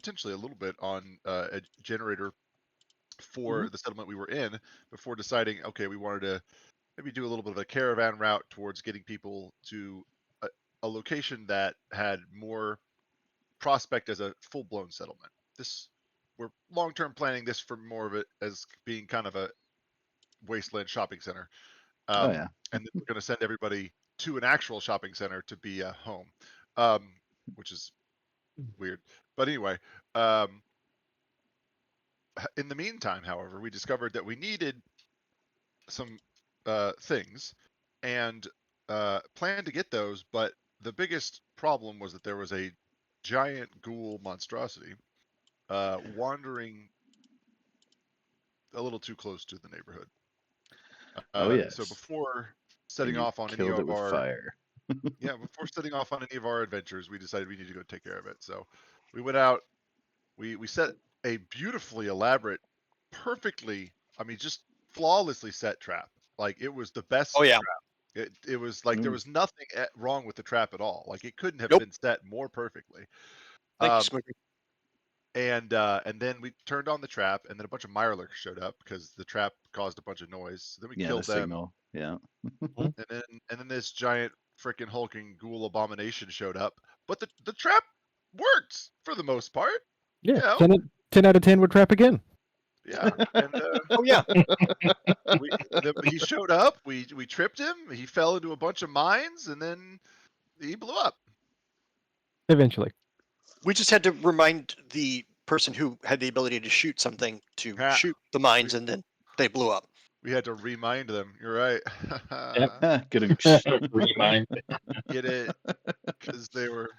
potentially a little bit on a generator for the settlement we were in before deciding, okay, we wanted to maybe do a little bit of a caravan route towards getting people to a location that had more prospect as a full-blown settlement. We're long-term planning this for more of it as being kind of a wasteland shopping center. Oh yeah. And then we're going to send everybody to an actual shopping center to be a home, um, which is weird. But anyway, um, in the meantime, however, we discovered that we needed some things and planned to get those, but the biggest problem was that there was a giant ghoul monstrosity wandering a little too close to the neighborhood. Oh So yes. before And setting you off on any killed it of with our fire. before setting off on any of our adventures, we decided we need to go take care of it. So we went out. We set a beautifully elaborate, perfectly, I mean, just flawlessly set trap. Like it was the best Oh yeah. trap. It was like there Ooh. was nothing wrong with the trap at all. Like it couldn't have Nope. been set more perfectly. Thank you, Um, Smokey. and then we turned on the trap, and then a bunch of mirelurks showed up because the trap caused a bunch of noise. Then we Yeah, the killed them, signal. Yeah. and then this giant freaking hulking ghoul abomination showed up. But the trap worked for the most part. Yeah, You know? 10 out of 10 would trap again. Yeah, and Oh yeah. he showed up. We tripped him. He fell into a bunch of mines, and then he blew up. Eventually. We just had to remind the person who had the ability to shoot something to Ha. shoot the mines, and then they blew up. We had to remind them. You're right. Get him. Remind. Get it? Because they were.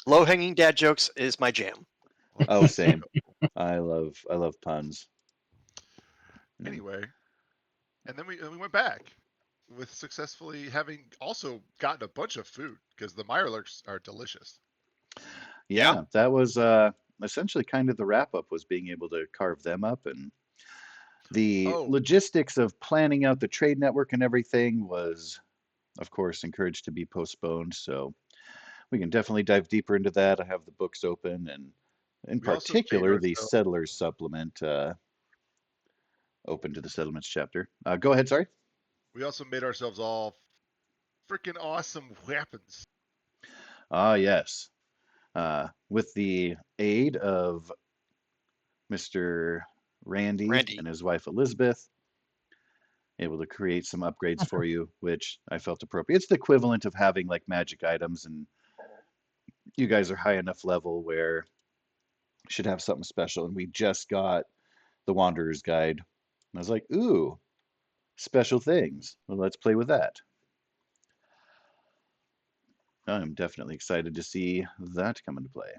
Low hanging dad jokes is my jam. Oh, same. I love puns. Anyway, and then we went back with successfully having also gotten a bunch of food because the mirelurks are delicious. Yeah, that was essentially kind of the wrap up, was being able to carve them up, and the Oh, logistics of planning out the trade network and everything was, of course, encouraged to be postponed. So we can definitely dive deeper into that. I have the books open, and in we also made particular, the ourselves. Settlers supplement open to the Settlements chapter. Go ahead, sorry. We also made ourselves all freaking awesome weapons. Ah, yes. With the aid of Mr. Randy and his wife Elizabeth, able to create some upgrades for you, which I felt appropriate. It's the equivalent of having like magic items, and you guys are high enough level where you should have something special. And we just got the Wanderer's Guide. And I was like, ooh, special things. Well, let's play with that. I'm definitely excited to see that come into play.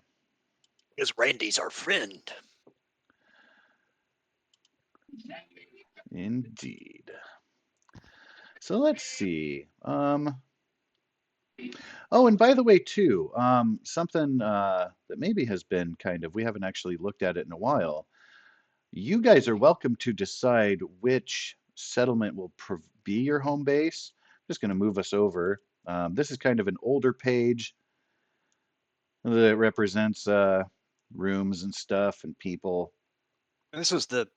Because Randy's our friend. Indeed. So let's see. Oh, and by the way, too, something that maybe has been we haven't actually looked at it in a while. You guys are welcome to decide which settlement will be your home base. I'm just going to move us over. This is kind of an older page that represents rooms and stuff and people. And this was the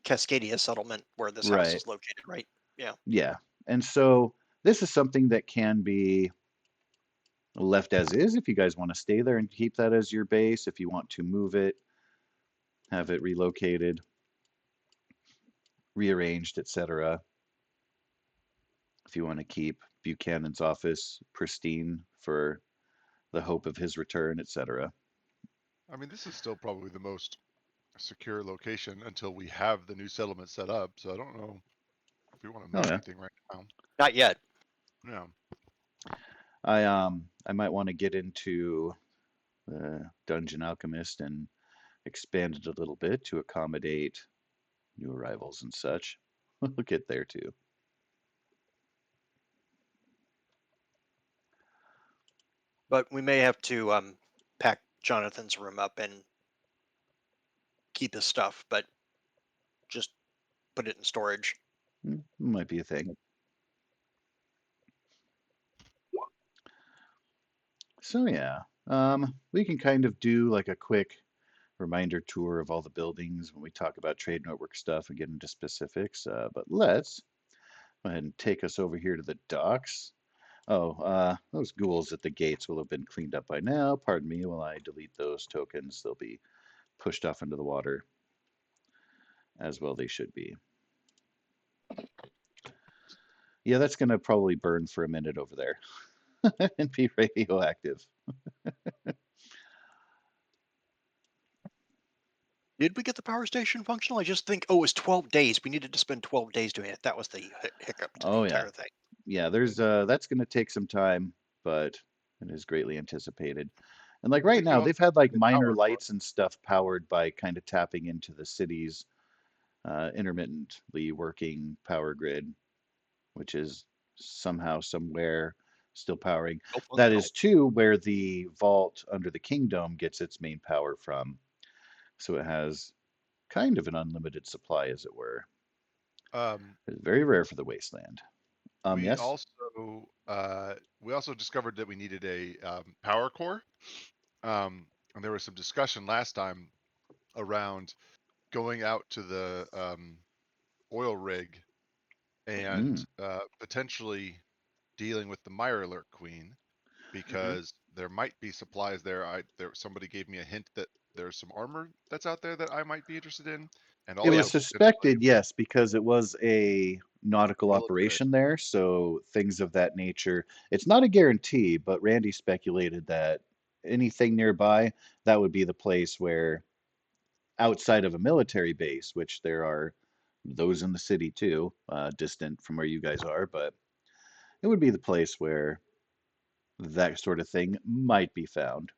Cascadia settlement where this house Right. is located, right? Yeah. Yeah. And so this is something that can be left as is if you guys want to stay there and keep that as your base. If you want to move it, have it relocated, rearranged, etc. If you want to keep Buchanan's office pristine for the hope of his return, etc. I mean, this is still probably the most secure location until we have the new settlement set up. So I don't know if we want to move anything right now. Not yet. Yeah. I might want to get into Dungeon Alchemist and expand it a little bit to accommodate new arrivals and such. We'll get there too. But we may have to pack Jonathan's room up and keep his stuff, but just put it in storage. Might be a thing. So yeah, we can kind of do like a quick reminder tour of all the buildings when we talk about trade network stuff and get into specifics. But let's go ahead and take us over here to the docks. Oh, those ghouls at the gates will have been cleaned up by now. Pardon me while I delete those tokens. They'll be pushed off into the water, as well they should be. Yeah, that's going to probably burn for a minute over there and be radioactive. Did we get the power station functional? I just think, oh, it was 12 days. We needed to spend 12 days doing it. That was the hiccup to the Oh yeah, entire thing. yeah. There's that's going to take some time, but it is greatly anticipated. And like I right think we now, also they've had like did minor power core. lights and stuff powered by kind of tapping into the city's intermittently working power grid, which is somehow, somewhere still powering. No That is functional. too where the vault under the kingdom gets its main power from. So it has kind of an unlimited supply, as it were. Um, It's very rare for the wasteland. we Yes. also we also discovered that we needed a power core, and there was some discussion last time around going out to the oil rig and Mm. potentially dealing with the Mirelurk Queen Hmm. because there might be supplies there. Somebody gave me a hint that there's some armor that's out there that I might be interested in, and It Oh, yeah. was also potentially suspected, yes, because it was a nautical military. operation there, so things of that nature. It's not a guarantee, but Randy speculated that anything nearby, that would be the place where, outside of a military base, which there are those in the city too, distant from where you guys are, but it would be the place where that sort of thing might be found.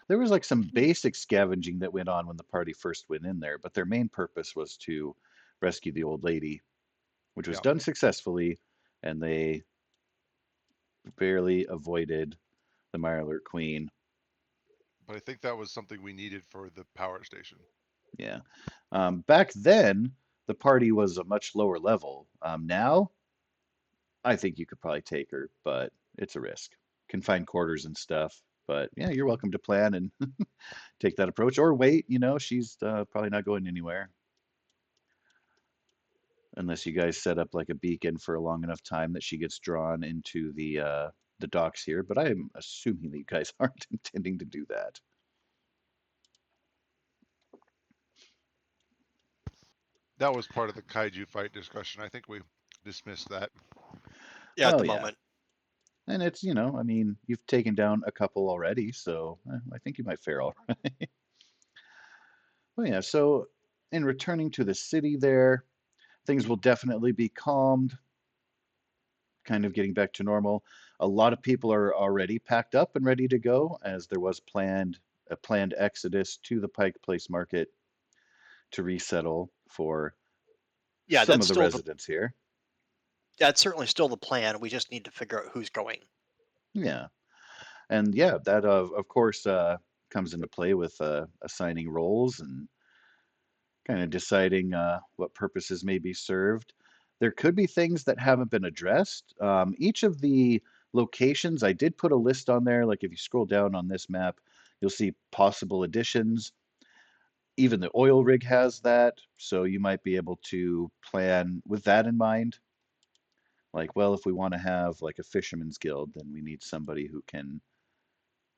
There was like some basic scavenging that went on when the party first went in there, but their main purpose was to rescue the old lady, which was Yeah, done successfully, and they barely avoided the Mirelurk Queen. but I think that was something we needed for the power station. Yeah. Back then, the party was a much lower level. Now, I think you could probably take her, but it's a risk. Confined quarters and stuff. But yeah, you're welcome to plan and take that approach or wait. She's probably not going anywhere unless you guys set up like a beacon for a long enough time that she gets drawn into the docks here. But I'm assuming that you guys aren't intending to do that. That was part of the kaiju fight discussion. I think we dismissed that. Yeah, at Oh the yeah, moment. and it's I mean, you've taken down a couple already, so I think you might fare all right. Oh yeah, so in returning to the city there, things will definitely be calmed, kind of getting back to normal. A lot of people are already packed up and ready to go, as there was a planned exodus to the Pike Place Market to resettle for Yeah, some that's of the still the residents here. that's certainly still the plan. We just need to figure out who's going. Yeah, and yeah, that of course comes into play with assigning roles and kind of deciding what purposes may be served. There could be things that haven't been addressed. Each of the locations, I did put a list on there. Like if you scroll down on this map, you'll see possible additions. Even the oil rig has that, so you might be able to plan with that in mind. Like, well, if we want to have like a fisherman's guild, then we need somebody who can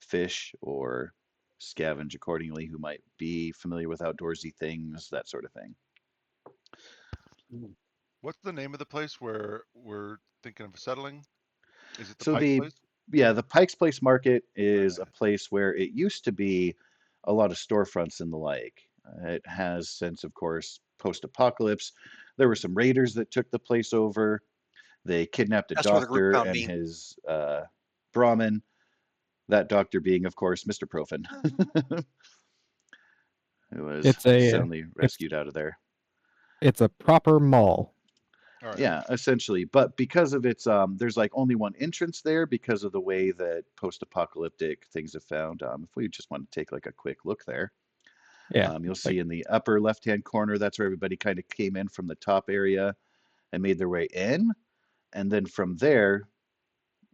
fish or scavenge accordingly, who might be familiar with outdoorsy things, that sort of thing. Mm. What's the name of the place where we're thinking of settling? Is it the So Pike the Place? yeah, the Pike's Place Market is a Right. place where it used to be a lot of storefronts and the like. It has since, of course, post-apocalypse. There were some raiders that took the place over. They kidnapped a That's where the group doctor found and me. his Brahmin. That doctor being, of course, Mr. Profan, who was It's a soundly it's rescued out of there. it's a proper mall. All right. Yeah, essentially. But because of its, there's like only one entrance there because of the way that post-apocalyptic things have found. If we just want to take like a quick look there, Yeah, you'll like see in the upper left-hand corner, that's where everybody kind of came in from the top area and made their way in. And then from there,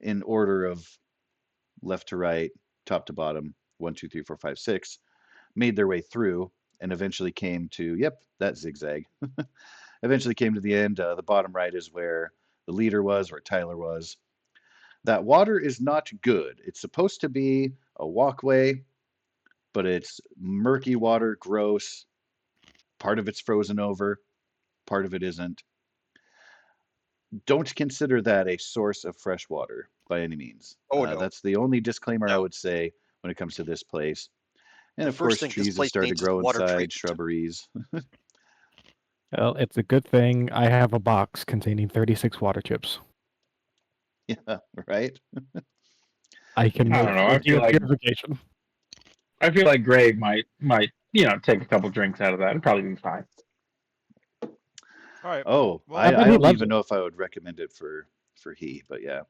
in order of left to right, top to bottom, 1, 2, 3, 4, 5, 6, made their way through and eventually came to, yep, that zigzag. Eventually came to the end. The bottom right is where the leader was, where Tyler was. That water is not good. It's supposed to be a walkway, but it's murky water, gross. Part of it's frozen over, part of it isn't. Don't consider that a source of fresh water by any means. Oh no, That's the only disclaimer I no. would say when it comes to this place. And The of first course, thing this trees have place started to needs is grow water inside, treatment. shrubberies. Well, it's a good thing I have a box containing 36 water chips. Yeah, right? I can I make don't know. full purification. I feel like Greg might take a couple drinks out of that. It'd probably be fine. All right. Oh, Well, I, I bet I he don't loves even it. know if I would recommend it for he, but yeah. is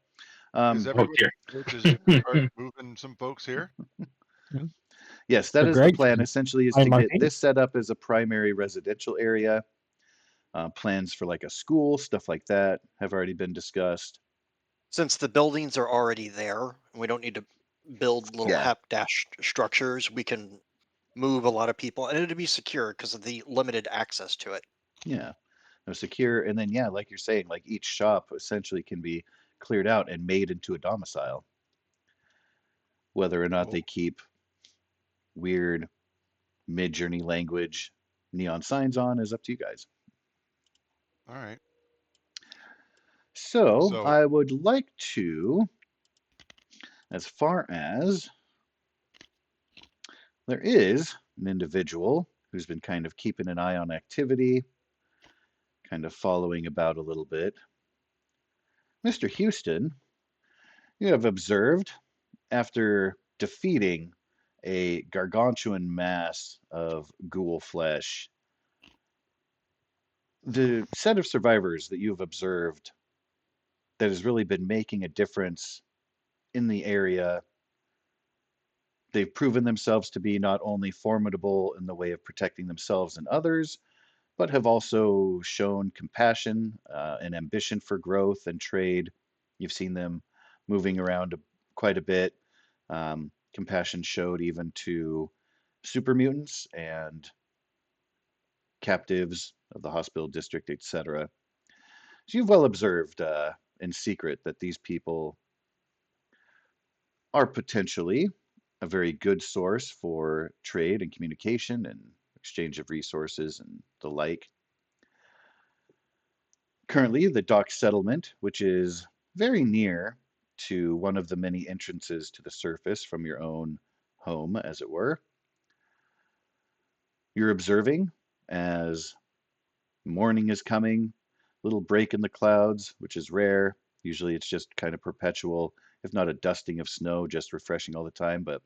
Oh everybody dear. approaches you to start moving some folks here? Yes, that For is the Greg, plan. Essentially, is find to my get feet. this set up as a primary residential area. Plans for like a school, stuff like that, have already been discussed. Since the buildings are already there, and we don't need to build little Yeah, half-dash structures, we can move a lot of people, and it'd be secure because of the limited access to it. yeah. No, secure, and then yeah, like you're saying, like each shop essentially can be cleared out and made into a domicile. Whether or not Cool. they keep weird mid-journey language neon signs on is up to you guys. All right. So So, I would like to, as far as there is an individual who's been kind of keeping an eye on activity, kind of following about a little bit. Mr. Houston, you have observed after defeating a gargantuan mass of ghoul flesh, the set of survivors that you have observed that has really been making a difference in the area. They've proven themselves to be not only formidable in the way of protecting themselves and others, but have also shown compassion and ambition for growth and trade. You've seen them moving around quite a bit. Compassion showed even to super mutants and captives of the hospital district, etc. So you've well observed in secret that these people are potentially a very good source for trade and communication and exchange of resources and the like. Currently, the dock settlement, which is very near to one of the many entrances to the surface from your own home, as it were, you're observing as morning is coming, little break in the clouds, which is rare. Usually it's just kind of perpetual, if not a dusting of snow, just refreshing all the time, but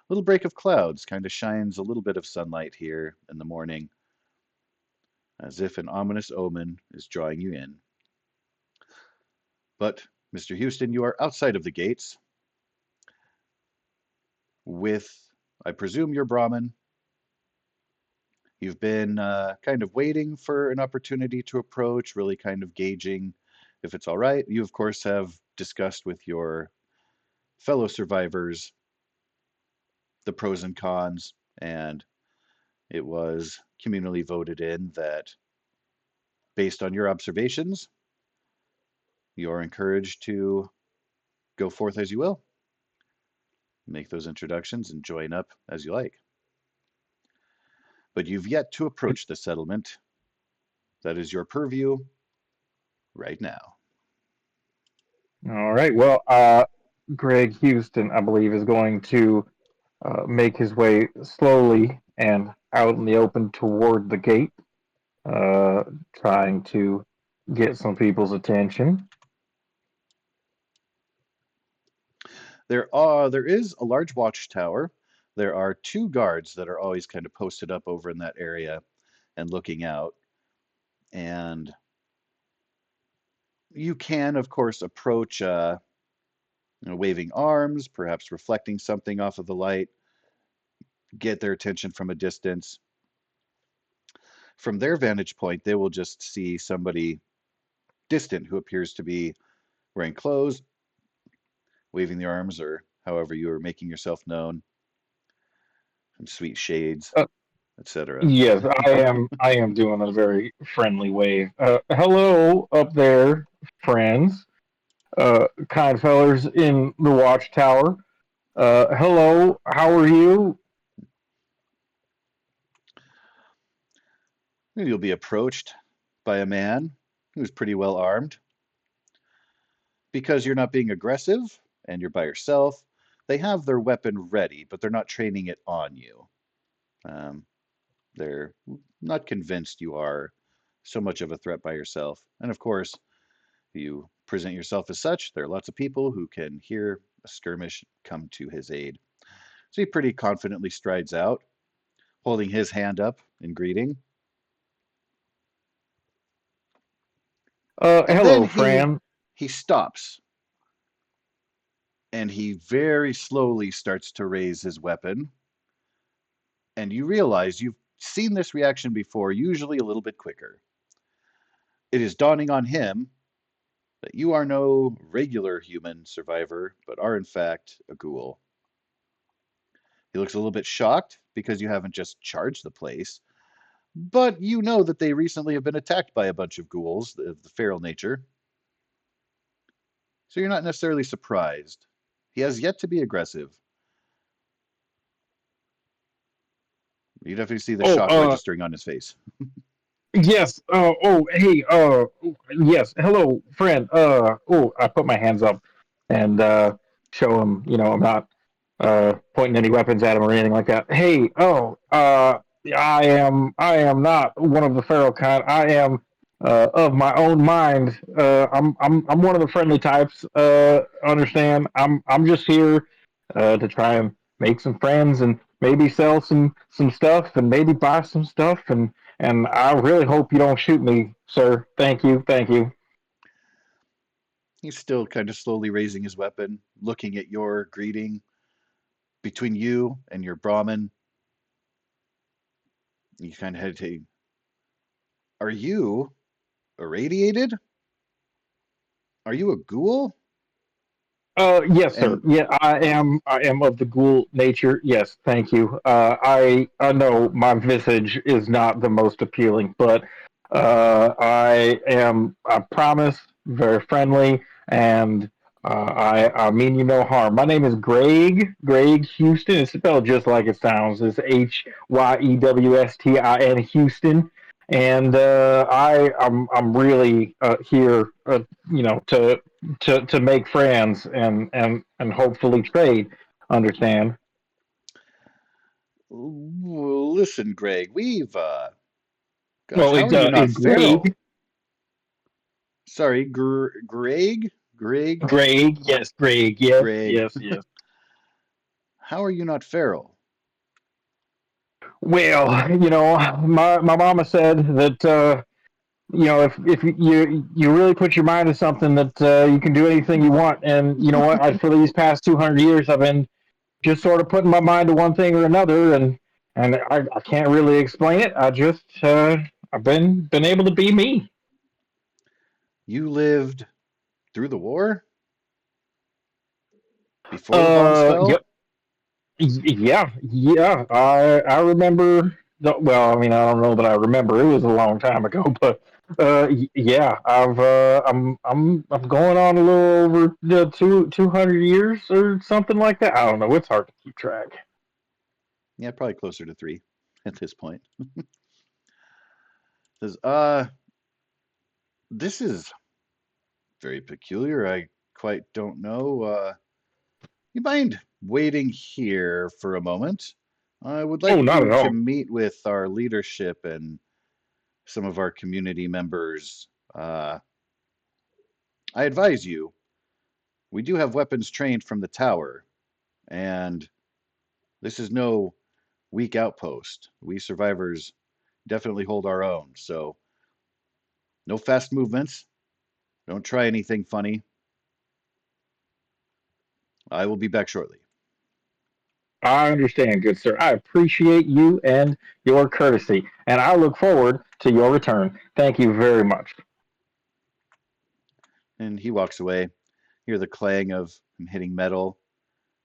little break of clouds kind of shines a little bit of sunlight here in the morning, as if an ominous omen is drawing you in. But, Mr. Houston, you are outside of the gates with, I presume, your Brahmin. You've been kind of waiting for an opportunity to approach, really kind of gauging if it's all right. You, of course, have discussed with your fellow survivors the pros and cons, and it was communally voted in that based on your observations, you're encouraged to go forth as you will, make those introductions, and join up as you like. But you've yet to approach the settlement. That is your purview right now. All right. Well, Greg Houston, I believe, is going to make his way slowly and out in the open toward the gate, uh, trying to get some people's attention. There is a large watchtower. There are two guards that are always kind of posted up over in that area and looking out. And you can, of course, approach waving arms, perhaps reflecting something off of the light, get their attention from a distance. From their vantage point, they will just see somebody distant who appears to be wearing clothes, waving the arms, or however you are making yourself known. and sweet shades, Uh, etc. yes, I am doing a very friendly wave. Hello up there, friends. Kind fellers in the watchtower. Hello, how are you? You'll be approached by a man who's pretty well armed. Because you're not being aggressive and you're by yourself, they have their weapon ready, but they're not training it on you. Um, they're not convinced you are so much of a threat by yourself. And of course, you present yourself as such. There are lots of people who can hear a skirmish come to his aid. So he pretty confidently strides out, holding his hand up in greeting. And then Hello, he Fran. he stops and he very slowly starts to raise his weapon. And you realize you've seen this reaction before, usually a little bit quicker. It is dawning on him that you are no regular human survivor, but are in fact a ghoul. He looks a little bit shocked because you haven't just charged the place, but you know that they recently have been attacked by a bunch of ghouls of the feral nature, so you're not necessarily surprised. He has yet to be aggressive. You definitely see the Oh, shock registering on his face. yes. Hey. Yes. Hello, friend. I put my hands up and show him. You know, I'm not pointing any weapons at him or anything like that. Hey. I am not one of the feral kind. I am of my own mind. I'm one of the friendly types. Understand? I'm just here to try and make some friends and maybe sell some stuff and maybe buy some stuff and I really hope you don't shoot me, sir. Thank you, thank you. He's still kind of slowly raising his weapon, looking at your greeting between you and your Brahmin. You kind of hesitate. Are you irradiated? Are you a ghoul? Yes, sir. And Yeah, I am. I am of the ghoul nature. Yes, thank you. I know my visage is not the most appealing, but I am. I promise, very friendly, and I mean you no harm. My name is Greg. Greg Houston. It's spelled just like it sounds. It's Hywestin Houston. And I'm really here, to make friends and hopefully trade. Understand? well, listen, Greg, gosh, Well, how are you not it's feral? Greg. Sorry, Greg, Greg, yes, Greg, yes, Greg. yes, yes. How are you not feral? Well, my mama said that if you really put your mind to something that you can do anything you want, and you know what? For these past 200 years, I've been just sort of putting my mind to one thing or another, and I can't really explain it. I've been able to be me. You lived through the war before the bombs Yep. fell? Yeah, yeah. I remember. Well, I mean, I don't know that I remember. It was a long time ago, but yeah, I'm going on a little over the 200 years or something like that. I don't know. It's hard to keep track. Yeah, probably closer to 3 at this point. Says, this is very peculiar. I quite don't know. You mind waiting here for a moment? I would Oh, like not you at to all. meet with our leadership and some of our community members. I advise you, we do have weapons trained from the tower, and this is no weak outpost. We survivors definitely hold our own, so no fast movements. Don't try anything funny. I will be back shortly. I understand, good sir. I appreciate you and your courtesy, and I look forward to your return. Thank you very much. And he walks away. Hear the clang of him hitting metal,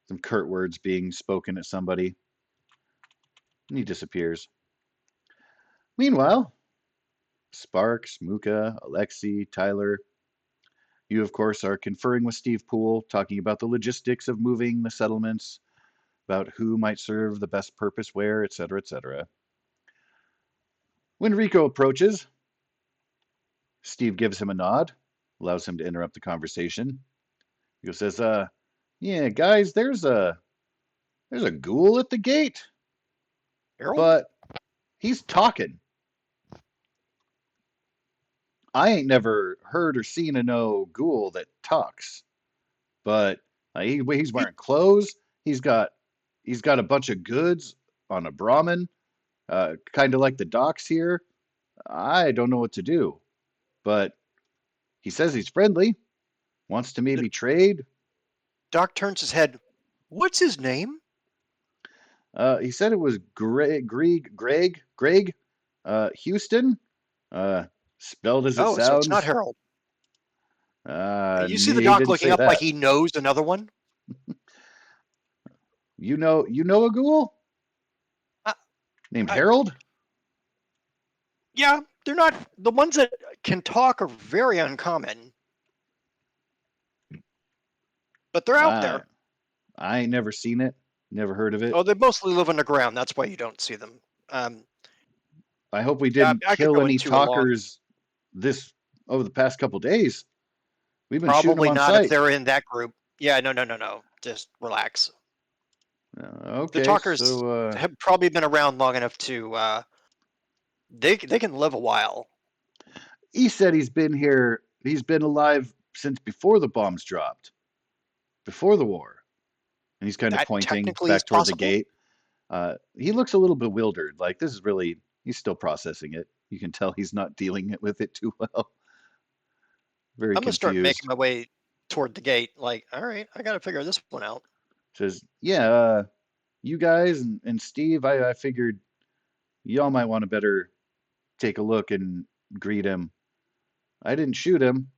some curt words being spoken at somebody. And he disappears. Meanwhile, Sparks, Muka, Alexi, Tyler, you, of course, are conferring with Steve Poole, talking about the logistics of moving the settlements, about who might serve the best purpose where, etc., etc. When Rico approaches, Steve gives him a nod, allows him to interrupt the conversation. Rico says, yeah, guys, there's a ghoul at the gate, Harold? but he's talking. I ain't never heard or seen a no ghoul that talks, but he's You wearing clothes. He's got a bunch of goods on a Brahmin, kind of like the docks here. I don't know what to do, but he says he's friendly, wants to the maybe trade. doc turns his head. What's his name? He said it was Greg Houston, uh, spelled as it Oh, so it's not sounds. Harold. You see the He doc didn't looking say up like that. he knows another one. You know a ghoul Uh, named I, Harold? yeah, they're not the ones that can talk are very uncommon, but they're out I there. I ain't never seen it, never heard of it. Oh, they mostly live underground. That's why you don't see them. I hope we Yeah, didn't I could kill go any into a long. talkers this over the past couple days. We've been shooting them Probably on not if sight. they're in that group. Yeah, no. Just relax. The Okay, talkers so have probably been around long enough to. They can live a while. he said he's been here. He's been alive since before the bombs dropped, before the war. And he's kind of That pointing technically is back toward the possible. gate. He looks a little bewildered. Like this is really. He's still processing it. You can tell he's not dealing with it too well. Very I'm gonna start making confused. my way toward the gate. Like, all right, I gotta figure this one out. Says, yeah, you guys and Steve, I figured y'all might want to better take a look and greet him. I didn't shoot him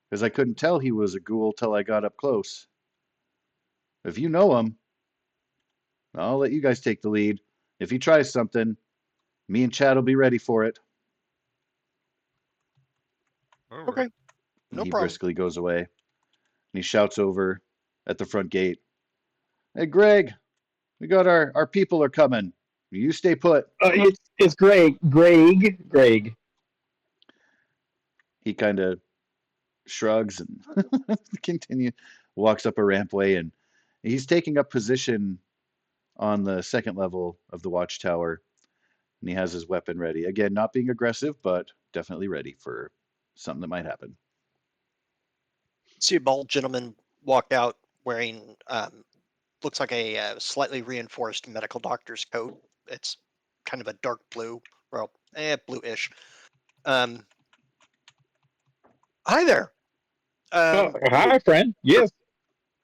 because I couldn't tell he was a ghoul till I got up close. If you know him, I'll let you guys take the lead. If he tries something, me and Chad will be ready for it. All right. Okay, And no he problem. briskly goes away. And he shouts over at the front gate, hey, Greg, we got our people are coming. You stay put. It's Greg. He kind of shrugs and continue walks up a rampway, and he's taking up position on the second level of the watchtower, and he has his weapon ready again, not being aggressive but definitely ready for something that might happen. See a bald gentleman walk out wearing looks like a slightly reinforced medical doctor's coat. It's kind of a dark blue, well, bluish. Um, Hi there. You Hi, friend. er, Yes.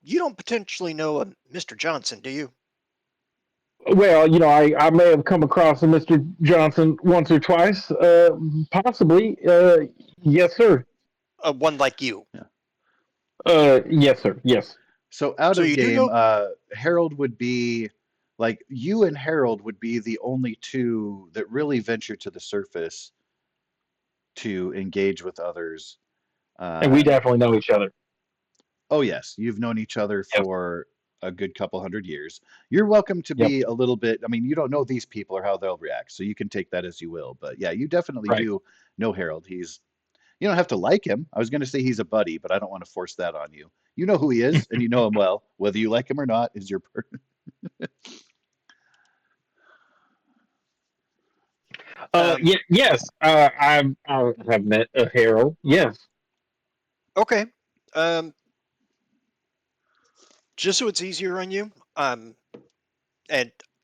you don't potentially know Mr. Johnson, do you? Well, I may have come across a Mr. Johnson once or twice, possibly. Yes, sir. One like you. Yeah. Yes, sir. Yes. So out So of you do game, know. Harold would be like you and Harold would be the only two that really venture to the surface to engage with others. And we Uh, definitely know each other. Oh, yes, you've known each other Yes. for a good couple hundred years. You're welcome to Yep. be a little bit, I mean, you don't know these people or how they'll react, so you can take that as you will. But yeah, you definitely Right. do know Harold. You don't have to like him. I was going to say he's a buddy, but I don't want to force that on you. You know who he is, and you know him well. Whether you like him or not is your. Um, Yes. I have met Harold. Yes. okay. Um, just so it's easier on you, and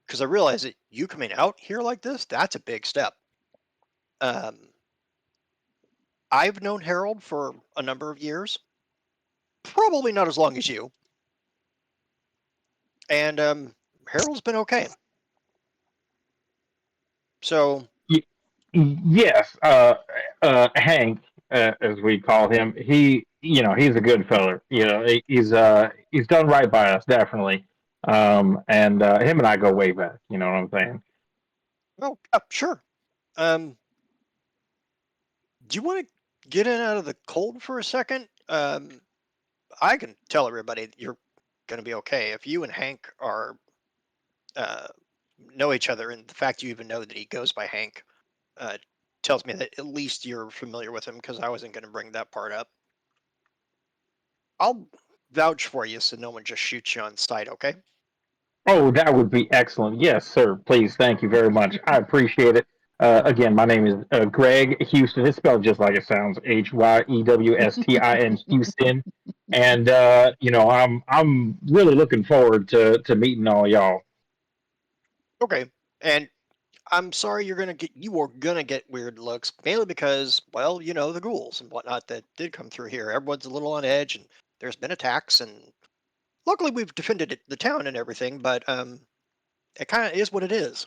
because I realize that you coming out here like this, that's a big step. Um, I've known Harold for a number of years, probably not as long as you, and Harold's been okay. So Y- yes. Hank, as we call him, he's a good feller. He's done right by us, definitely. And him and I go way back. You know what I'm saying? Oh, sure. Do you want to get in out of the cold for a second? I can tell everybody that you're going to be okay. If you and Hank are uh, know each other, and the fact you even know that he goes by Hank uh, tells me that at least you're familiar with him, because I wasn't going to bring that part up. I'll vouch for you so no one just shoots you on sight, okay? Oh, that would be excellent. Yes, sir. Please, thank you very much. I appreciate it. Again, my name is Greg Houston. It's spelled just like it sounds, Hywestin, Houston. And I'm really looking forward to meeting all y'all. Okay. And I'm sorry you were gonna get weird looks, mainly because, well, the ghouls and whatnot that did come through here. Everyone's a little on edge, and there's been attacks, and luckily we've defended the town and everything, but it kind of is what it is.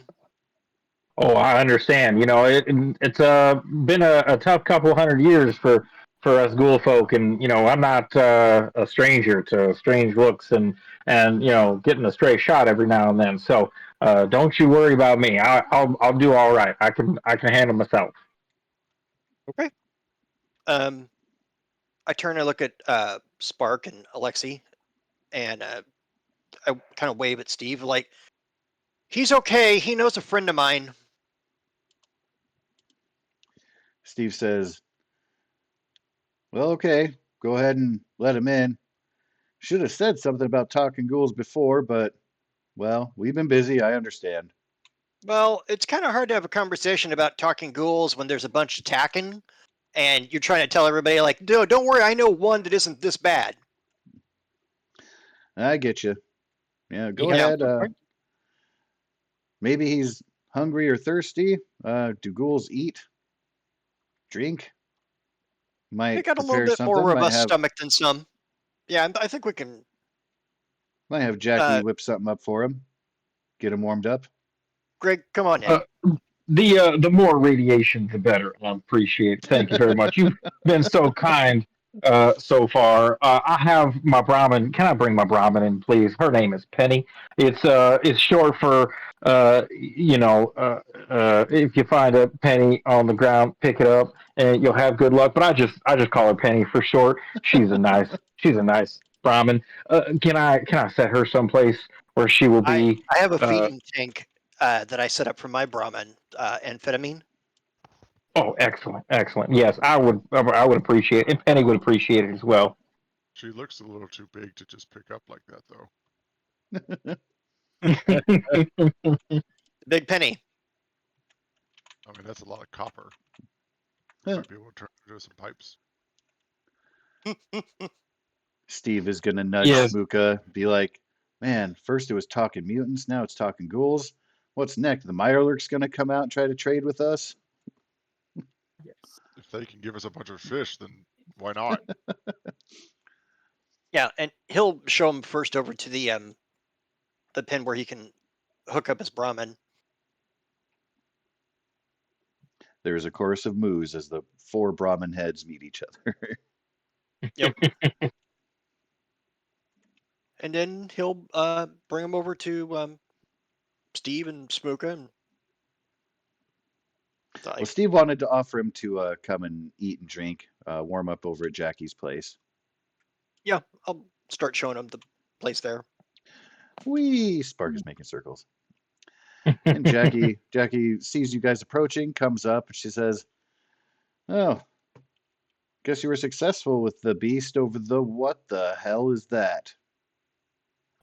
Oh, I understand. It's been a tough couple hundred years for us ghoul folk, and I'm not a stranger to strange looks and getting a stray shot every now and then. So don't you worry about me. I'll do all right. I can handle myself. Okay. Um, I turn and look at Spark and Alexi, and I kind of wave at Steve, like, he's okay. He knows a friend of mine. Steve says, "Well, okay, go ahead and let him in. Should have said something about talking ghouls before, but, well, we've been busy, I understand." Well, it's kind of hard to have a conversation about talking ghouls when there's a bunch attacking, and you're trying to tell everybody, like, no, don't worry, I know one that isn't this bad. I get you. Yeah, You go got Yeah, ahead. some point? Maybe he's hungry or thirsty. Do ghouls eat, drink? they Might got a little prepare bit more something. robust stomach than some. Yeah, I think we can. Might have Jackie Uh, whip something up for him. Get him warmed up. Greg, come on in. Uh, the more radiation, the better. I appreciate it. Thank you very much. You've been so kind so far. I have my Brahmin. Can I bring my Brahmin in, please? Her name is Penny. It's short for if you find a penny on the ground, pick it up and you'll have good luck. But I just call her Penny for short. She's a nice Brahmin. Can I set her someplace where she will I be? I have a Uh, feeding tank that I set up for my Brahmin, amphetamine. Oh, excellent, excellent. Yes, I would appreciate it. And Penny would appreciate it as well. She looks a little too big to just pick up like that, though. Big Penny. I mean, that's a lot of copper. Huh. Might be able to turn it into some pipes. Steve is gonna nudge Yes. Smuka, be like, "Man, first it was talking mutants, now it's talking ghouls. What's next? The Mirelurk's gonna come out and try to trade with us?" If they can give us a bunch of fish, then why not? Yeah, and he'll show him first over to the pen where he can hook up his Brahmin. There's a chorus of moos as the four Brahmin heads meet each other. Yep. And then he'll bring him over to Steve and Smuka, and it's Well, like, Steve wanted to offer him to come and eat and drink, warm up over at Jackie's place. yeah, I'll start showing him the place there. Whee! Spark is making circles. And Jackie sees you guys approaching, comes up, and she says, "Oh, guess you were successful with the beast over the what the hell is that?"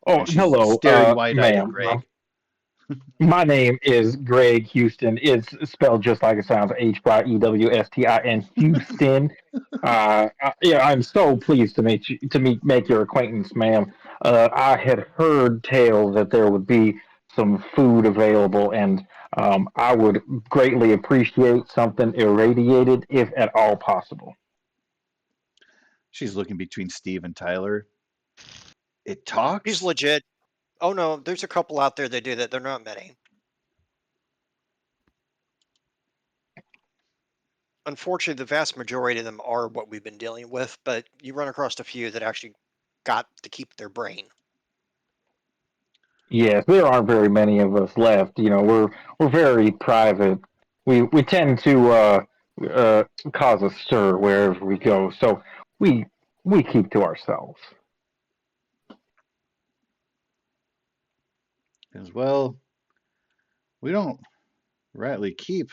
Oh, And she's hello, staring wide-eyed at ma'am. Greg. My name is Greg Houston. It's spelled just like it sounds, Hywestin, Houston. Yeah, I'm so pleased to make your acquaintance, ma'am. I had heard tale that there would be some food available, and I would greatly appreciate something irradiated, if at all possible. She's looking between Steve and Tyler. It He's talks? legit. Oh no, there's a couple out there that do that. They're not many. Unfortunately, the vast majority of them are what we've been dealing with, but you run across a few that actually got to keep their brain. Yes, there aren't very many of us left. We're very private. We tend to cause a stir wherever we go, so we we keep to ourselves. As well, we don't rightly keep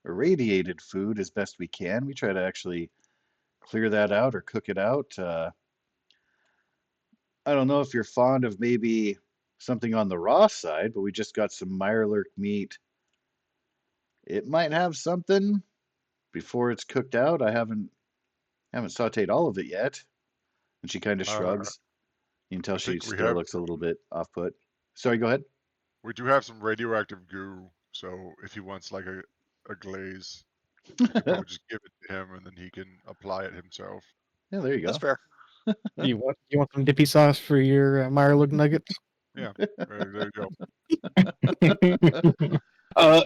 irradiated food as best we can. We try to actually clear that out or cook it out. I don't know if you're fond of maybe something on the raw side, but we just got some Mirelurk meat. It might have something before it's cooked out. I haven't sauteed all of it yet. And she kind of Uh, shrugs. You can tell I she think we still have looks a little some. bit off put. Sorry, go ahead. We do have some radioactive goo, so if he wants like a glaze, we could probably just give it to him, and then he can apply it himself. Yeah, there you That's go. fair. You want some dippy sauce for your Mirelurk nuggets? Yeah, there you go.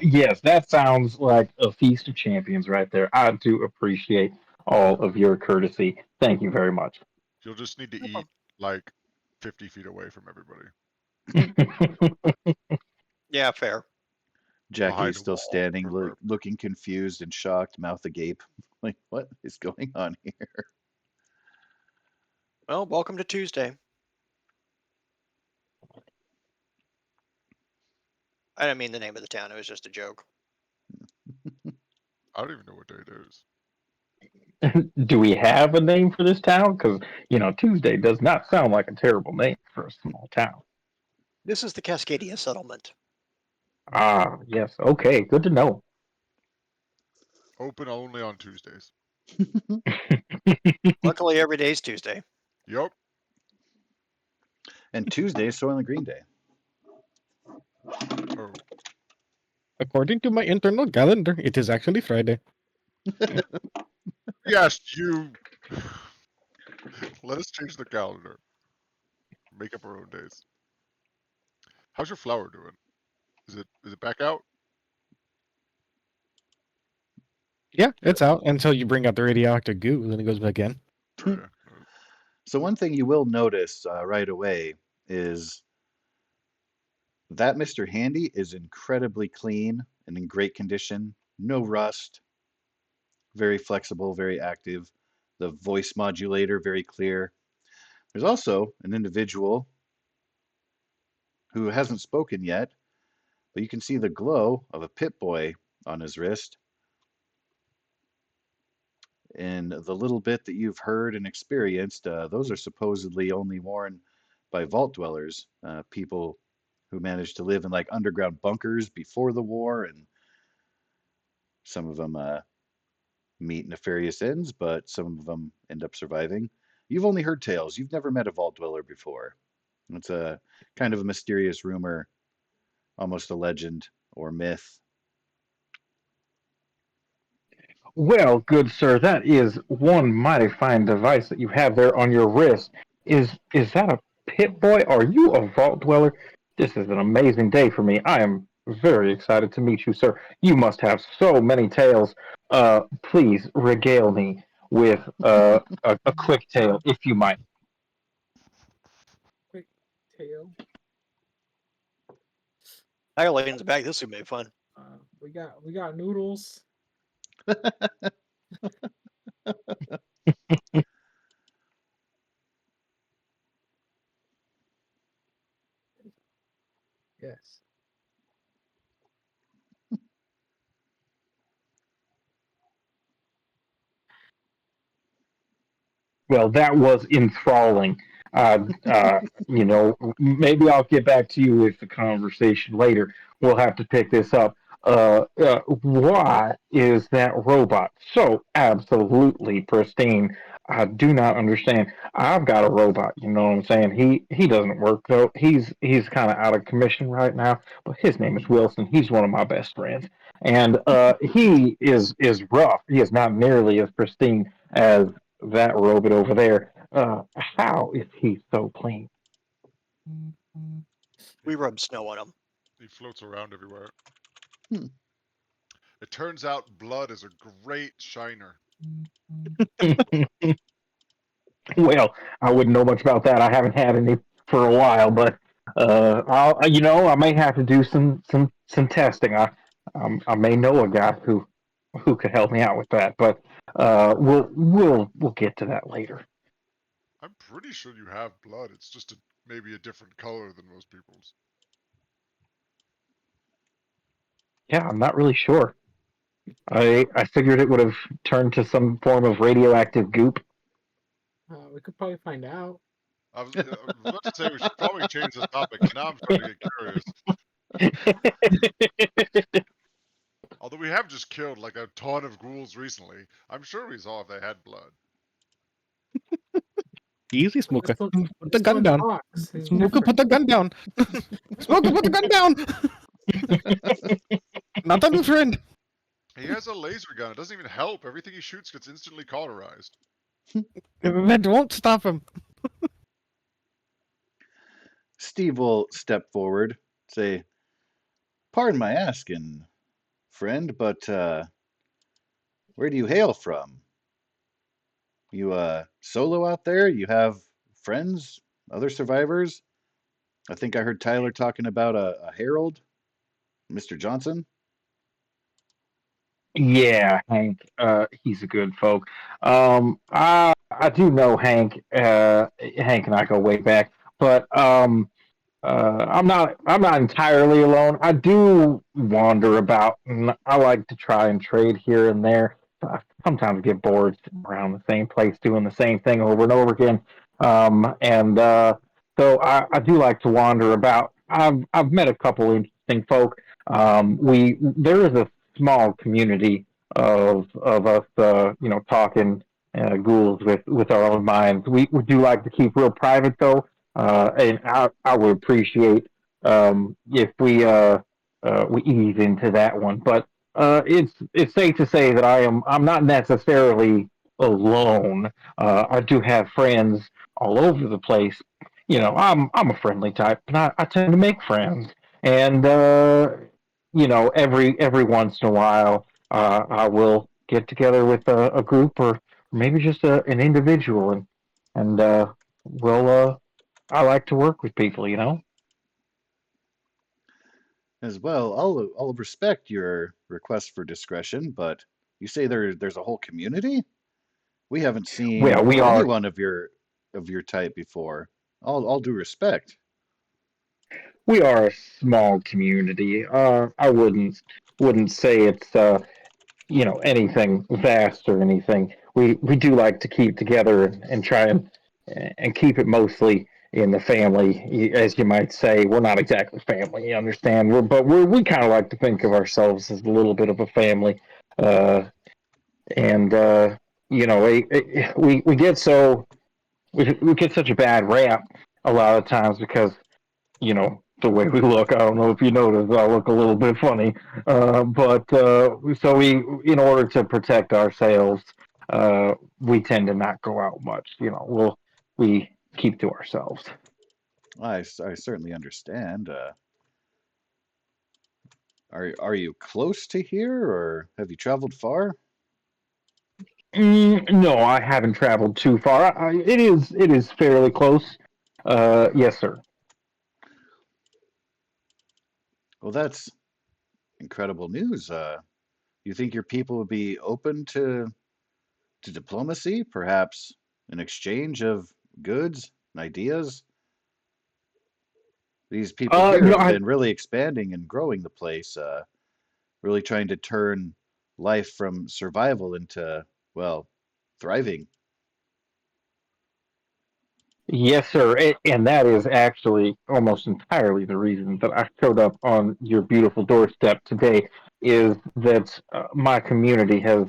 Yes, that sounds like a feast of champions right there. I do appreciate all of your courtesy. Thank you very much. You'll just need to No eat problem. like 50 feet away from everybody, Yeah, fair. Jackie behind is a still wall. standing, looking confused and shocked, mouth agape. Like, what is going on here? Well, welcome to Tuesday. I didn't mean the name of the town. It was just a joke. I don't even know what day it is. Do we have a name for this town? Because, Tuesday does not sound like a terrible name for a small town. This is the Cascadia settlement. Ah, yes. Okay, good to know. Open only on Tuesdays. Luckily, every day is Tuesday. Yup. And Tuesday is Soil and Green Day. Oh, According to my internal calendar, it is actually Friday. yes, you. Let us change the calendar. Make up our own days. How's your flower doing? Is it back out? Yeah, it's out until you bring out the radioactive goo, and then it goes back in. Oh, yeah. So one thing you will notice right away is that Mr. Handy is incredibly clean and in great condition. No rust, very flexible, very active. The voice modulator, very clear. There's also an individual who hasn't spoken yet, but you can see the glow of a Pip-Boy on his wrist. And the little bit that you've heard and experienced, those are supposedly only worn by vault dwellers, people who managed to live in like underground bunkers before the war, and some of them meet nefarious ends, but some of them end up surviving. You've only heard tales. You've never met a vault dweller before. It's a kind of a mysterious rumor, almost a legend or myth. Well, good sir, that is one mighty fine device that you have there on your wrist. Is that a pit boy? Are you a vault dweller? This is an amazing day for me. I am very excited to meet you, sir. You must have so many tales. Please regale me with a quick tale, if you might. Quick tail. Ireland's back. This is gonna be fun. We got noodles. Yes. Well, that was enthralling. Maybe I'll get back to you with the conversation later. We'll have to pick this up. Why is that robot so absolutely pristine? I do not understand. I've got a robot. You know what I'm saying? He doesn't work though. He's kind of out of commission right now. But his name is Wilson. He's one of my best friends, and he is rough. He is not nearly as pristine as that robot over there. How is he so clean? We rub snow on him. He floats around everywhere. Hmm. It turns out blood is a great shiner. Well, I wouldn't know much about that. I haven't had any for a while, but I may have to do some testing. I may know a guy who could help me out with that, but we'll get to that later. I'm pretty sure you have blood. It's just maybe a different color than most people's. Yeah, I'm not really sure. I figured it would have turned to some form of radioactive goop. We could probably find out. I was about to say we should probably change this topic. Now I'm starting to get curious. Although we have just killed like a ton of ghouls recently, I'm sure we saw if they had blood. Easy, Smoker. Still- Put the still gun in the down. box. It's Smoker, put different. the gun down. Smoker, put the gun down. Not a new friend. He has a laser gun. It doesn't even help. Everything he shoots gets instantly cauterized. That won't stop him. Steve will step forward, say, "Pardon my asking, friend, but where do you hail from? You solo out there? You have friends, other survivors? I think I heard Tyler talking about a herald, Mr. Johnson." Yeah, Hank. He's a good folk. I do know Hank. Hank and I go way back, but I'm not entirely alone. I do wander about, and I like to try and trade here and there. I sometimes get bored sitting around the same place doing the same thing over and over again. So I do like to wander about. I've met a couple interesting folk. We There is a small community of us, talking ghouls with our own minds. We do like to keep real private though, and I would appreciate if we ease into that one. But it's safe to say that I'm not necessarily alone. I do have friends all over the place. I'm a friendly type, and I tend to make friends. And every once in a while, I will get together with a group or maybe just an individual, and we'll I like to work with people. As well, I'll respect your request for discretion, but you say there's a whole community? We haven't Well, seen we are anyone of your type before. All due respect. we are a small community. I wouldn't say it's anything vast or anything. We do like to keep together and try and keep it mostly in the family, as you might say. We're not exactly family, you understand? We kind of like to think of ourselves as a little bit of a family, uh, and we get we get such a bad rap a lot of times because the way we look. I don't know if you noticed, I look a little bit funny. But so in order to protect ourselves, we tend to not go out much. We keep to ourselves. I certainly understand. Are you close to here, or have you traveled far? No, I haven't traveled too far. It is fairly close. Yes, sir. Well, that's incredible news. You think your people would be open to diplomacy, perhaps an exchange of goods and ideas? These people Uh, here you know, have I been really expanding and growing the place, really trying to turn life from survival into, well, thriving. Yes, sir. And that is actually almost entirely the reason that I showed up on your beautiful doorstep today. Is that my community has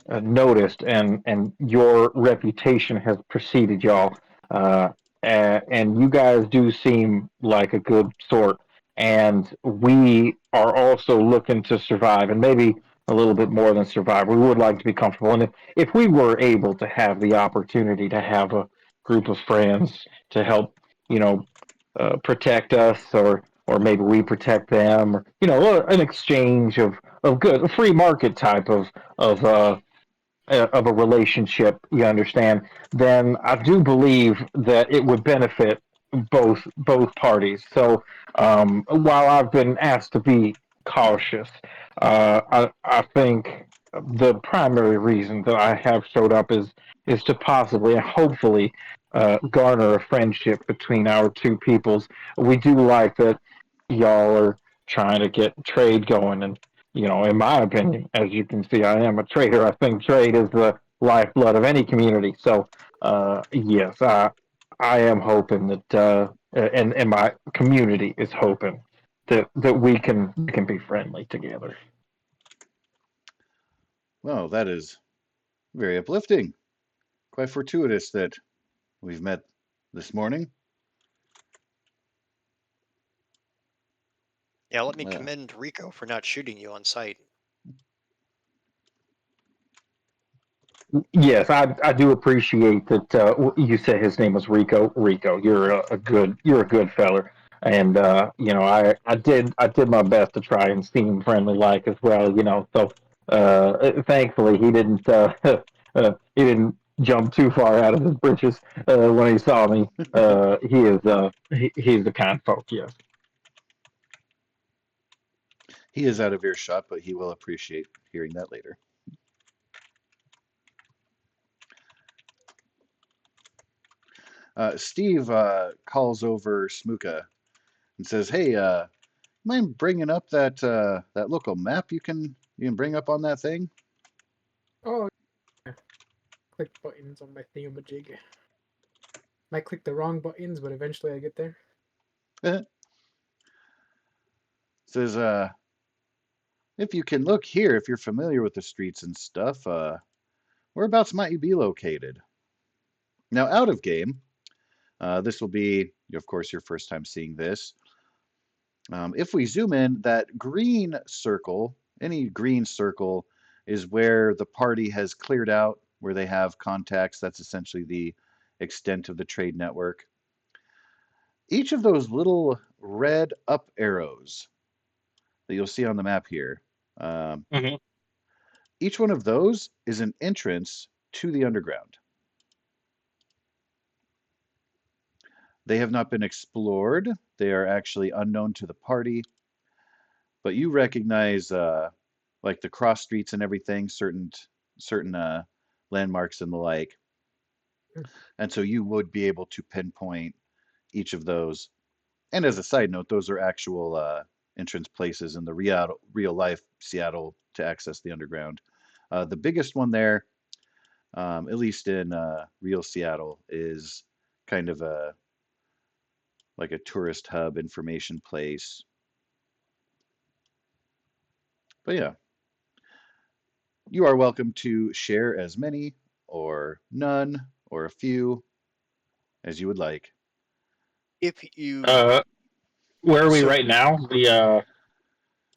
noticed, and your reputation has preceded y'all. Uh, and you guys do seem like a good sort. And we are also looking to survive, and maybe a little bit more than survive. We would like to be comfortable. And if we were able to have the opportunity to have a group of friends to help, protect us, or maybe we protect them, or an exchange of good, a free market type of a relationship, you understand, then I do believe that it would benefit both parties. So while I've been asked to be cautious, I think the primary reason that I have showed up is to possibly and hopefully garner a friendship between our two peoples. We do like that y'all are trying to get trade going, and in my opinion, as you can see, I am a trader. I think trade is the lifeblood of any community. So yes, I am hoping that, and my community is hoping that we can be friendly together. Well, that is very uplifting. Quite fortuitous that we've met this morning. Yeah, let me Well, commend Rico for not shooting you on sight. Yes, I do appreciate that. You said his name was Rico. Rico, you're a good feller, and I did my best to try and seem friendly like as well. So thankfully he didn't jump too far out of his britches when he saw me. He's the kind folk. Yes. he is out of earshot, but he will appreciate hearing that later. Steve calls over Smooka and says, "Hey, mind bringing up that local map you can bring up on that thing?" Oh, yeah. Click buttons on my thingamajig. Might click the wrong buttons, but eventually I get there. Says, "If you can look here, if you're familiar with the streets and stuff, whereabouts might you be located?" Now, out of game, this will be, of course, your first time seeing this. If we zoom in, that green circle, any green circle, is where the party has cleared out, where they have contacts. That's essentially the extent of the trade network. Each of those little red up arrows that you'll see on the map here, um, Mm-hmm. each one of those is an entrance to the underground. They have not been explored. They are actually unknown to the party, but you recognize like the cross streets and everything, certain landmarks and the like, and so you would be able to pinpoint each of those. And as a side note, those are actual entrance places in the real life Seattle to access the underground. The biggest one there, at least in real Seattle, is kind of like a tourist hub information place. But yeah, you are welcome to share as many or none or a few as you would like. If you Uh, where are we so right now? That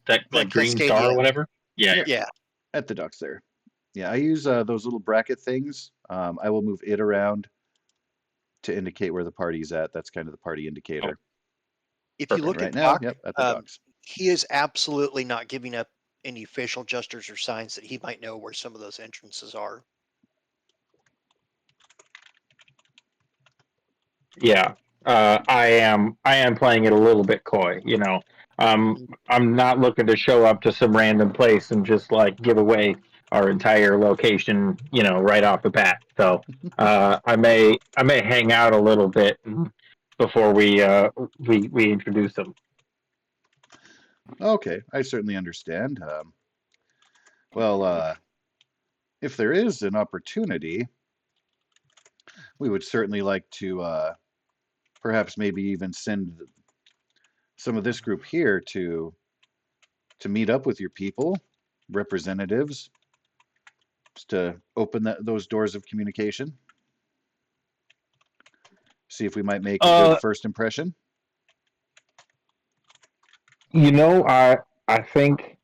the like green star Cascadia, or whatever. Yeah. Yep, yeah, at the docks there. Yeah, I use those little bracket things. I will move it around to indicate where the party's at. That's kind of the party Oh, indicator. if you And look perfect. at right now, Doc, yep, at the docks. he is absolutely not giving up any facial gestures or signs that he might know where some of those entrances are. Yeah, I am playing it a little bit coy. Mhm. I'm not looking to show up to some random place and just like give away our entire location, right off the bat. So I may hang out a little bit before we introduce them. Okay, I certainly understand. Well, if there is an opportunity, we would certainly like to perhaps maybe even send some of this group here to meet up with your people, representatives, just to open those doors of communication. See if we might make a good Uh, first impression. I think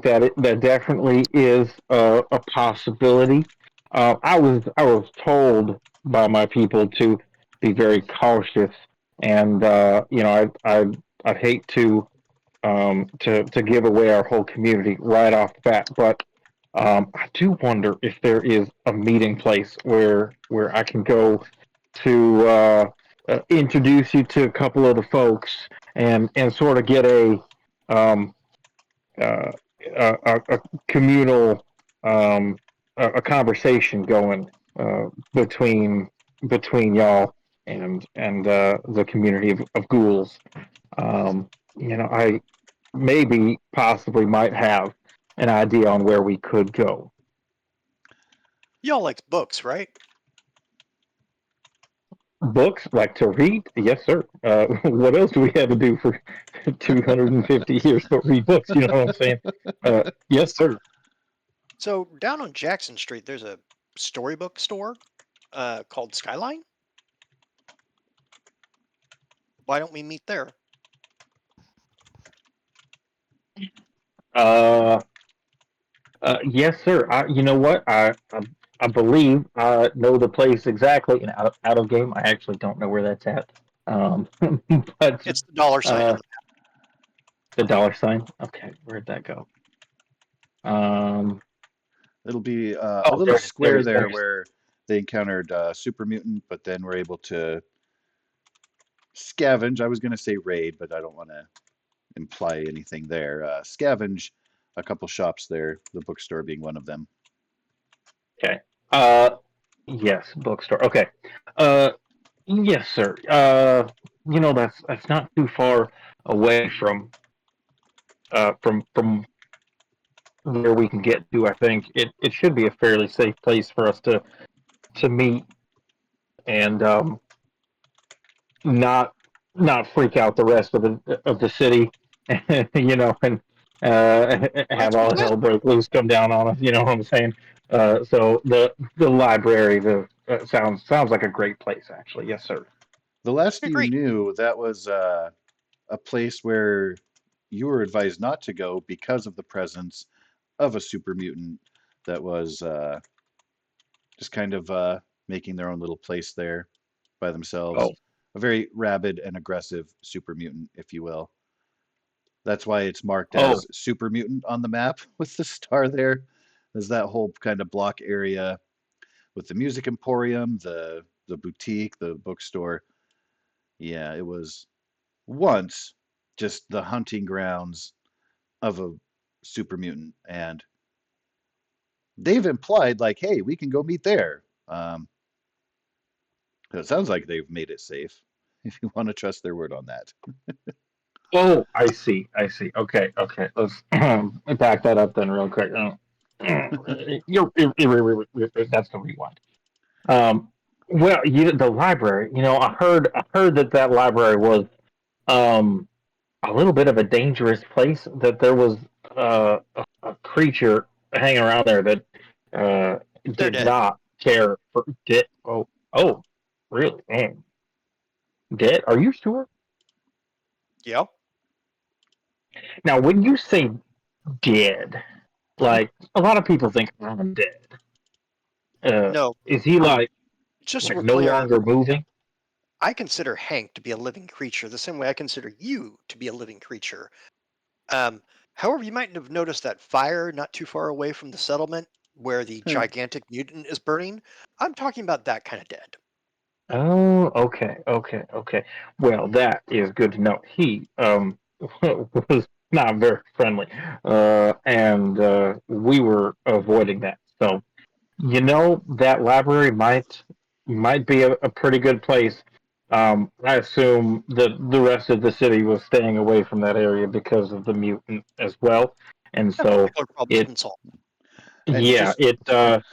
that definitely is a possibility. I was told by my people to be very cautious, and I'd hate to give away our whole community right off the bat, but I do wonder if there is a meeting place where I can go to introduce you to a couple of the folks and sort of get um, uh, a communal a conversation going between y'all and the community of ghouls. I maybe possibly might have an idea on where we could go. Y'all like books, right? Books, like to read? Yes, sir. What else do we have to do for 250 years but read books? You know what I'm saying? Yes, sir. So down on Jackson Street, there's a storybook store called Skyline. Why don't we meet there? Uh, yes, sir. You know what? I believe I know the place exactly. And out of game, I actually don't know where that's at. But It's the dollar sign on uh, the the dollar sign. Okay, where'd that go? Um, It'll be a oh, little there it is. There it square is. There there it is. where they encountered super mutant, but then were able to scavenge. I was going to say raid, but I don't want to imply anything there. Scavenge a couple shops there, the bookstore being one of them. Okay. Yes, bookstore. Okay. Uh, yes, sir. That's not too far away from where we can get to. I think it should be a fairly safe place for us to meet and not not freak out the rest of the city, and have Let's be all good. hell break loose, come down on us. You know what I'm saying? So the library, sounds like a great place, actually. Yes, sir. The last you Agreed. knew, that was a place where you were advised not to go because of the presence of a super mutant that was just kind of making their own little place there by themselves. Oh, A very rabid and aggressive super mutant, if you will. That's why it's marked oh, as super mutant on the map with the star there. There's that whole kind of block area with the music emporium, the boutique, the bookstore. Yeah, it was once just the hunting grounds of a super mutant, and they've implied like, hey, we can go meet there. It sounds like they've made it safe, if you want to trust their word on that. oh. I see. I see. Okay, okay. Let's back that up then, real quick. That's the rewind. Um, well, the library. I heard that library was um a little bit of a dangerous place. That there was a creature hanging around there that uh They're did dead. not care for did. Oh, really? Dead? Are you sure? Yeah. Now, when you say dead, Hmm. like a lot of people think I'm dead. No, Is he just so like we're no clear, longer moving? I consider Hank to be a living creature the same way I consider you to be a living creature. Um, However, you might have noticed that fire not too far away from the settlement where the gigantic mutant is burning. I'm talking about that kind of dead. Oh, okay, okay, okay. Well, that is good to know. He was not very friendly, and we were avoiding that. So, that library might be a pretty good place. I assume that the rest of the city was staying away from that area because of the mutant as well, and Yeah, so regular problems have it, been solved. And yeah, just it.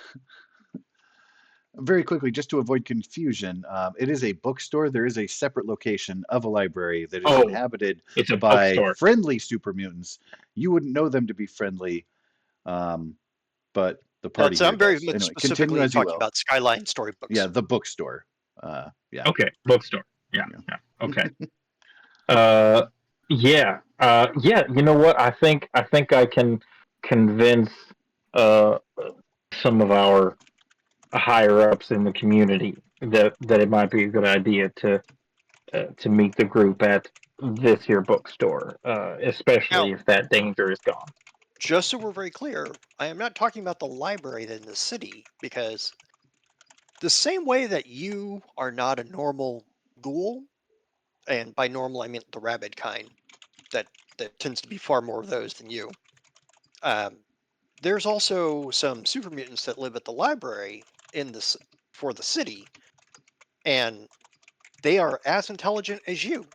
very quickly, just to avoid confusion, it is a bookstore. There is a separate location of a library that is Oh, inhabited it's a by bookstore. friendly super mutants. You wouldn't know them to be friendly, um, but the party That's here I'm very does. much Anyway, continue specifically as you talking will. about Skyline Yeah, storybooks. the bookstore. Yeah. Okay, bookstore. Yeah, Yeah. yeah. Okay. Uh, yeah. You know what? I think I can convince uh some of our higher ups in the community that it might be a good idea to meet the group at this here bookstore, Now, especially if that danger is gone. just so we're very clear, I am not talking about the library in the city because the same way that you are not a normal ghoul, and by normal I mean the rabid kind. That tends to be far more of those than you. There's also some super mutants that live at the library in this for the city, and they are as intelligent as you.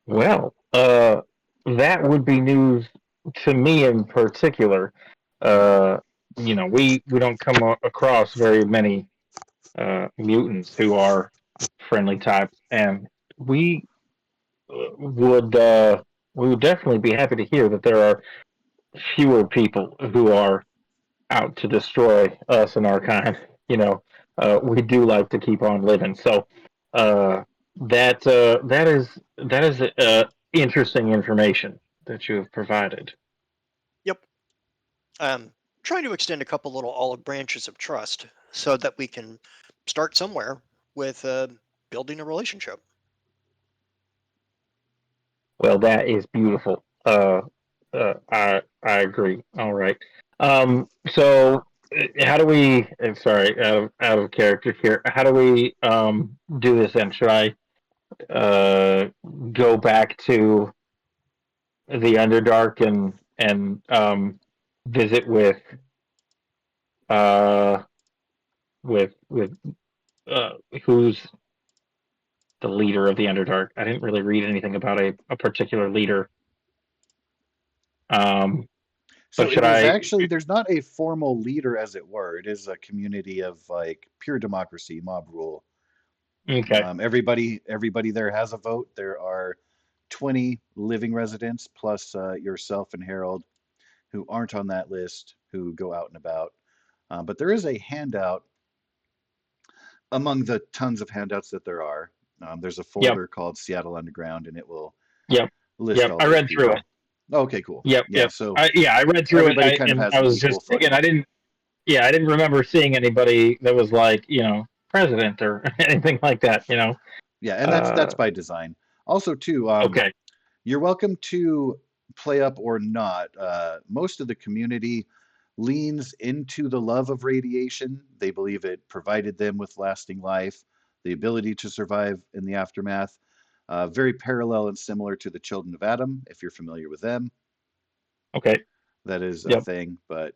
Well, that would be news to me in particular. Uh, we don't come across very many mutants who are friendly types, and we would we would definitely be happy to hear that there are fewer people who are out to destroy us and our kind. We do like to keep on living, so uh, that is interesting information that you have provided. Yep. Um, Trying to extend a couple little olive branches of trust so that we can start somewhere with building a relationship. Well, that is beautiful. I agree. All right. So how do we? Sorry, out of character here. How do we do this? Then should I uh, go back to the Underdark and visit uh, with uh, who's the leader of the Underdark? I didn't really read anything about a particular leader. Um, So but it should is I? actually, there's not a formal leader, as it were. It is a community of like pure democracy, mob rule. Okay. Everybody there has a vote. There are 20 living residents plus yourself and Harold who aren't on that list who go out and about. But there is a handout among the tons of handouts that there are. There's a Yep. folder called Seattle Underground, and it will Yep. list Yep. all I those read through it. people. Okay, cool. Yep. Yeah, Yep. so I read through it, everybody kind of and has I an was equal just thinking, footing. I didn't remember seeing anybody that was like, president or anything like that. Yeah, and that's Uh, by design. Also, too, okay. you're welcome to play up or not. Most of the community leans into the love of radiation. They believe it provided them with lasting life, the ability to survive in the aftermath. Very parallel and similar to the Children of Adam, if you're familiar with them. Okay. That is a Yep. thing. But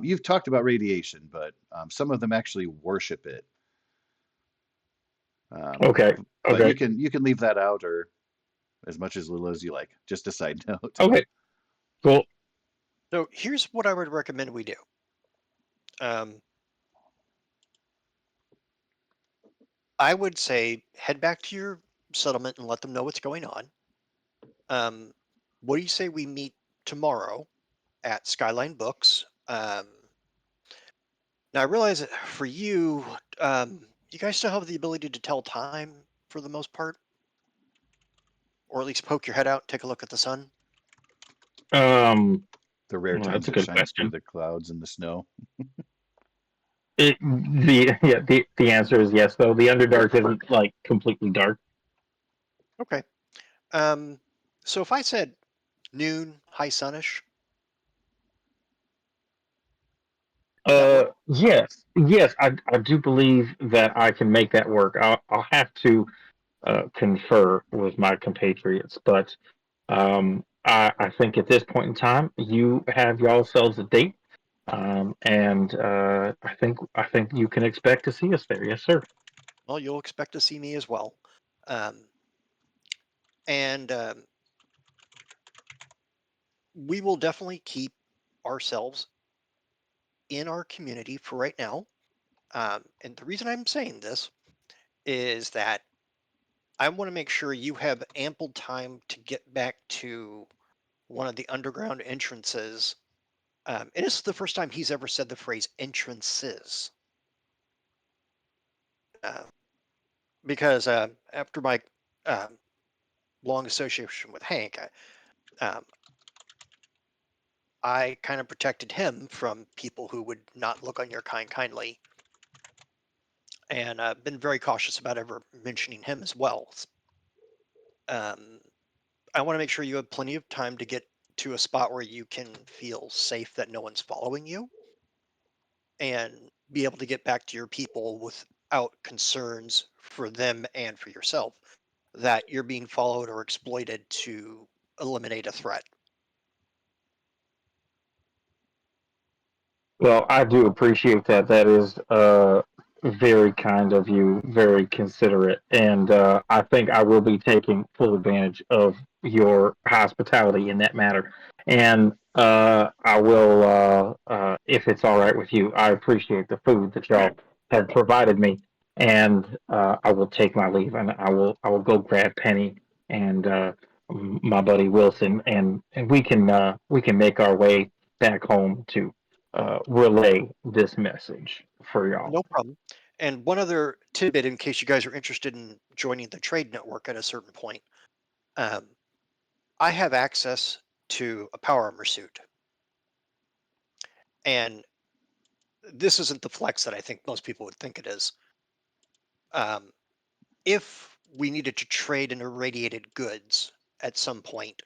you've talked about radiation, but some of them actually worship it. Um, Okay. but Okay. you can leave that out or as much as little as you like. Just a side note. Okay. Cool. So here's what I would recommend we do. Um, I would say head back to your settlement and let them know what's going on. Um, what do you say we meet tomorrow at Skyline Books? Now I realize that for you, you guys still have the ability to tell time for the most part, or at least poke your head out, and take a look at the sun. Um, The rare well, that's times a it good shines through question. the clouds and the snow. The answer is yes, though the Underdark isn't like completely dark. Okay. Um, so if I said noon, high sunish, would that work? Yes, I do believe that I can make that work. I'll have to confer with my compatriots, but I think at this point in time, you have y'all selves a date, and I think you can expect to see us there. Yes, sir. Well, you'll expect to see me as well. Um, and we will definitely keep ourselves in our community for right now. And the reason I'm saying this is that I want to make sure you have ample time to get back to one of the underground entrances. And this is the first time he's ever said the phrase entrances. Uh, because after my um long association with Hank, um, I kind of protected him from people who would not look on your kind kindly, and been very cautious about ever mentioning him as well. Um, I want to make sure you have plenty of time to get to a spot where you can feel safe that no one's following you, and be able to get back to your people with out concerns for them and for yourself that you're being followed or exploited to eliminate a threat. Well, I do appreciate that. That is very kind of you, very considerate, and I think I will be taking full advantage of your hospitality in that matter. And I will, if it's all right with you, I appreciate the food that y'all have provided me, and I will take my leave, and I will go grab Penny and my buddy Wilson, and we can make our way back home to relay this message for y'all. No problem. And one other tidbit in case you guys are interested in joining the trade network at a certain point. Um, I have access to a power armor suit. And this isn't the flex that I think most people would think it is. Um, if we needed to trade in irradiated goods at some point,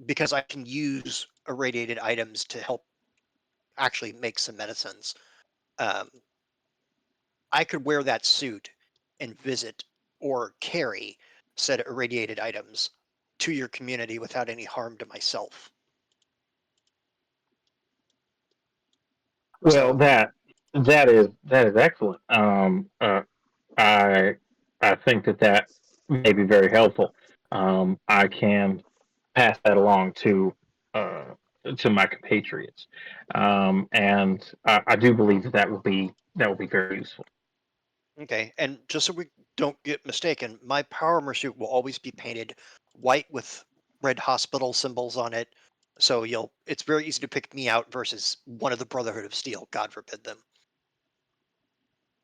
because I can use irradiated items to help actually make some medicines, um, I could wear that suit and visit or carry said irradiated items to your community without any harm to myself. Well, So, that is excellent. I I think that may be very helpful. I can pass that along uh, to my compatriots, and I do believe that will be very useful. okay. And just so we don't get mistaken, my power armor suit will always be painted white with red hospital symbols on it. So it's very easy to pick me out versus one of the Brotherhood of Steel, God forbid them.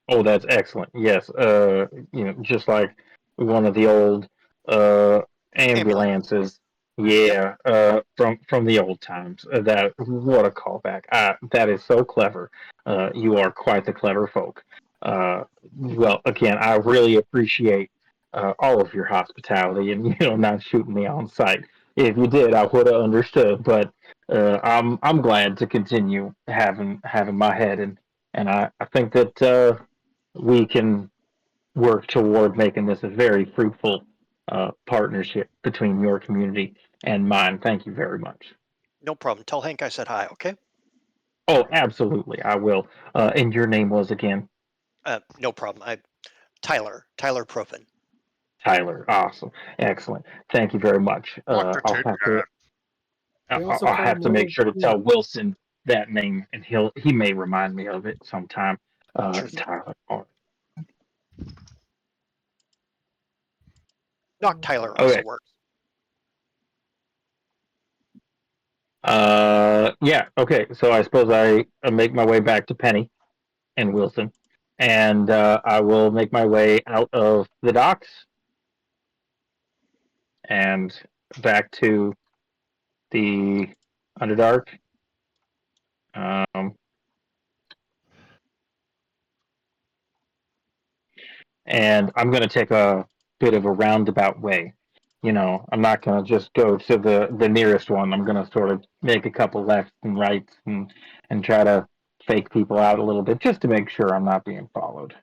Oh, that's excellent. Yes, just like one of the old uh, Ambulance. ambulances. Yep. Yeah, from the old times. That what a callback. That is so clever. You are quite the clever folk. Well, again, I really appreciate all of your hospitality and not shooting me on sight. If you did, I would have understood. But I'm glad to continue having my head and I think that we can work toward making this a very fruitful partnership between your community and mine. Thank you very much. No problem. Tell Hank I said hi, okay? Oh, absolutely, I will. And your name was again No problem. Tyler Profin. Tyler. Awesome, excellent. Thank you very much. Dr. I'll Tin have Man. to. We also I'll call have him to make Roll sure to 20. tell Wilson that name, and he may remind me of it sometime. Sure thing. Tyler. Doc Tyler also Okay. works. Yeah. Okay. So I suppose I make my way back to Penny and Wilson, and I will make my way out of the docks and back to the Underdark. Um, and I'm going to take a bit of a roundabout way. I'm not going to just go to the nearest one. I'm going to sort of make a couple lefts and rights and try to fake people out a little bit just to make sure I'm not being followed.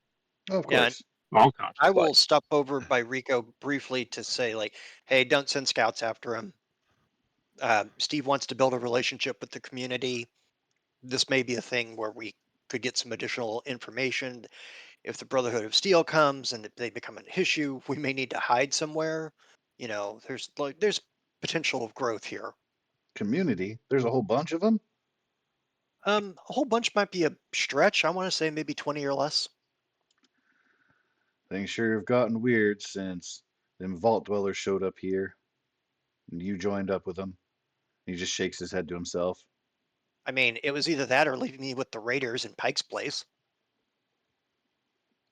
Of Yeah, and course. All conscious, I but will stop over by Rico briefly to say, like, hey, don't send scouts after him. Steve wants to build a relationship with the community. This may be a thing where we could get some additional information. If the Brotherhood of Steel comes and they become an issue, we may need to hide somewhere. There's potential of growth here. Community. There's a whole bunch of them. A whole bunch might be a stretch. I want to say maybe 20 or less. Things sure have gotten weird since them vault dwellers showed up here and you joined up with them. He just shakes his head to himself. I mean, it was either that or leaving me with the Raiders in Pike's Place.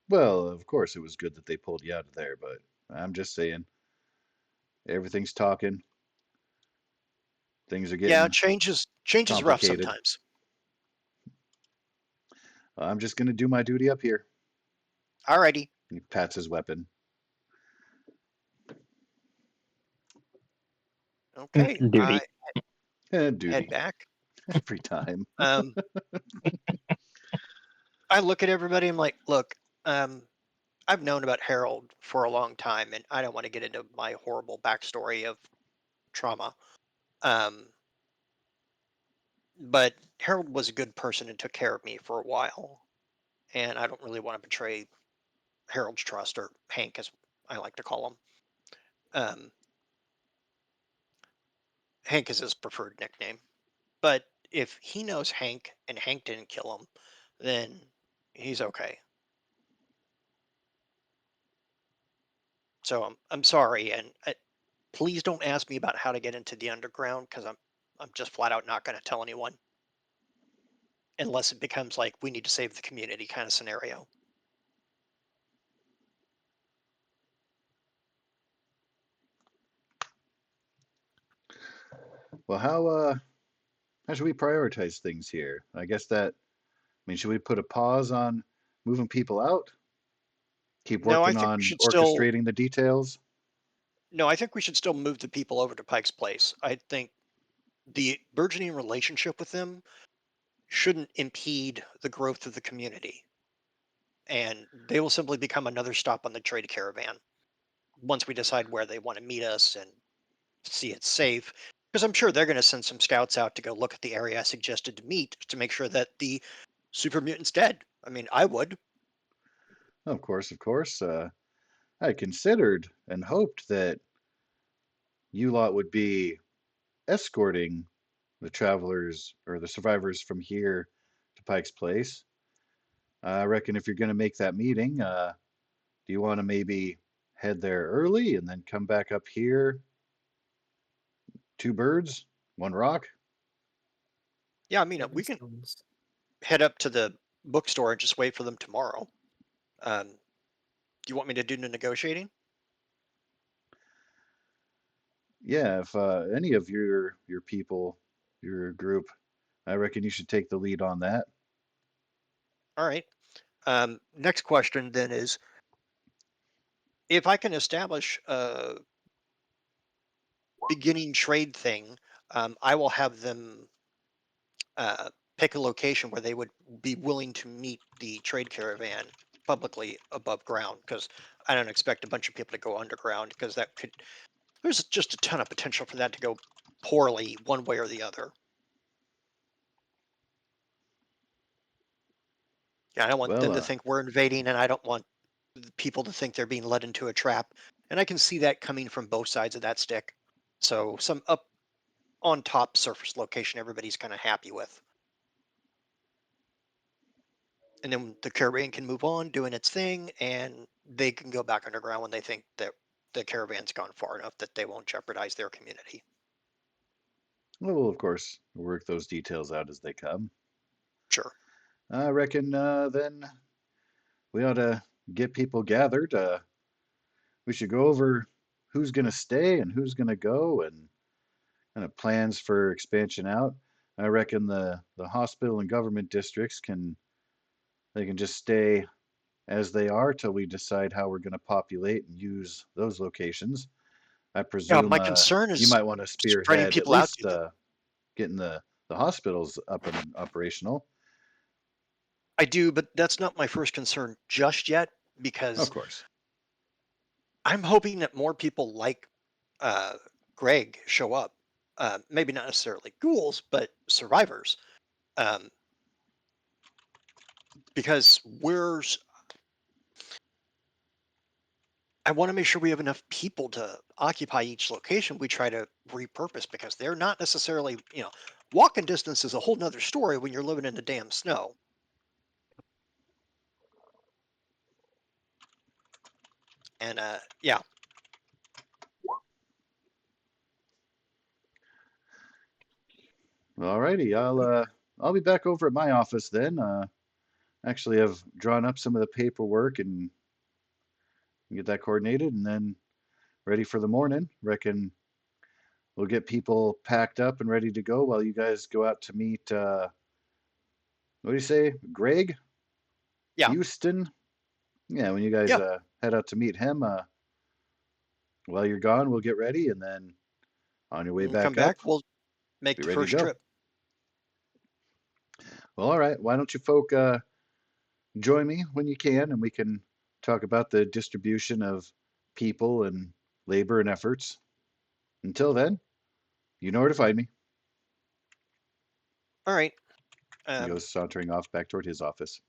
Well, of course it was good that they pulled you out of there, but I'm just saying, everything's talking. Things are Yeah, getting change is rough complicated. sometimes. I'm just gonna do my duty up here. Alrighty. He pats his weapon. Okay. duty. I head Duty back. every time. Um, I look at everybody. I'm like, look, I've known about Harold for a long time, and I don't want to get into my horrible backstory of trauma. Um, but Harold was a good person and took care of me for a while, and I don't really want to betray Harold's trust, or Hank, as I like to call him. Um, Hank is his preferred nickname. But if he knows Hank and Hank didn't kill him, then he's okay. So I'm sorry, and please don't ask me about how to get into the underground, because I'm just flat out not going to tell anyone unless it becomes like we need to save the community kind of scenario. Well, how should we prioritize things here? I guess that, I mean, should we put a pause on moving people out? Keep No, I working think we on should still. orchestrating the details? No, I think we should still move the people over to Pike's Place. I think the burgeoning relationship with them shouldn't impede the growth of the community, and they will simply become another stop on the trade caravan once we decide where they want to meet us and see it's safe. Because I'm sure they're going to send some scouts out to go look at the area I suggested to meet to make sure that the super mutant's dead. I mean, I would. Of course, of course. I considered and hoped that you lot would be escorting the travelers or the survivors from here to Pike's Place. I reckon if you're going to make that meeting, do you want to maybe head there early and then come back up here? Two birds, one rock? Yeah, I mean, Seven we can stones. head up to the bookstore and just wait for them tomorrow. Do you want me to do the negotiating? Yeah, if any of your people, your group, I reckon you should take the lead on that. All right. Next question then is, if I can establish a beginning trade thing, I will have them uh, pick a location where they would be willing to meet the trade caravan publicly above ground, because I don't expect a bunch of people to go underground, because there's just a ton of potential for that to go poorly one way or the other. Yeah, I don't want Well, them to think we're invading, and I don't want people to think they're being led into a trap. And I can see that coming from both sides of that stick. So some up on top surface location everybody's kind of happy with. And then the caravan can move on doing its thing, and they can go back underground when they think that the caravan's gone far enough that they won't jeopardize their community. we'll of course work those details out as they come. Sure. I reckon then we ought to get people gathered. We should go over who's going to stay and who's going to go and kind of plans for expansion out. I reckon the hospital and government districts can just stay as they are till we decide how we're going to populate and use those locations. I Yeah, presume my concern you is might want to spreading spearhead at people out least to them. getting the hospitals up and operational. I do, but that's not my first concern just yet, Of because course. I'm hoping that more people like uh, Greg show up. Maybe not necessarily ghouls, but survivors. Um, because I want to make sure we have enough people to occupy each location we try to repurpose, because they're not necessarily, walking distance is a whole nother story when you're living in the damn snow. And yeah, Alrighty, I'll be back over at my office then. Actually, I've drawn up some of the paperwork and get that coordinated, and then ready for the morning. Reckon we'll get people packed up and ready to go while you guys go out to meet. What do you say, Greg yeah, Houston? Yeah, when you guys yeah. head out to meet him, while you're gone, we'll get ready, and then on your way When we come back back, up, we'll make be the ready to first go. trip. Well, all right. Why don't you folk join me when you can, and we can talk about the distribution of people and labor and efforts. Until then, you know where to find me. All right. He goes sauntering off back toward his office.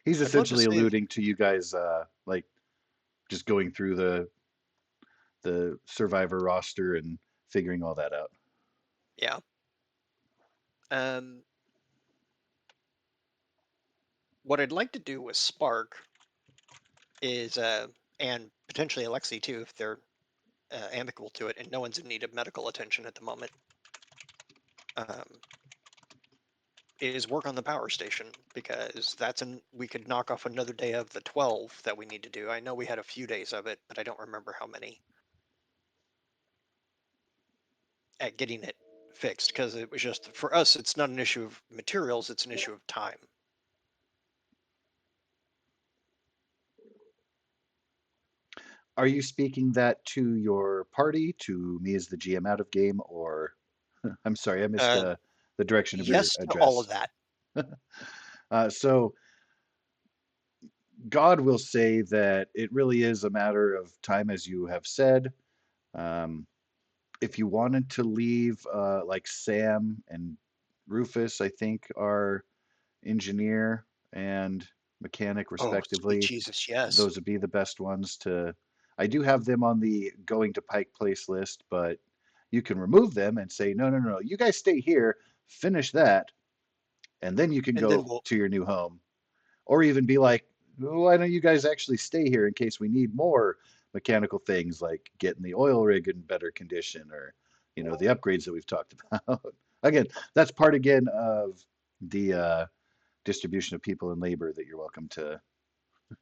He's I'd love to essentially say, alluding to you guys, like just going through the survivor roster and figuring all that out. yeah. Um, what I'd like to do with Spark is, and potentially Alexi too, if they're amicable to it, and no one's in need of medical attention at the moment, is work on the power station, because we could knock off another day of the 12 that we need to do. I know we had a few days of it, but I don't remember how many, at getting it fixed, because it was just, for us, it's not an issue of materials, it's an issue of time. Are you speaking that to your party, to me as the GM out of game, or I'm sorry, I missed Um, the direction of your yes to all of address. that. So God will say that it really is a matter of time, as you have said. Um, if you wanted to leave, like Sam and Rufus, I think are engineer and mechanic Oh, sweet respectively, Jesus, yes. those would be the best ones to. I do have them on the going to Pike Place list, but you can remove them and say, no, no, no, you guys stay here, finish that, and then you can And then go to your new home. Or even be like, why don't you guys actually stay here in case we need more mechanical things like getting the oil rig in better condition or, the upgrades that we've talked about. Again, that's part again of the distribution of people and labor that you're welcome to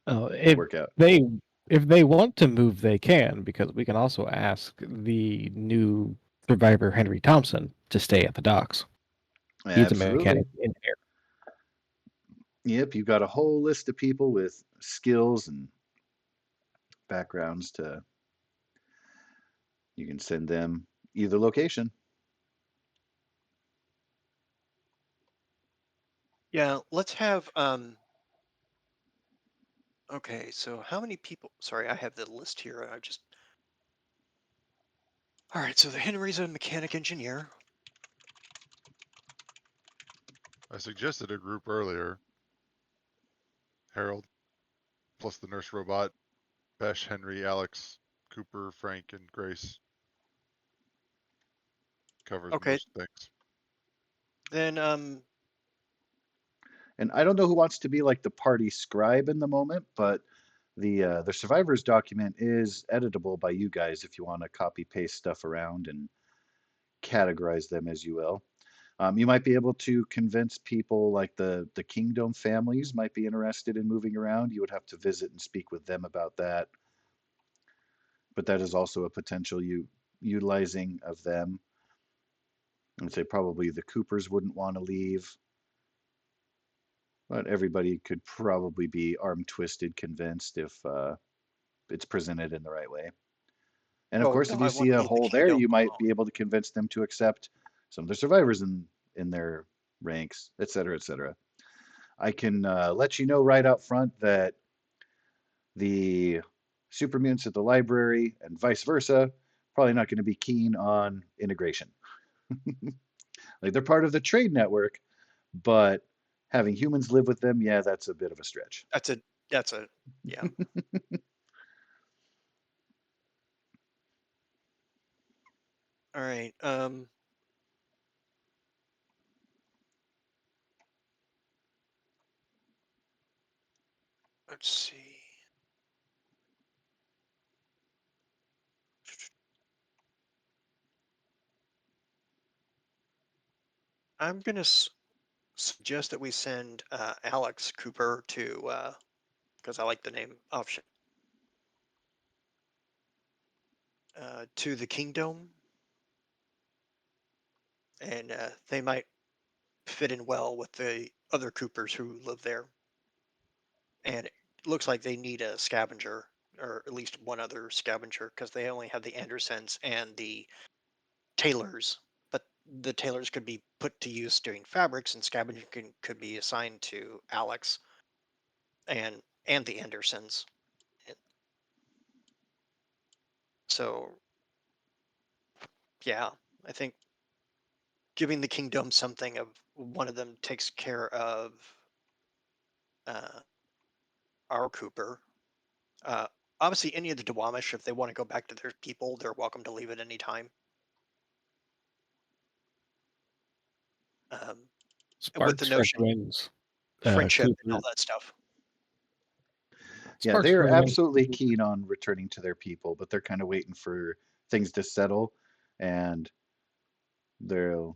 Oh, if work out. they if they want to move, they can, because we can also ask the new survivor Henry Thompson to stay at the docks. He's a Absolutely. mechanic engineer. Yep, you've got a whole list of people with skills and backgrounds to you can send them either location. Yeah, let's have okay, so how many people? Sorry, I have the list here. I just All right, so the Henry's a mechanic engineer. I suggested a group earlier. Harold, plus the nurse robot, Besh, Henry, Alex, Cooper, Frank, and Grace. Covers Okay, most things. then And I don't know who wants to be like the party scribe in the moment, but the survivors document is editable by you guys if you want to copy paste stuff around and categorize them as you will. You might be able to convince people like the kingdom families might be interested in moving around. You would have to visit and speak with them about that, but that is also a potential utilizing of them. I would say probably the Coopers wouldn't want to leave, but everybody could probably be arm twisted convinced if it's presented in the right way. And of oh course, no, if you I want see to a leave the hole there, kingdom you might alone. be able to convince them to accept some of the survivors in their ranks, et cetera, et cetera. I can let you know right out front that the super mutants at the library and vice versa probably not going to be keen on integration. Like they're part of the trade network, but having humans live with them, yeah, that's a bit of a stretch. That's a yeah. All right. Let's see. I'm gonna suggest that we send Alex Cooper to, because I like the name option, to the kingdom, and they might fit in well with the other Coopers who live there. And it looks like they need a scavenger, or at least one other scavenger, because they only have the Andersons and the Taylors, but the tailors could be put to use doing fabrics, and scavenging could be assigned to Alex and the Andersons. And so yeah, I think giving the kingdom something of one of them takes care of uh, our Cooper. Uh, Obviously, any of the Dwamish, if they want to go back to their people, they're welcome to leave at any time. Um, and with the Sparks notion recommends friendship and all Cooper. that stuff. Yeah, Sparks they're recommends absolutely Cooper. keen on returning to their people, but they're kind of waiting for things to settle, and they're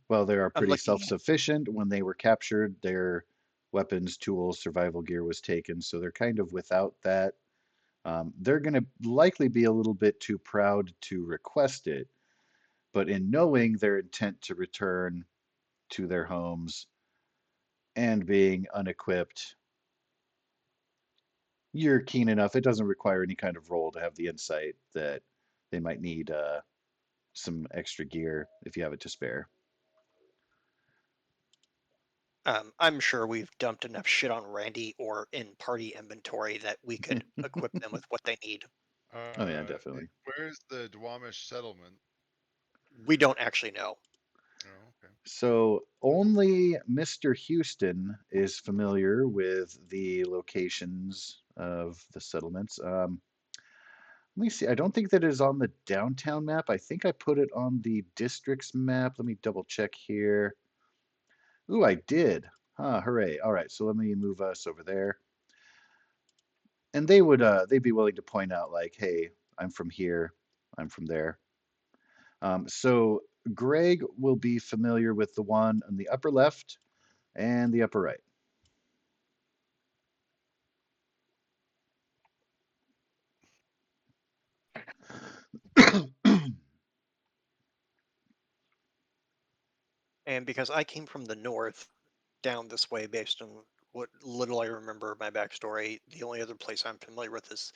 well, they are I'm pretty looking. self-sufficient. When they were captured, their weapons, tools, survival gear was taken, so they're kind of without that. They're going to likely be a little bit too proud to request it, but in knowing their intent to return to their homes and being unequipped, you're keen enough. It doesn't require any kind of roll to have the insight that they might need some extra gear if you have it to spare. I'm sure we've dumped enough shit on Randy or in party inventory that we could equip them with what they need. Oh yeah, definitely. Where's the Dwamish settlement? We don't actually know. Oh, okay. So only Mr. Houston is familiar with the locations of the settlements. Let me see. I don't think that is on the downtown map. I think I put it on the district's map. Let me double check here. Ooh, I did. Ah, hooray. All right, so let me move us over there. And they'd be willing to point out like, hey, I'm from here, I'm from there. So Greg will be familiar with the one on the upper left and the upper right. And because I came from the north down this way based on what little I remember of my backstory, the only other place I'm familiar with is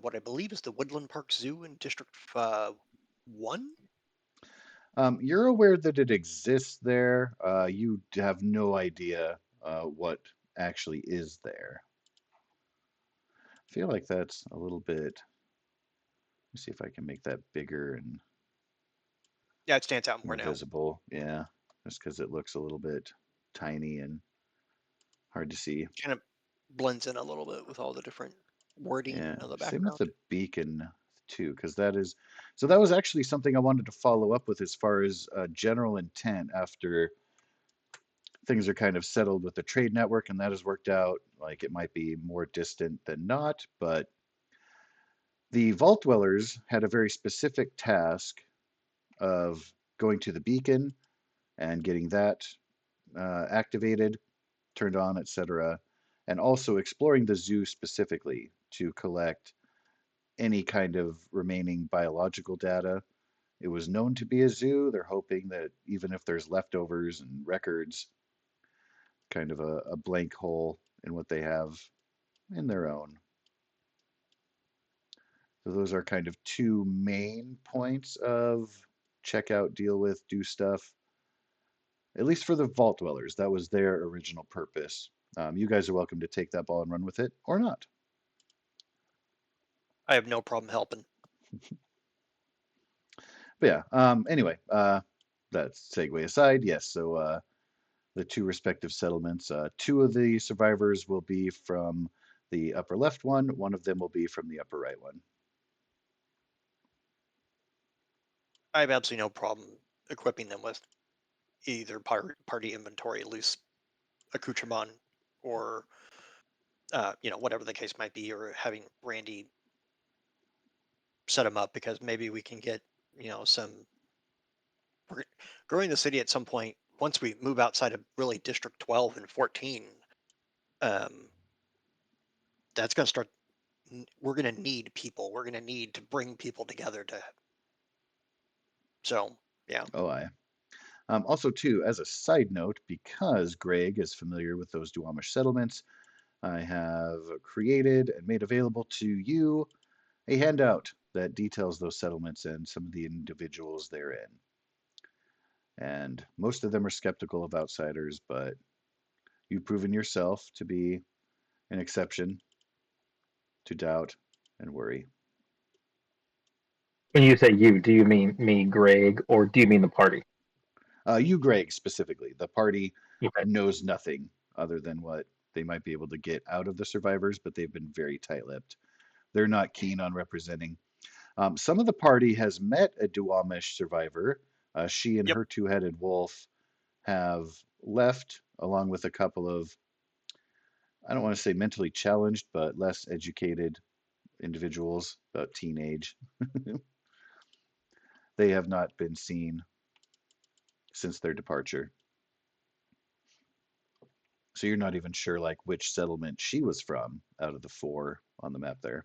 what I believe is the Woodland Park Zoo in District 1. You're aware that it exists there. You have no idea what actually is there. I feel like that's a little bit. Let me see if I can make that bigger and Yeah, it stands out more more now. visible. Yeah, just because it looks a little bit tiny and hard to see. Kind of blends in a little bit with all the different wording Yeah, of the same with background. the beacon too, because that is so that was actually something I wanted to follow up with as far as general intent after things are kind of settled with the trade network, and that has worked out. Like it might be more distant than not, but the Vault Dwellers had a very specific task of going to the beacon and getting that activated, turned on, etc., and also exploring the zoo specifically to collect any kind of remaining biological data. It was known to be a zoo. They're hoping that even if there's leftovers and records, kind of a blank hole in what they have in their own. So those are kind of two main points of check out, deal with, do stuff. At least for the Vault Dwellers, that was their original purpose. You guys are welcome to take that ball and run with it or not. I have no problem helping. But yeah, anyway, that segue aside, yes, so the two respective settlements, two of the survivors will be from the upper left one of them will be from the upper right one. I have absolutely no problem equipping them with either party inventory, loose accoutrement, or whatever the case might be, or having Randy set them up because maybe we can get some. We're growing the city at some point once we move outside of really District 12 and 14. Um, that's going to start. We're going to need people. We're going to need to bring people together to. So yeah, Oh, also, too, as a side note, because Greg is familiar with those Duwamish settlements, I have created and made available to you a handout that details those settlements and some of the individuals therein. and most of them are skeptical of outsiders, but you've proven yourself to be an exception to doubt and worry. When you say you, do you mean me, Greg, or do you mean the party? You, Greg, specifically. The party Okay. knows nothing other than what they might be able to get out of the survivors, but they've been very tight-lipped. They're not keen on representing. Some of the party has met a Duwamish survivor. She and Yep. her two-headed wolf have left, along with a couple of, I don't want to say mentally challenged, but less educated individuals, about teenage. They have not been seen since their departure. So you're not even sure like which settlement she was from out of the 4 on the map there.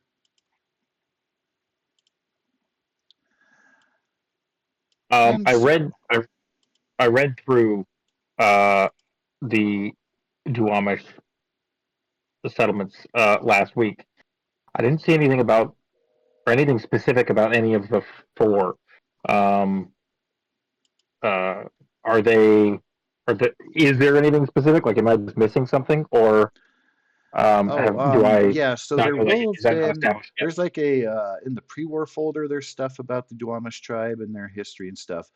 And I read so, I read through the Duwamish settlements last week. I didn't see anything about or anything specific about any of the 4. Um, are they? Is there anything specific? Like, am I just missing something, or do I yeah, so not there know that? will Is have that not been, established yet? there's like a, in the pre-war folder, there's stuff about the Duwamish tribe and their history and stuff.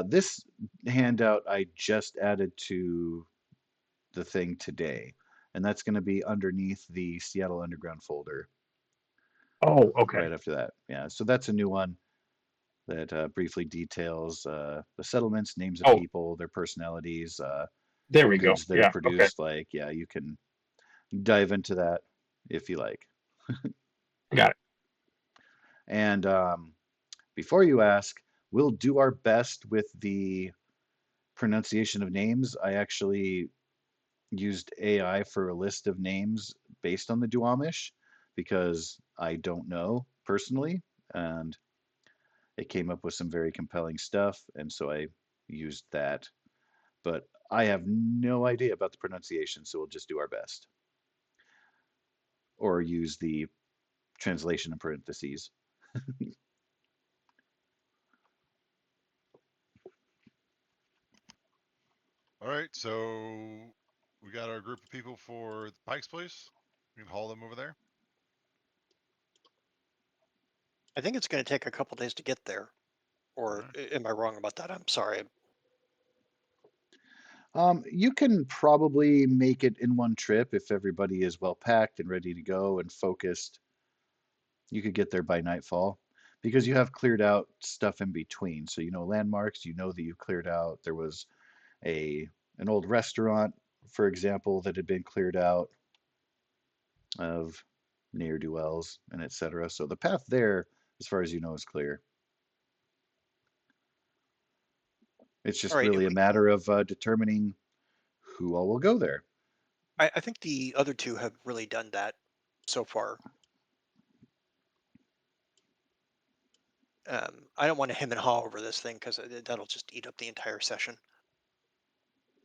This handout I just added to the thing today, and that's going to be underneath the Seattle Underground folder Oh, okay, right after that. Yeah, so that's a new one that briefly details the settlements, names of oh, people, their personalities, there we go. goods that are Yeah, okay, produced. Like, yeah, you can dive into that if you like. got it. And before you ask, we'll do our best with the pronunciation of names. I actually used AI for a list of names based on the Duwamish because I don't know personally, and it came up with some very compelling stuff, and so I used that. But I have no idea about the pronunciation, so we'll just do our best. Or use the translation in parentheses. All right, so we got our group of people for the Pike's Place. We can haul them over there. I think it's going to take a couple days to get there. Or am I wrong about that? I'm sorry. You can probably make it in one trip if everybody is well packed and ready to go and focused. You could get there by nightfall because you have cleared out stuff in between. So you know landmarks, you know that you cleared out. There was a an old restaurant, for example, that had been cleared out of ne'er-do-wells and etc. So the path there, as far as you know, is clear. It's All just right. If really a we can, matter of determining who all will go there. I think the other two have really done that so far. I don't want to hem and haw over this thing because that'll just eat up the entire session.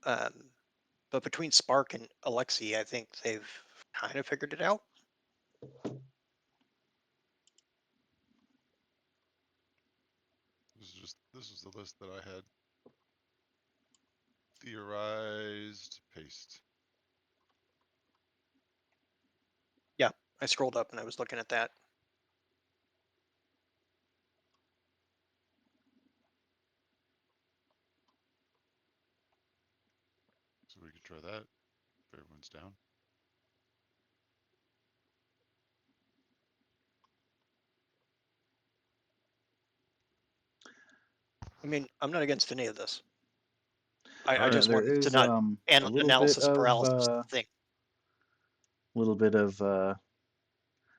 But between Spark and Alexi, I think they've kind of figured it out. This is the list that I had theorized. Paste. Yeah, I scrolled up and I was looking at that. So we could try that if everyone's down. I mean, I'm not against any of this. I All right. just There want to is not a analysis paralysis thing. little bit of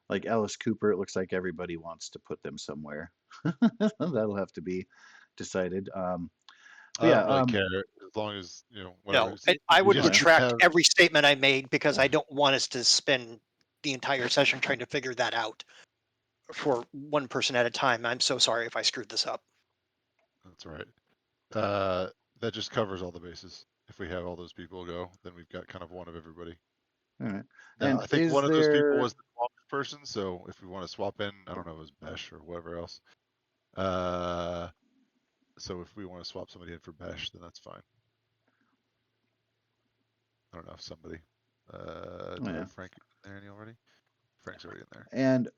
like Alice Cooper. It looks like everybody wants to put them somewhere. That'll have to be decided. But I yeah, don't really care as long as whatever. No, I would We just yeah, need to retract have. every statement I made because I don't want us to spend the entire session trying to figure that out for one person at a time. I'm so sorry if I screwed this up. That's all right. That just covers all the bases. If we have all those people go, then we've got kind of one of everybody. all right. Now, And I think is one of those people there? was the Swampy person. So if we want to swap in, I don't know, it was Besh or whatever else. So if we want to swap somebody in for Besh, then that's fine. I don't know if somebody. Do I Yeah. have Frank in there already? Frank's already in there. And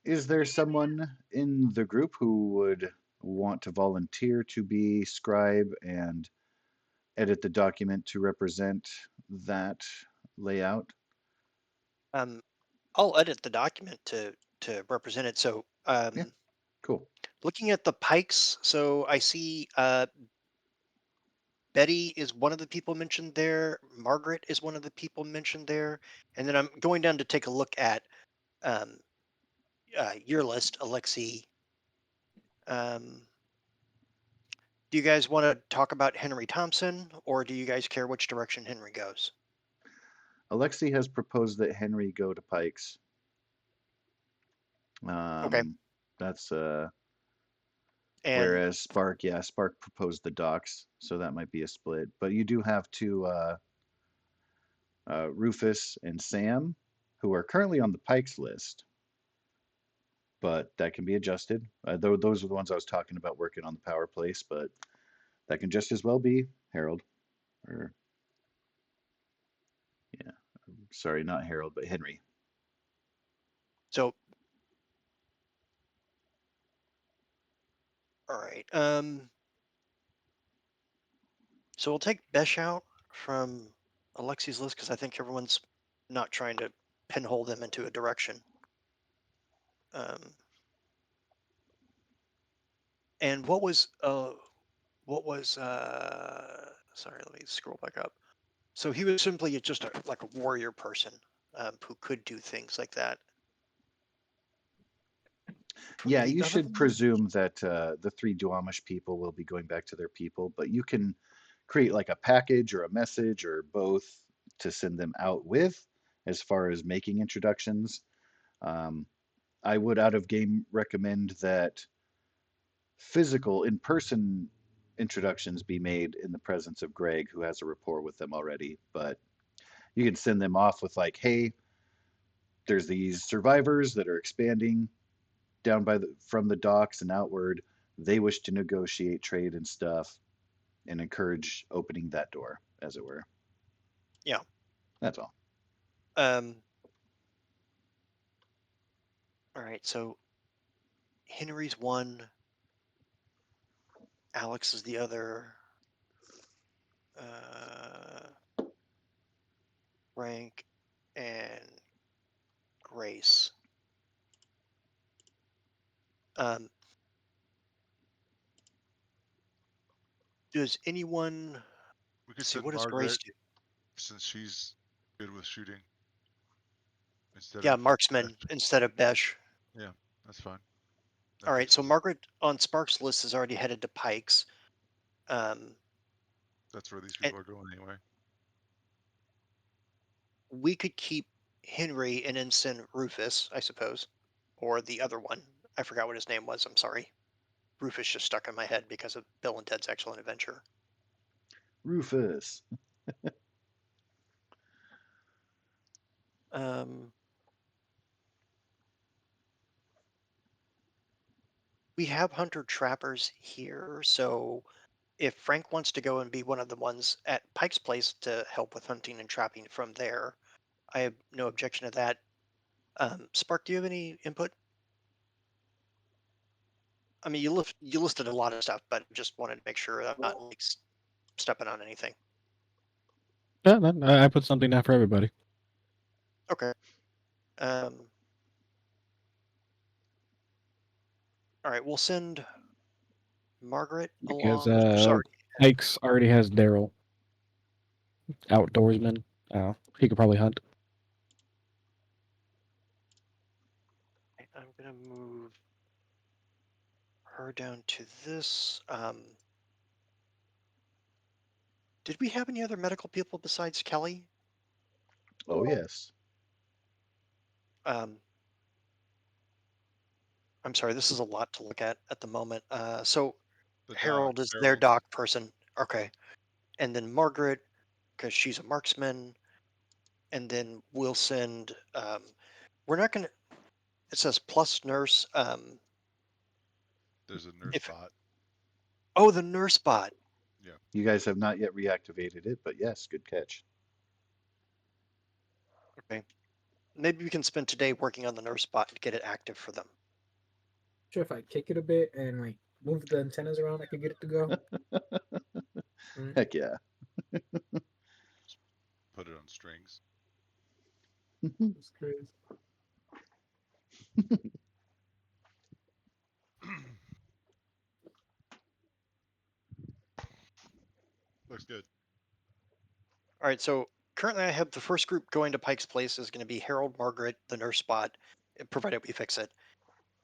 is there someone in the group who would want to volunteer to be scribe and edit the document to represent that layout? I'll edit the document to represent it. So Yeah, cool. looking at the pikes, so I see Betty is one of the people mentioned there. Margaret is one of the people mentioned there. And then I'm going down to take a look at um, your list, Alexi. Do you guys want to talk about Henry Thompson, or do you guys care which direction Henry goes? Alexi has proposed that Henry go to Pikes. Okay. That's And whereas Spark proposed the docks, so that might be a split. But you do have two Rufus and Sam, who are currently on the Pikes list, but that can be adjusted. Those are the ones I was talking about working on the power place, but that can just as well be Harold. Or, yeah, sorry, not Harold, but Henry. so, all right. So we'll take Besh out from Alexi's list because I think everyone's not trying to pinhole them into a direction. Um, and what was sorry, let me scroll back up. So he was simply just like a warrior person who could do things like that. From Yeah, the you other should one, presume that the three Duamish people will be going back to their people, but you can create like a package or a message or both to send them out with as far as making introductions. Um, I would out of game recommend that physical, in person introductions be made in the presence of Greg, who has a rapport with them already. But you can send them off with, like, hey, there's these survivors that are expanding down by from the docks and outward. They wish to negotiate trade and stuff and encourage opening that door, as it were. yeah. That's all. Um, all right, so Henry's one, Alex is the other. Frank and Grace. Um, does anyone We could see send what does Grace Margaret do? since she's good with shooting instead Yeah, of marksman Besh. instead of Besh. Yeah, that's fine. All That right, gives so us. Margaret on Sparks' list is already headed to Pikes. That's where these And people are going anyway. we could keep Henry and then send Rufus, I suppose, or the other one. I forgot what his name was. I'm sorry. Rufus just stuck in my head because of Bill and Ted's Excellent Adventure. Rufus. We have hunter trappers here, so if Frank wants to go and be one of the ones at Pike's Place to help with hunting and trapping from there, I have no objection to that. Spark, do you have any input? I mean, you listed a lot of stuff, but just wanted to make sure I'm not like stepping on anything. Yeah, I put something down for everybody. Okay. All right, we'll send Margaret Because along. Sorry. Ike's already has Daryl, outdoorsman. He could probably hunt. I'm gonna move her down to this. Did we have any other medical people besides Kelly? Oh, yes. Um, I'm sorry, this is a lot to look at the moment. So The doc, Harold is their Harold. doc person. Okay. And then Margaret, because she's a marksman. And then we'll send, we're not going to, it says plus nurse. There's a nurse If bot. Oh, the nurse bot. You guys have not yet reactivated it, but yes, good catch. Okay. Maybe we can spend today working on the nurse bot to get it active for them. Sure, if I kick it a bit and like move the antennas around, I could get it to go. Right. Heck yeah. Put it on strings. That's crazy. Looks good. All right, so currently I have the first group going to Pike's Place is going to be Harold, Margaret, the nurse bot, provided we fix it,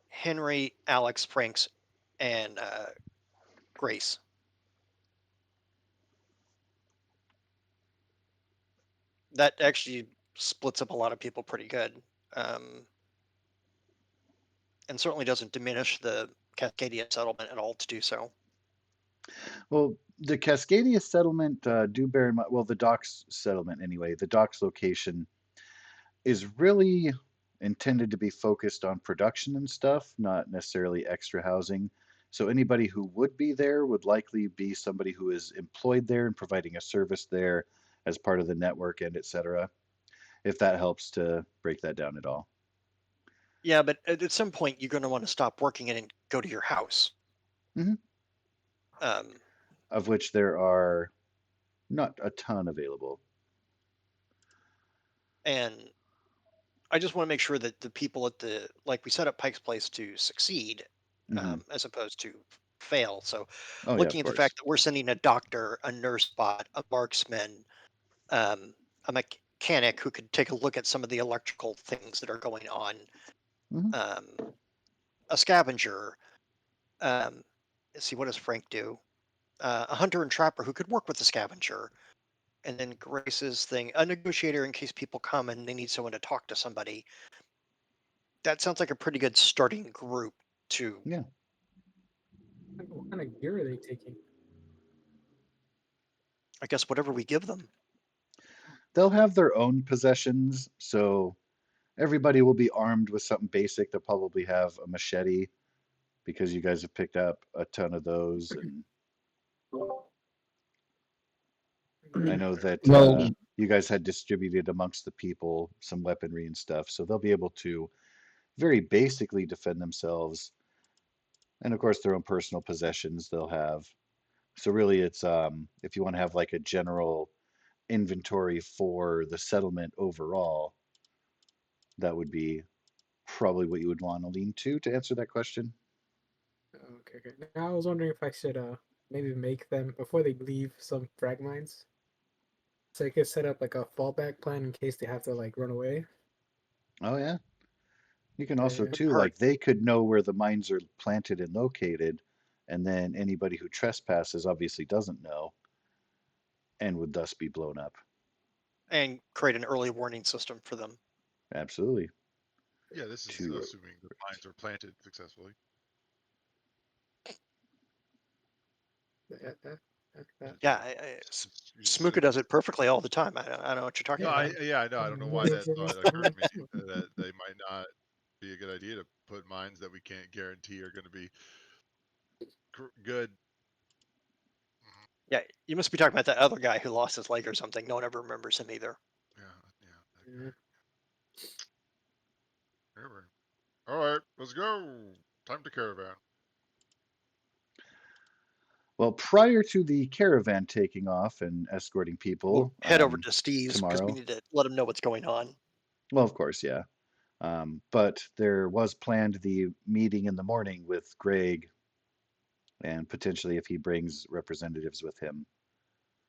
Henry, Alex, Franks, and Grace. That actually splits up a lot of people pretty good, and certainly doesn't diminish the Cascadia settlement at all to do so. Well, the Cascadia settlement, do bear in mind, well, the docks settlement anyway, the docks location is really intended to be focused on production and stuff, not necessarily extra housing. So anybody who would be there would likely be somebody who is employed there and providing a service there as part of the network and et cetera, if that helps to break that down at all. Yeah, but at some point you're going to want to stop working it and go to your house. Mhm. Um, Of which there are not a ton available. and I just want to make sure that the people at the like we set up Pike's Place to succeed, Hmm. as opposed to fail. So, Oh yeah, of looking at the course. fact that we're sending a doctor, a nurse bot, a marksman, a mechanic who could take a look at some of the electrical things that are going on, Hmm. um, a scavenger. Um, let's see, what does Frank do? A hunter and trapper who could work with the scavenger. And then Grace's thing, a negotiator in case people come and they need someone to talk to somebody. That sounds like a pretty good starting group to, Yeah. What kind of gear are they taking? I guess, whatever we give them. They'll have their own possessions, so everybody will be armed with something basic. They'll probably have a machete because you guys have picked up a ton of those. And I know that Well, you guys had distributed amongst the people some weaponry and stuff, so they'll be able to very basically defend themselves. And of course, their own personal possessions they'll have. So really, it's if you want to have like a general inventory for the settlement overall, that would be probably what you would want to lean to answer that question. Okay, okay. Now I was wondering if I should maybe make them before they leave some frag mines, so I could set up like a fallback plan in case they have to like run away. Oh yeah. You can also Yeah. too, Hurt. like they could know where the mines are planted and located, and then anybody who trespasses obviously doesn't know and would thus be blown up. And create an early warning system for them. Absolutely. Yeah, this is To assuming the mines are planted successfully. That, that, that. Yeah, You just Smooka assume. does it perfectly all the time. I don't know what you're talking No, about. I know. I don't know why that thought occurred to me that they might not be a good idea to put mines that we can't guarantee are going to be good. Yeah, you must be talking about that other guy who lost his leg or something. No one ever remembers him either. Yeah, yeah. Yeah. Anyway. All right, let's go. Time to caravan. well, prior to the caravan taking off and escorting We'll people head over to Steve's because we tomorrow. need to let him know what's going on. Well, of course, yeah. But there was planned the meeting in the morning with Greg and potentially if he brings representatives with him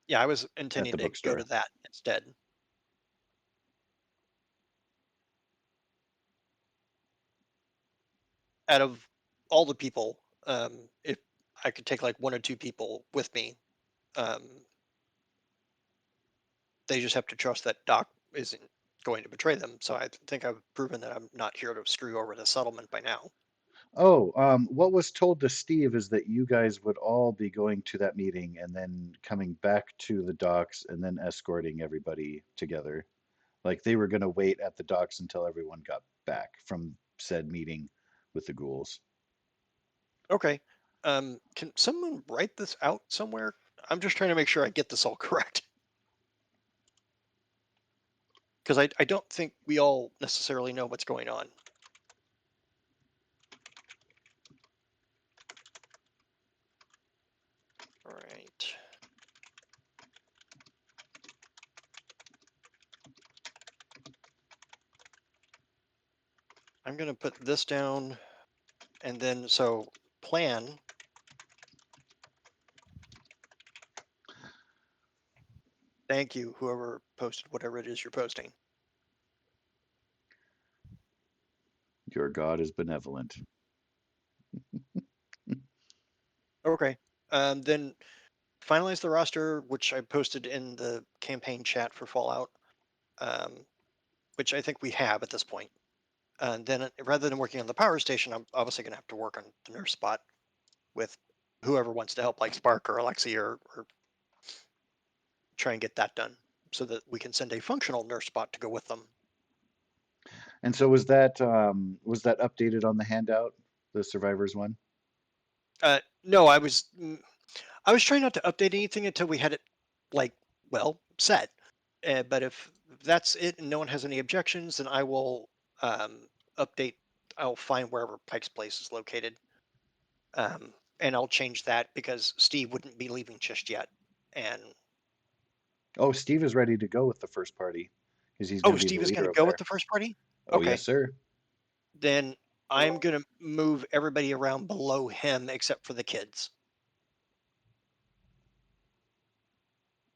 Yeah, I was at intending the to go to bookstore. that instead. Out of all the people, if I could take like one or two people with me, um, they just have to trust that Doc isn't going to betray them. So I think I've proven that I'm not here to screw over the settlement by now. Oh, what was told to Steve is that you guys would all be going to that meeting and then coming back to the docks and then escorting everybody together. Like they were going to wait at the docks until everyone got back from said meeting with the ghouls. Okay. Can someone write this out somewhere? I'm just trying to make sure I get this all correct. Because I don't think we all necessarily know what's going on. All right. I'm going to put this down, and then so plan. Thank you, whoever posted whatever it is you're posting. Your God is benevolent. Okay. Then finalize the roster, which I posted in the campaign chat for Fallout, which I think we have at this point. And then rather than working on the power station, I'm obviously going to have to work on the nurse spot with whoever wants to help, like Spark or Alexi, or try and get that done so that we can send a functional nurse spot to go with them. And so was that updated on the handout, the survivors one? No, I was trying not to update anything until we had it set. But if that's it and no one has any objections, then I will update. I'll find wherever Pike's Place is located, and I'll change that because Steve wouldn't be leaving just yet. And Oh, Steve is ready to go with the first party because he's going oh, to be the Steve is going leader to over go with there. the first party. Oh, Okay, yes, sir. then I'm going to move everybody around below him except for the kids,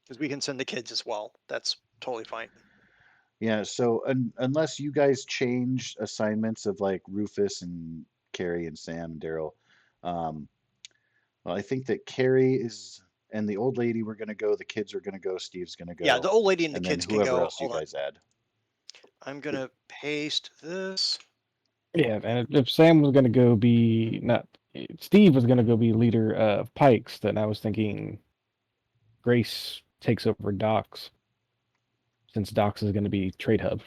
because we can send the kids as well. That's totally fine. Yeah, so unless you guys change assignments of like Rufus and Carrie and Sam and Daryl, um, well, I think that Carrie is and the old lady were going to go, the kids are going to go, Steve's going to Yeah, go, the old lady and the and then kids can whoever go. else you Hold on. guys add. I'm going to paste this. Yeah, and if Sam was going to go be not Steve was going to go be leader of Pikes, then I was thinking Grace takes over Docks, since Docks is going to be trade hub.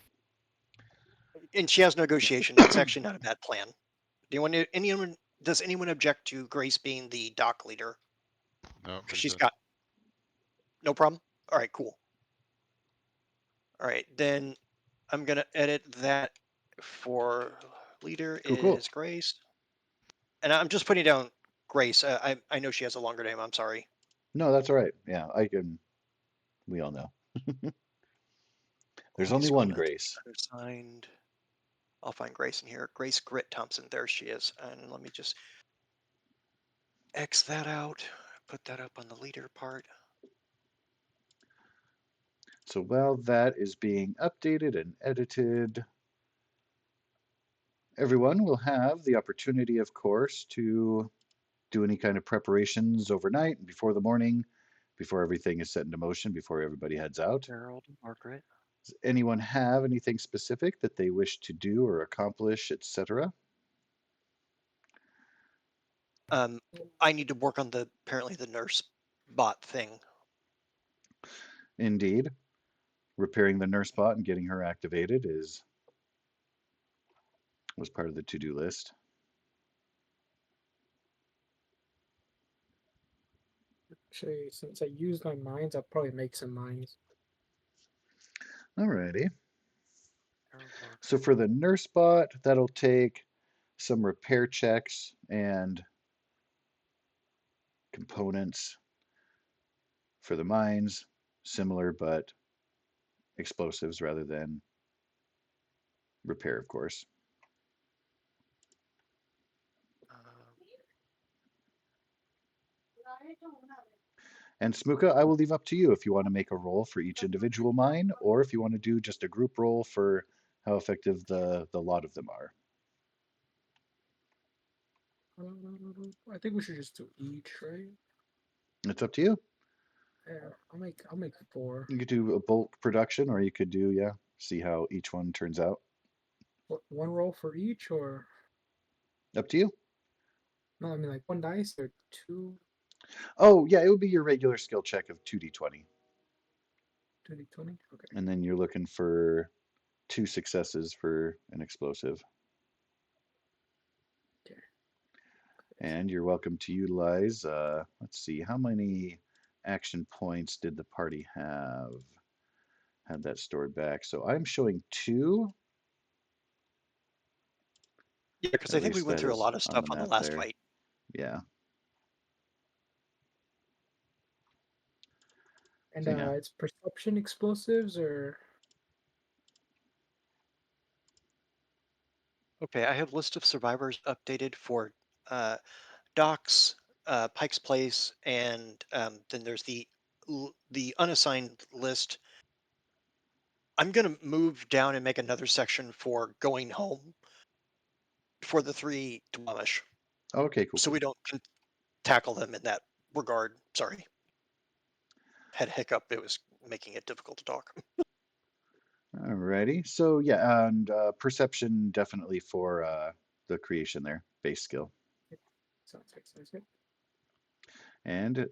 And she has negotiation. That's actually not a bad plan. Does anyone object to Grace being the dock leader? No, Because makes she's sense. got no problem. All right, cool. All right, then I'm gonna edit that for leader Cool. is Grace, and I'm just putting down Grace. I know she has a longer name. I'm sorry. No, that's all right. Yeah, we all know. There's only Grace one colon Grace. unassigned. I'll find Grace in here. Grace Grit Thompson. There she is. And let me just X that out. Put that up on the leader part. So while that is being updated and edited, everyone will have the opportunity, of course, to do any kind of preparations overnight before the morning, before everything is set into motion, before everybody heads out. Gerald, Margaret. Does anyone have anything specific that they wish to do or accomplish, etc.? I need to work on apparently the nurse bot thing. Indeed, repairing the nurse bot and getting her activated was part of the to-do list. Actually, since I used my mines, I'll probably make some mines. Alrighty. So for the nurse bot, that'll take some repair checks and components. For the mines, similar but explosives rather than repair, of course. And Smuka, I will leave up to you if you want to make a roll for each individual mine, or if you want to do just a group roll for how effective the lot of them are. I think we should just do each, right? It's up to you. Yeah, I'll make 4. You could do a bulk production, or you could do, yeah, see how each one turns out. What, 1 roll for each, or Up to you. no? I mean, like 1 dice or 2. Oh, yeah, it would be your regular skill check of 2d20. 2d20. Okay. And then you're looking for 2 successes for an explosive. Okay. And you're welcome to utilize, let's see, how many action points did the party have? Had that stored back. So I'm showing 2. Yeah, because I At think we least went that through a is lot of on stuff the on the map last there. fight. Yeah. And So yeah. it's perception explosives or Okay, I have list of survivors updated for uh, Docks, Pike's Place, and then there's the unassigned list. I'm gonna move down and make another section for going home for the 3 Dwamish, Okay, cool, so we cool. don't tackle them in that regard. Sorry, had a hiccup. It was making it difficult to talk. Alrighty. So yeah, and perception definitely for the creation there, base skill. sounds good. Sounds good. And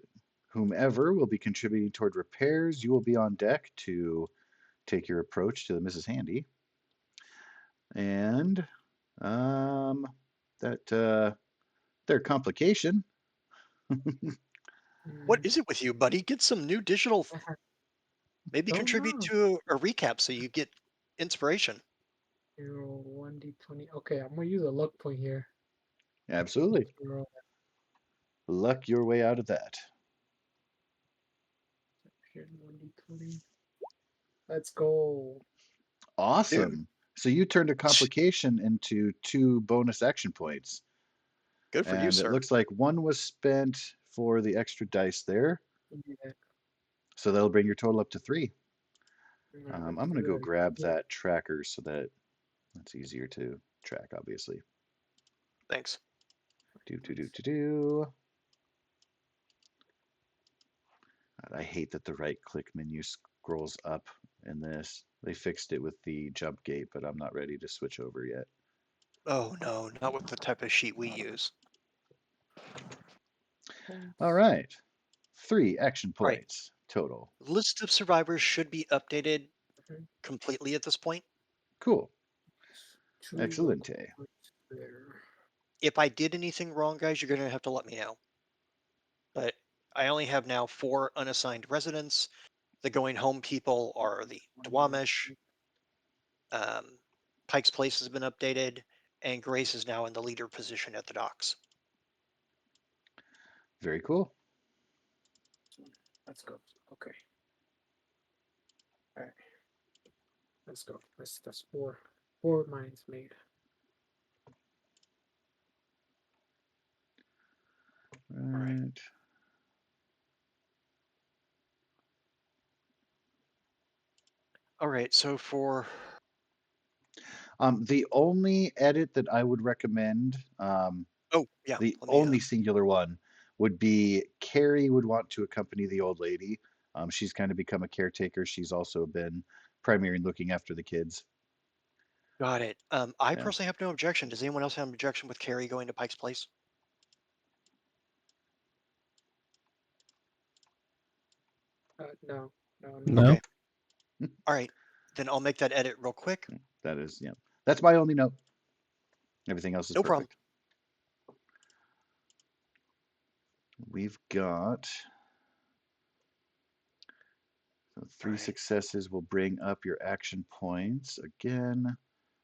whomever will be contributing toward repairs, you will be on deck to take your approach to the Mrs. Handy. And that their complication. What is it with you, buddy? Get some new digital. Maybe Don't contribute know. to a recap so you get inspiration. Roll 1d20. Okay, I'm gonna use a luck point here. Absolutely. Roll Luck your way out of that. 1d20. Let's go. Dude, Awesome. So you turned a complication into 2 bonus action points. good for you, And it sir. looks like 1 was spent for the extra dice there. Yeah. So that'll bring your total up to 3. Alright, I'm let's going do to go that grab again. that tracker so that it's easier to track, obviously. Thanks. Do. I hate that the right click menu scrolls up in this. They fixed it with the jump gate, but I'm not ready to switch over yet. Oh no, not with the type of sheet we use. All right. 3 action All right, points total. list of survivors should be updated Okay. completely at this point. Cool. 2 luck Excelente. points there. If I did anything wrong, guys, you're gonna have to let me know. But I only have now 4 unassigned residents. The going home people are the Dwamish. Um, Pike's Place has been updated, and Grace is now in the leader position at the docks. Very cool. Let's go. Okay. Alright. Let's go. That's 4 mines made. Right. All right, so for The only edit that I would recommend, oh yeah, the let me only singular one, would be Carrie would want to accompany the old lady. She's kind of become a caretaker. She's also been primary looking after the kids. got it. I Yeah. personally have no objection. Does anyone else have an objection with Carrie going to Pike's Place? No. No. No. Okay. All right, then I'll make that edit real quick. That is, yeah. That's my only note. Everything else is No problem. perfect. We've got so 3 Right. successes will bring up your action points again.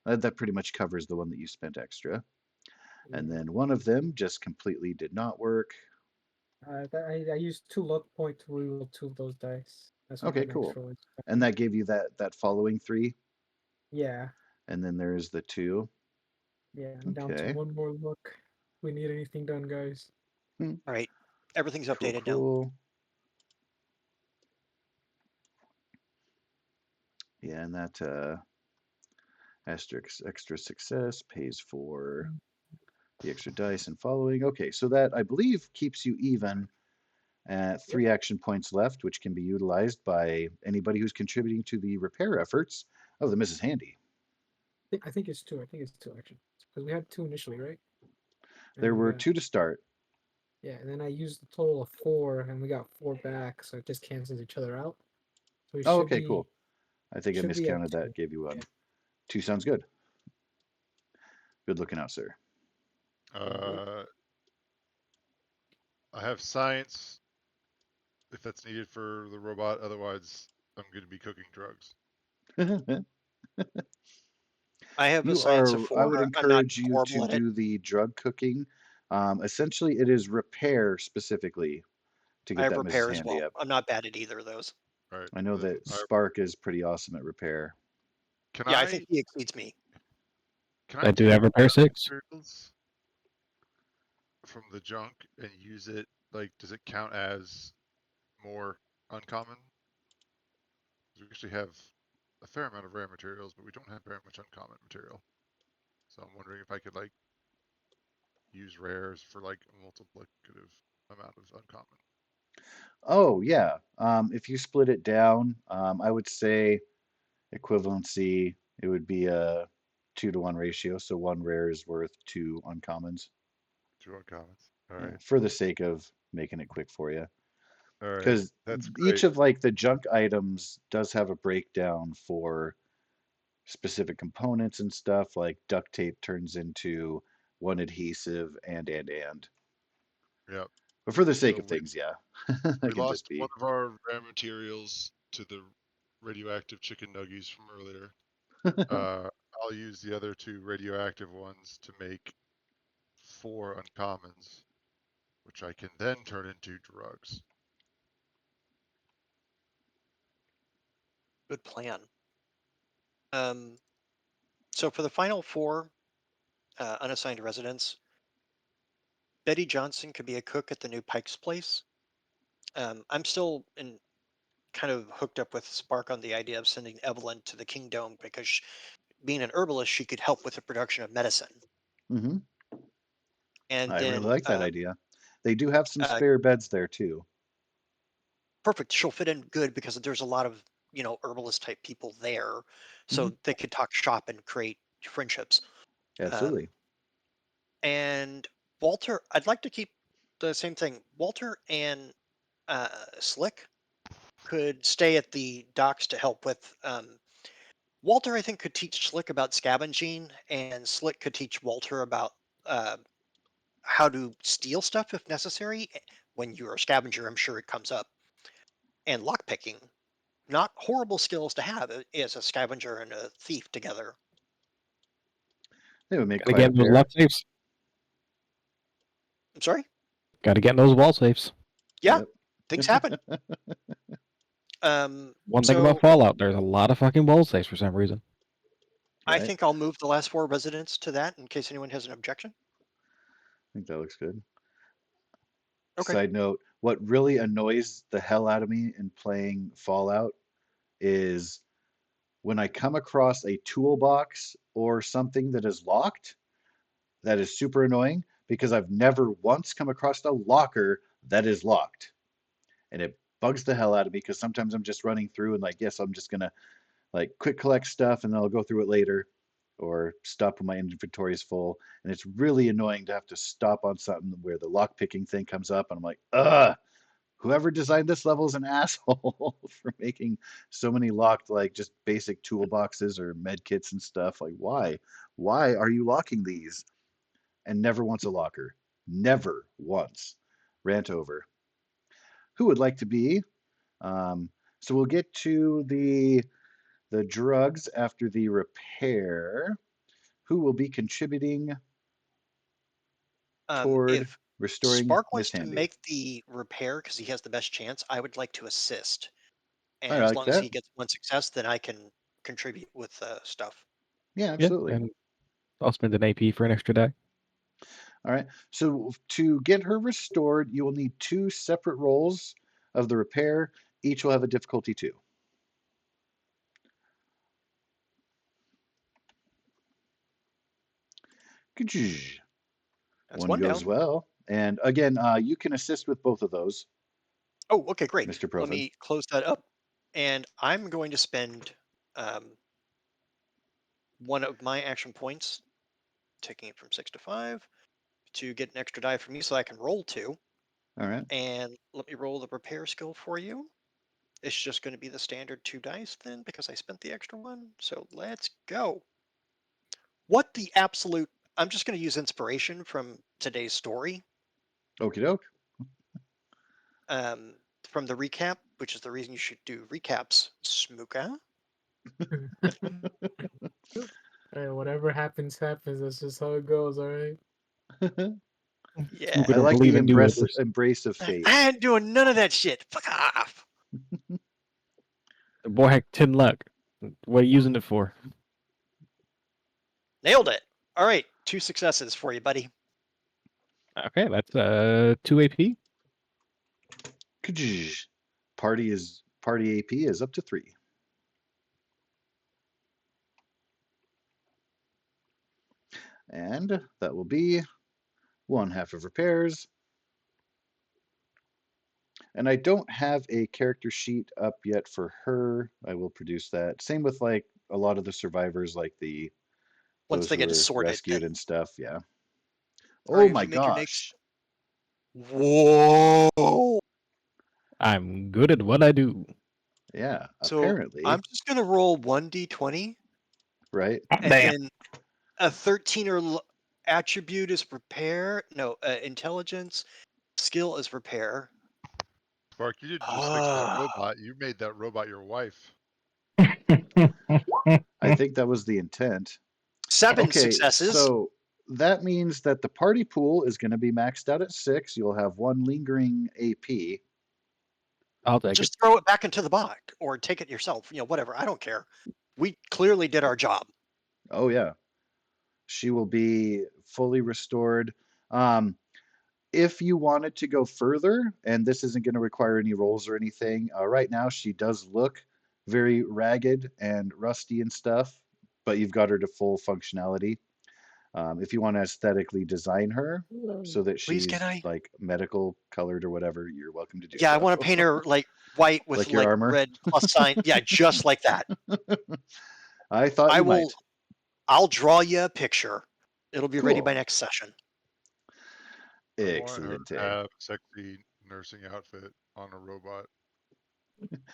That pretty much covers the one that you spent extra. And then one of them just completely did not work. I used 2 luck points to reroll 2 of those dice. That's why Okay, my next cool. roll is And that gave you that following 3. Yeah. And then there's the 2. Yeah. I'm down to Okay. 1 more luck. We need anything done, guys. All right, everything's Cool, updated now. cool. Yeah, and that extra success pays for the extra dice and following. Okay, so that I believe keeps you even at 3 action points left, which can be utilized by anybody who's contributing to the repair efforts of the Mrs. Handy. I think it's 2. I think it's 2 actually. Because we had 2 initially, right? And There then we were got 2 to start. yeah, and then I used a total of 4 and we got 4 back, so it just cancels each other out. So we Oh, should okay, be cool. I think I at miscounted 2. that. Gave you one. Yeah. 2 sounds good. Good looking out, sir. Uh, I have science if that's needed for the robot. Otherwise, I'm going to be cooking drugs. I have a science of I 4. would I'm not encourage you to horrible at it. do the drug cooking. Essentially, it is repair specifically to I get have that Mrs. repair as Handy well. up. I'm not bad at either of those. All right. I know Then that Spark is pretty awesome at repair. can Yeah, I think I he exceeds me. can I I do have take repair 6. materials from the junk and use it? Like, does it count as more uncommon? 'Cause we actually have a fair amount of rare materials, but we don't have very much uncommon material. So I'm wondering if I could like use rares for like a multiplicative amount of uncommon. Oh, yeah. If you split it down, I would say equivalency, it would be a 2-to-1 ratio. So one rare is worth 2 uncommons. 2 uncommons. All Yeah, right. for the sake of making it quick for you. All right. Because That's each great. of like the junk items does have a breakdown for specific components and stuff. Like duct tape turns into one adhesive and. Yep. But for the sake So of things, yeah, we that can lost just one be. of our rare materials to the radioactive chicken nuggies from earlier. I'll use the other 2 radioactive ones to make 4 uncommons, which I can then turn into drugs. Good plan. So for the final 4 unassigned residents, Betty Johnson could be a cook at the new Pike's Place. I'm still kind of hooked up with Spark on the idea of sending Evelyn to the Kingdom because being an herbalist, she could help with the production of medicine. Hmm. And I really then, like that idea. They do have some spare beds there too. perfect. She'll fit in good because there's a lot of herbalist type people there, so Hmm. they could talk shop and create friendships. Absolutely. And Walter, I'd like to keep the same thing. Walter and Slick could stay at the docks to help with. Walter, I think, could teach Slick about scavenging, and Slick could teach Walter about uh, how to steal stuff if necessary. When you're a scavenger, I'm sure it comes up. And lockpicking, not horrible skills to have as a scavenger and a thief together. They would make Gotta quite get a in those pair. lock safes. I'm sorry? Gotta get in those wall safes. Yeah, Yep. things happen. One thing about So Fallout, there's a lot of fucking wall safes for some reason. I Right. think I'll move the last 4 residents to that in case anyone has an objection. I think that looks good. Okay. Side note, what really annoys the hell out of me in playing Fallout is when I come across a toolbox or something that is locked, that is super annoying because I've never once come across a locker that is locked. And it bugs the hell out of me because sometimes I'm just running through and like, yes, I'm just gonna like quick collect stuff and then I'll go through it later or stop when my inventory is full. And it's really annoying to have to stop on something where the lock picking thing comes up and I'm like, ugh, whoever designed this level is an asshole for making so many locked like just basic toolboxes or med kits and stuff. Like why are you locking these? And never once a locker, never once. Rant over. Who would like to be? um, so we'll get to the drugs after the repair. Who will be contributing toward If restoring Spark Miss wants to Handy? make the repair because he has the best chance, I would like to assist. I And as like long as that. he gets 1 success, then I can contribute with stuff. Yeah, Yeah, absolutely. and I'll spend an AP for an extra die. All right. So to get her restored, you will need 2 separate rolls of the repair. Each will have a difficulty 2. That's One 1 goes down. well. And again, you can assist with both of those, Oh, okay, great. Mr. Let Profin. me close that up. And I'm going to spend one of my action points, taking it from 6 to 5, to get an extra die for me so I can roll 2. All right. And let me roll the repair skill for you. It's just going to be the standard 2 dice then because I spent the extra 1. So let's go. What the absolute. I'm just going to use inspiration from today's story. Okie doke. from the recap, which is the reason you should do recaps, Smooka. Hey, whatever happens, happens. That's just how it goes. All right. Yeah. Smoker I don't like believe the in New Orders. embrace of I fate. ain't doing none of that shit. Fuck off. The boy had 10 luck. What are you using it for? Nailed it. All right, 2 successes for you, buddy. Okay, that's 2 AP. Kajij. Party AP is up to 3. And that will be 1/2 of repairs. And I don't have a character sheet up yet for her. I will produce that. Same with like a lot of the survivors, like Once those they who get were assorted, rescued then. and stuff. Yeah. All right, Oh if my you make your next. gosh. Whoa. I'm good at what I do. Yeah. So Apparently, I'm just gonna roll 1d20, right? and Damn. then a 13 or attribute is repair. No, intelligence. Skill is repair. Spark, you didn't just fix that Ah. robot. You made that robot your wife. I think that was the intent. 7 Okay, successes. so that means that the party pool is going to be maxed out at 6. You'll have 1 lingering AP. I'll take it. Just throw it back into the box or take it yourself. Whatever. I don't care. We clearly did our job. Oh yeah. She will be fully restored. Um, if you wanted to go further, and this isn't going to require any rolls or anything, right now she does look very ragged and rusty and stuff, but you've got her to full functionality. If you want to aesthetically design her so that Please, can she's I? like medical colored or whatever, you're welcome to do Yeah, I so. want to paint her like white with Like your like armor. red plus sign. Yeah, just like that. I thought I you will. might. I'll draw you a picture. It'll be ready Cool. by next session. I want her to Excelente. have a sexy nursing outfit on a robot.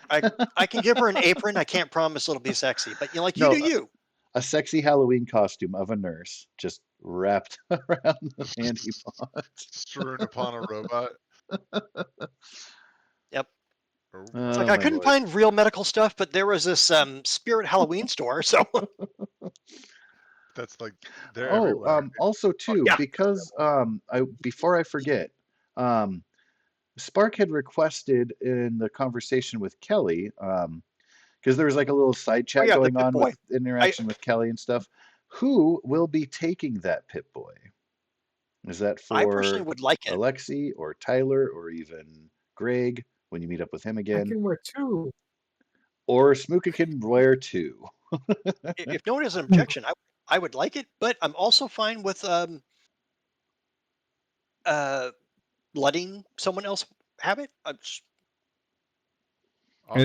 I can give her an apron. I can't promise it'll be sexy, but you do No, you. a sexy Halloween costume of a nurse just wrapped around the handy pot. Strewn upon a robot. Yep. Oh, It's like Oh I my couldn't lord. find real medical stuff, but there was this Spirit Halloween store. So that's like they're Oh, everywhere. also oh, too, yeah, because I before I forget, um, Spark had requested in the conversation with Kelly, because there was like a little side oh chat yeah, the going Pit on Boy. with interaction with Kelly and stuff. Who will be taking that Pip Boy? Is that I personally for would like it. Alexi or Tyler or even Greg when you meet up with him I again? can wear 2. Or Smooka can wear 2? If no one has an objection, I would like it, but I'm also fine with uh letting someone else have it.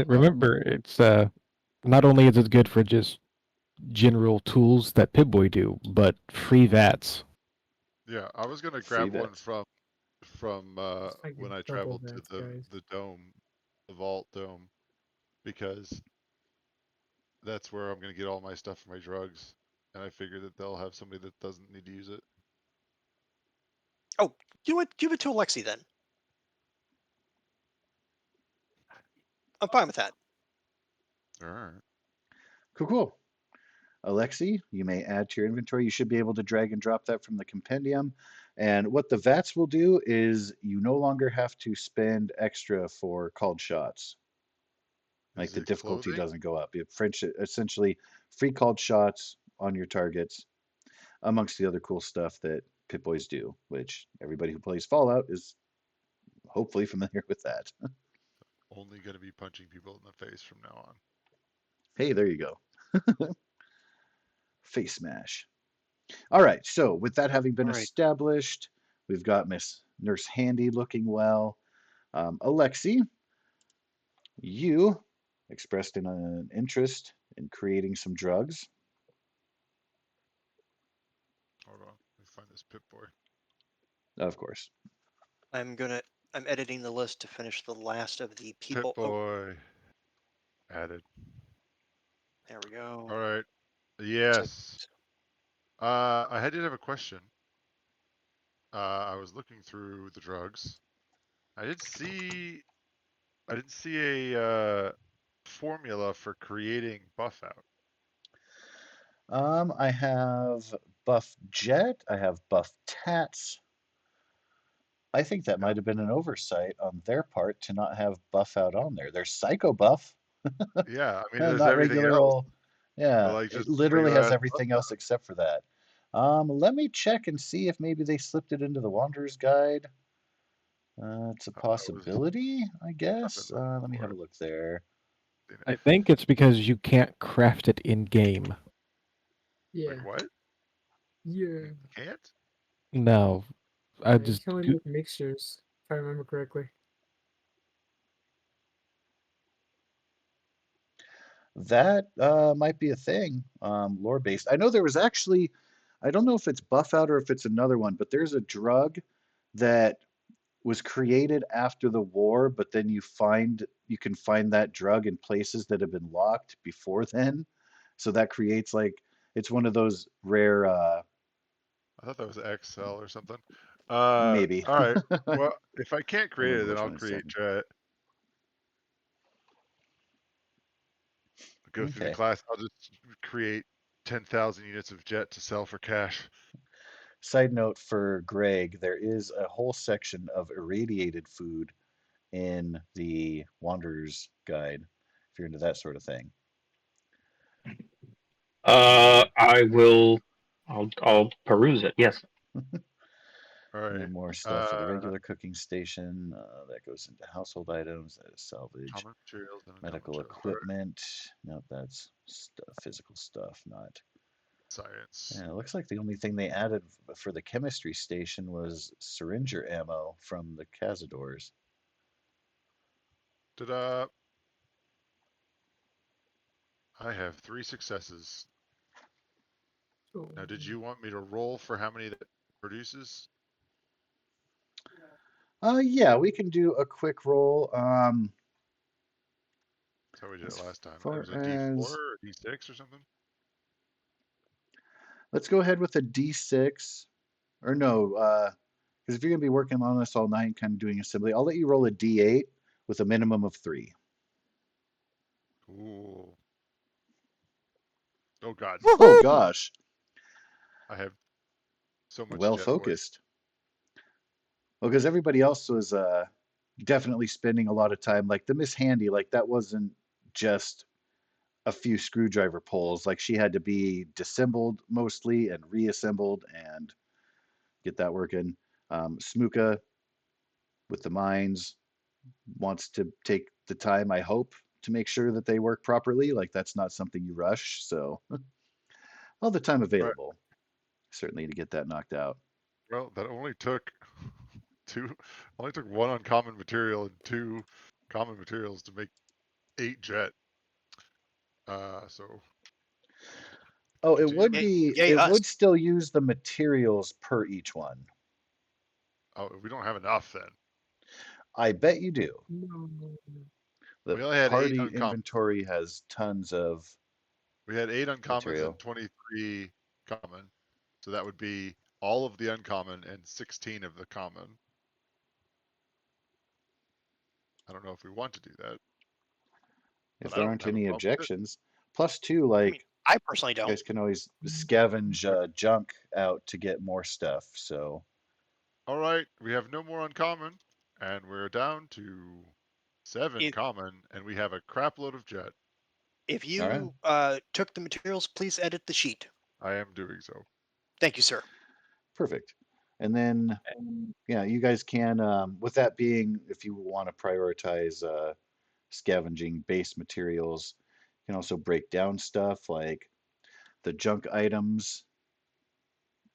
Remember, it's not only is it good for just general tools that Pip-Boy do, but free VATs. Yeah, I was gonna Free grab one vets. from It's like when I double traveled to vets, guys. the dome, the vault dome, because that's where I'm gonna get all my stuff for my drugs, and I figure that they'll have somebody that doesn't need to use it. Oh, give it to Alexi then. I'm fine with that. All right. Cool, cool. Alexi, you may add to your inventory. You should be able to drag and drop that from the compendium. And what the VATs will do is you no longer have to spend extra for called shots. Like Is the it difficulty clothing? doesn't go up. You essentially free called shots on your targets, amongst the other cool stuff that Pip Boys do, which everybody who plays Fallout is hopefully familiar with that. Only gonna be punching people in the face from now on. Hey, there you go. Face smash. All right, so with that having been All right. established, we've got Miss Nurse Handy looking well. Alexi, you expressed an interest in creating some drugs. Hold on, let me find this Pip Boy. Of course. I'm editing the list to finish the last of the Pip people. Oh, Boy added. there we go. All right. So, Yes. I did have a question. I was looking through the drugs, I didn't see a formula for creating buff out. I have buff Jet. I have buff Tats. I think that Yeah. might have been an oversight on their part to not have buff out on there. There's Psycho Buff, Yeah, I mean, there's not everything regular else, old. but Yeah, like it just literally regular has ass buff everything else out. except for that. Let me check and see if maybe they slipped it into the Wanderer's Guide. It's a Was possibility, I I've been guess. looking Let me for have a it. look there. Seen it. I think it's because you can't craft it in game. Yeah. Wait, what? Yeah. You can't? No, I You just can only make mixtures, if I remember correctly. That might be a thing, lore based. I know there was actually, I don't know if it's buff out or if it's another one, but there's a drug that was created after the war, but then you can find that drug in places that have been locked before then. So that creates like it's one of those rare I thought that was XL or something. maybe. All right. Well, if I can't I don't create it, remember then which I'll one it's create talking. Jet. Go through the Okay. class. I'll just create 10,000 units of Jet to sell for cash. Side note for Greg, there is a whole section of irradiated food in the Wanderer's Guide, if you're into that sort of thing. I will. I'll peruse it. Yes. All And right. then more stuff for the regular cooking station. That goes into household items. That is salvage. Common materials and uncommon Medical materials. All right. equipment. Nope, that's physical stuff, not. Science. Yeah, it looks like the only thing they added for the chemistry station was syringer ammo from the Cazadors. Ta-da! I have 3 successes. So, Now, did you want me to roll for how many that produces? Yeah, we can do a quick roll. That's how we did As it last time. It far was a D4 as or a D6 or something? let's go ahead with a D6, or no, because if you're gonna be working on this all night, kind of doing assembly, I'll let you roll a D8 with a minimum of 3. Cool. Oh, God. Oh gosh, I have so much well Jet for you. focused. Well, because everybody else was definitely spending a lot of time. Like the Miss Handy, like that wasn't just a few screwdriver pulls. Like she had to be disassembled mostly and reassembled and get that working. Smuka with the mines wants to take the time, I hope, to make sure that they work properly. Like that's not something you rush. So all the time All right. available, certainly to get that knocked out. Well, that only took only took 1 uncommon material and 2 common materials to make 8 Jet. So Oh, it continue. would be, Yay it us. would still use the materials per each one. Oh, we don't have enough then. I bet you do. no. The We only had 8 party uncommon. inventory has tons of We had 8 uncommons and material. 23 common. So that would be all of the uncommon and 16 of the common. I don't know if we want to do that, If but I there don't aren't have a any problem with it. objections. Plus, two, I mean, like I personally you don't. guys can always scavenge junk out to get more stuff. So All right, we have no more uncommon, and we're down to 7 If common, and we have a crap load of Jet. if all right, you took the materials, please edit the sheet. I am doing so. Thank you, sir. perfect. And then yeah, you guys can. With that being, if you want to prioritize scavenging base materials, you can also break down stuff like the junk items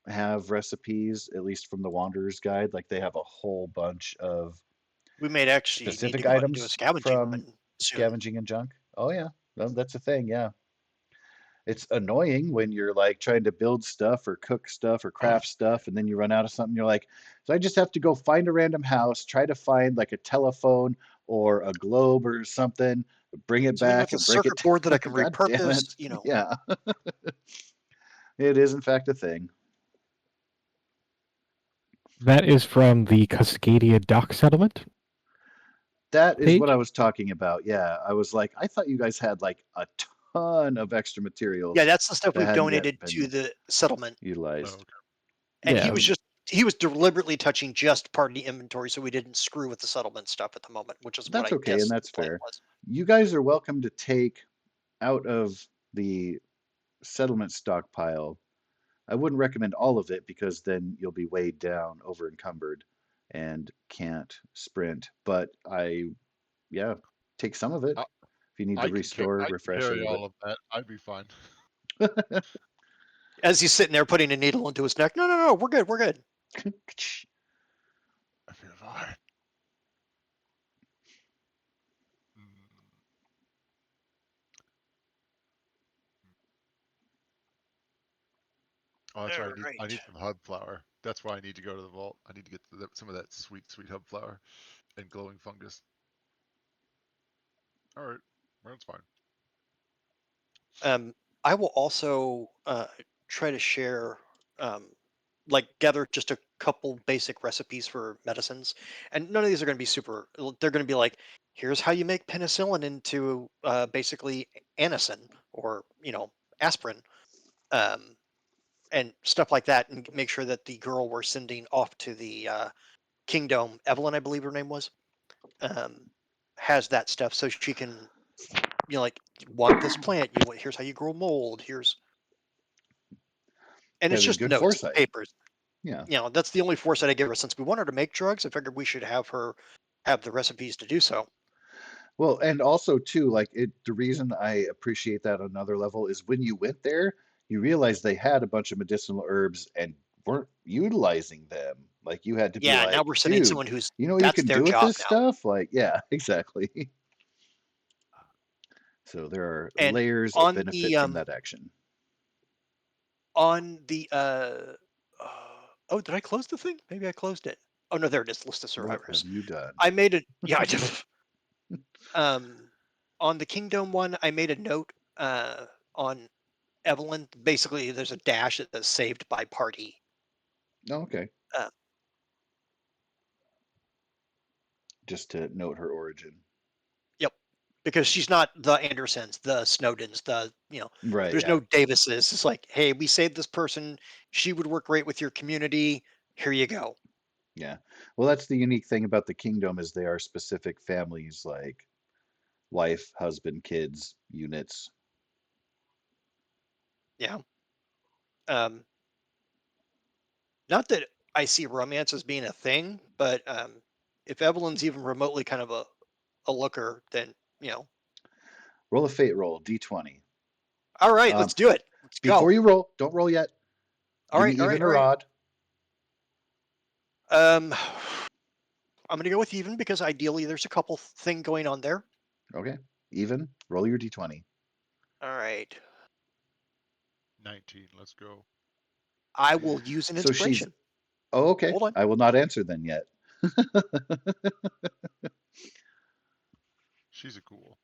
have recipes, at least from the Wanderer's Guide. Like they have a whole bunch of We may actually need to specific go out and do a items scavenging from run soon. scavenging and junk. Oh yeah, that's a thing. Yeah, it's annoying when you're like trying to build stuff or cook stuff or craft stuff, and then you run out of something. You're like, so I just have to go find a random house, try to find like a telephone or a globe or something, bring it Something back with a and break it circuit board that I can down. God damn repurpose. it! Yeah, it is in fact a thing. That is from the Cascadia Dock Settlement. That is what Page? I was talking about. Yeah, I was like, I thought you guys had like a ton of extra Yeah, materials that's the stuff that we've hadn't yet donated to been the settlement. Oh, utilized. okay. And Yeah. he was deliberately touching just party inventory so we didn't screw with the settlement stuff at the moment, which is what That's I okay, and guess that's the plan fair. was. You guys are welcome to take out of the settlement stockpile. I wouldn't recommend all of it because then you'll be weighed down, over encumbered, and can't sprint. But yeah, take some of it I, if you need to restore, I can refresh a carry little all of that. I'd be fine. bit. As he's sitting there putting a needle into his neck, no, we're good, we're good. I feel fine. Mm. Oh, that's right. All I right. need some hub flour. That's why I need to go to the vault. I need to get some of that sweet hub flour and glowing fungus. All right, well, that's fine. I will also try to share, like gather just a couple basic recipes for medicines, and none of these are going to be super. They're going to be like, here's how you make penicillin into basically anisin or aspirin, um, and stuff like that, and make sure that the girl we're sending off to the Kingdom, Evelyn, I believe her name was, um, has that stuff so she can like you want this plant, here's how you grow mold, and it's Having just good notes and foresight. papers. Yeah. That's the only foresight I give her. Since we want her to make drugs, I figured we should have her have the recipes to do so. Well, and also too, like the reason I appreciate that on another level is when you went there, you realized they had a bunch of medicinal herbs and weren't utilizing them. Like you had to be Yeah, now like, we're sending dude, someone who's you know what you that's can their do with job this now. stuff? Like, yeah, exactly. So there are And layers of on the benefit from that action. on the oh, did I close the thing? Maybe I closed it. Oh no, there it is. List of What have survivors. you done? I made it. Yeah, I did. On the Kingdom one, I made a note on Evelyn. Basically, there's a dash that says saved by party. Oh, okay. Uh, Just to note her origin. yep, because she's not the Andersons, the Snowdens, Right, there's yeah. no Davises. It's like, hey, we saved this person. She would work great with your community. Here you go. Yeah. Well, that's the unique thing about the kingdom is they are specific families like wife, husband, kids, units. Yeah. Um, Not that I see romance as being a thing, but if Evelyn's even remotely kind of a looker, then Roll a fate roll, D20. all right, Um, let's do it. Let's before go. you roll, don't roll yet. All Give me right, all right, even all or right. odd. I'm gonna go with even because ideally there's a couple thing going on there. Okay. Even. Roll your D20. All right. 19. Let's go. I will use an So she's. inspiration. Oh, okay. Hold on. I will not answer then yet. She's a ghoul.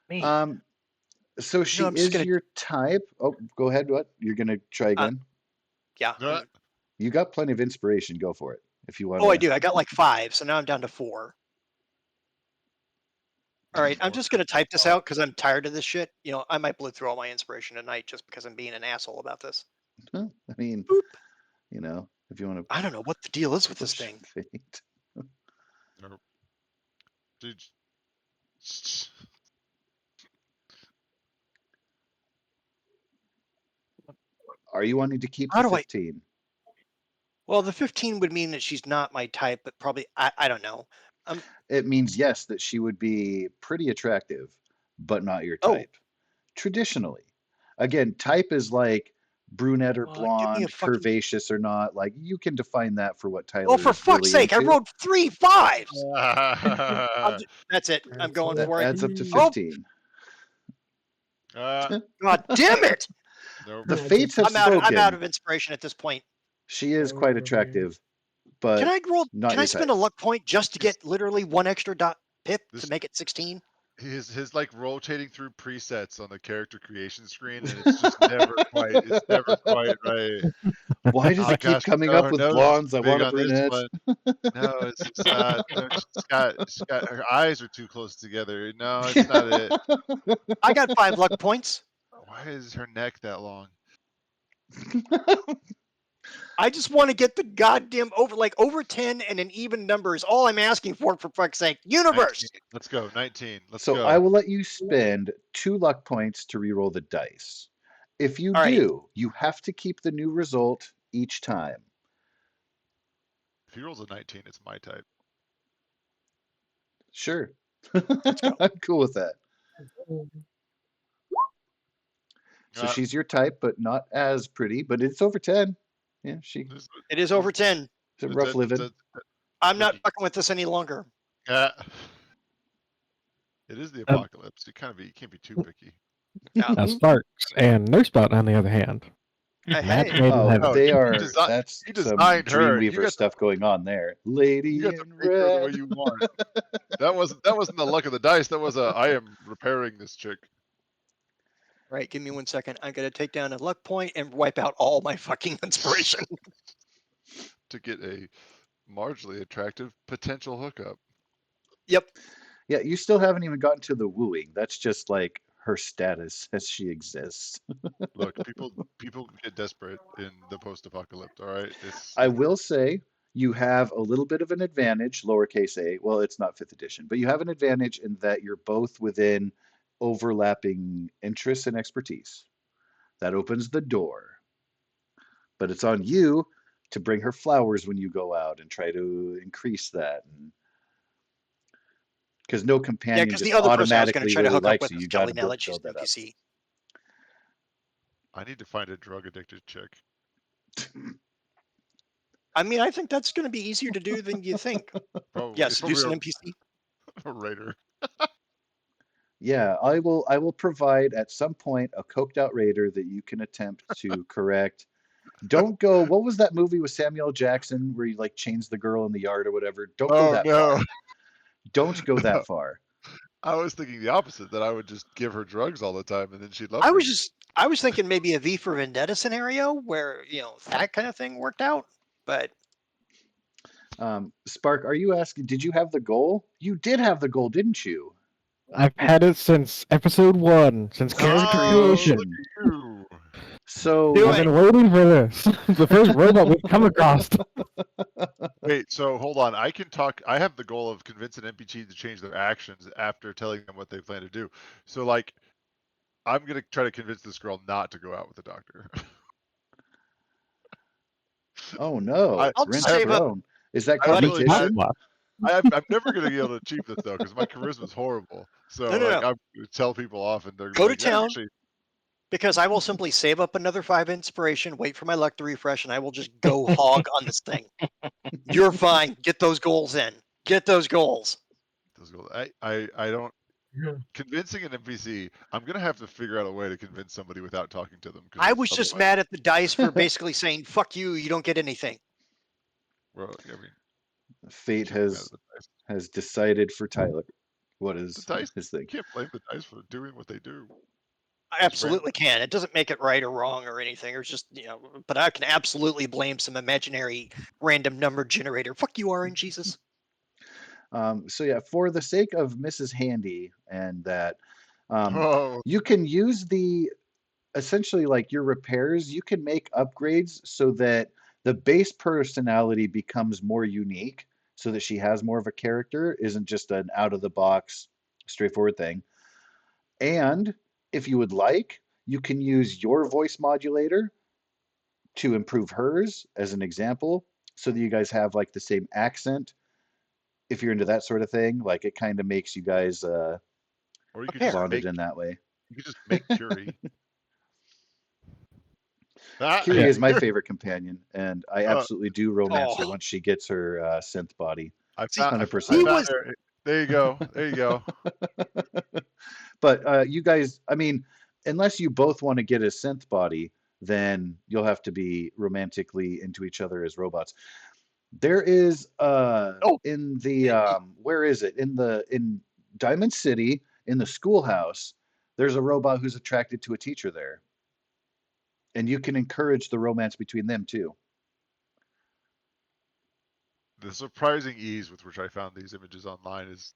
Me. um. So she I'm just is gonna. your type. Oh, go ahead. What? You're gonna try Uh, again? yeah. You got plenty of inspiration. Go for it. If you want Oh, I to. do. I got like 5, so now I'm down to 4. All right. I'm Well, just gonna type this uh, out because I'm tired of this shit. I might blow through all my inspiration tonight just because I'm being an asshole about this. I mean, Boop. if you want to I don't know what the deal is with this push thing. fate. no. Dude. Are you wanting to keep How the do I? 15? Well, the 15 would mean that she's not my type, but probably I don't know. It means yes, that she would be pretty attractive, but not your Oh, type. Traditionally. Again, type is like brunette or give me a blonde, fucking. curvaceous or not. Like you can define that for what Well, Tyler for is fuck's really sake, I into. rolled 3 5s. uh, That's it. I'm That's going That for it. adds up to OP. Oh, 15. god damn it! nope. The Adds up fates to have I'm out spoken. of inspiration at this point. She is quite Oh man. attractive, but Can I roll? not Can I your spend type. a luck point just to get literally 1 extra dot pip to This make it 16? his like rotating through presets on the character creation screen, and it's just never quite right. Why does Oh it keep gosh, coming no, up her with nose is blondes? too I big want a on this brunette. one. No, it's just not. No, she's got her eyes are too close together. No, it's not it. I got 5 luck points. Why is her neck that long? I just want to get the goddamn over 10 and an even number is all I'm asking for fuck's sake. 19. Universe. Let's go. 19. Let's So go. I will let you spend 2 luck points to reroll the dice. If you All right. do, you have to keep the new result each time. If he rolls a 19, it's my type. Sure. Let's go. I'm cool with that. So Uh, she's your type, but not as pretty, but it's over 10. Yeah, she's this- It is over 10. a is rough that- living. I'm not Ricky. fucking with this any longer. It is the apocalypse. You can't be too picky. Yeah. Now Sparks and Nursebout, on the other hand, match Hey. made in Oh, heaven. No, they you are. desi- That's you some designed her. You Dreamweaver got stuff going on there. Lady to in make her the way red. you want. That wasn't the luck of the dice. That was I am repairing this chick. Right, give me 1 second. I'm gonna take down a luck point and wipe out all my fucking inspiration. To get a marginally attractive potential hookup. Yep. Yeah, you still haven't even gotten to the wooing. That's just like her status as she exists. Look, people get desperate in the post-apocalypse. All right, I will say you have a little bit of an advantage, lowercase a. Well, it's not 5th edition, but you have an advantage in that you're both within overlapping interests and expertise. That opens the door. But it's on you to bring her flowers when you go out and try to increase that. Because no Yeah, companion because just the other person I was gonna automatically try to really hook up likes with you. is You got Kelly to now that she's build an that up. NPC. I need to find a drug-addicted chick. I mean, I think that's gonna be easier to do than you think. Probably, Yeah, it's seduce probably an NPC. a raider. Yeah, I will provide at some point a coked out raider that you can attempt to correct. Don't go, what was that movie with Samuel Jackson where he like chains the girl in the yard or whatever? Don't go Oh that no, far. Don't go no. that far. I was thinking the opposite. That I would just give her drugs all the time, and then she'd love I me. was thinking maybe a V for Vendetta scenario where, that kind of thing worked out. But Spark, are you asking, did you have the goal? You did have the goal, didn't you? I've had it since episode 1, since character Oh, creation. look at you. So Do I've it. been waiting for this. The first robot we've come across. Wait, so hold on. I can talk. I have the goal of convincing NPC to change their actions after telling them what they plan to do. So, like, I'm gonna try to convince this girl not to go out with the doctor. oh no, I'll rent just save up. throne. Is that I have Buddy, really bad. competition? I'm never gonna be able to achieve this though because my charisma is horrible. So, No, no, like, no. I'm gonna tell people off, and they're Go to like, "Yeah, town actually, because I will simply save up another 5 inspiration, wait for my luck to refresh, and I will just go hog on this thing. You're fine. Get those goals in. Get those goals. those girls- I don't." Convincing an NPC, I'm gonna have to figure out a way to convince somebody without talking to them. I Because was just otherwise, mad at the dice for basically saying, fuck you, you don't get anything. well, I mean, Fate can't be mad at the dice. has decided for Tyler. What The is dice. his You thing? can't blame the dice for doing what they do. I It's absolutely can. It doesn't make it right or wrong or anything, or just, but I can absolutely blame some imaginary random number generator. Fuck you, RNGesus. So yeah, for the sake of Mrs. Handy and that, Oh, you can use the essentially like your repairs. You can make upgrades so that the base personality becomes more unique, so that she has more of a character, isn't just an out of the box, straightforward thing. And if you would like, you can use your voice modulator to improve hers as an example, so that you guys have like the same accent. If you're into that sort of thing, like it kind of makes you guys or you A could just pair. bonded make in that way. Curie. Ah, Kiri Yeah. is my favorite companion, and I uh, absolutely do romance her Oh, once she gets her synth body. see, I 100%. found was her. There you go. There you go. But you guys, I mean, unless you both want to get a synth body, then you'll have to be romantically into each other as robots. There is oh, in the where is it? In Diamond City, in the schoolhouse, there's a robot who's attracted to a teacher there. And you can encourage the romance between them too. The surprising ease with which I found these images online is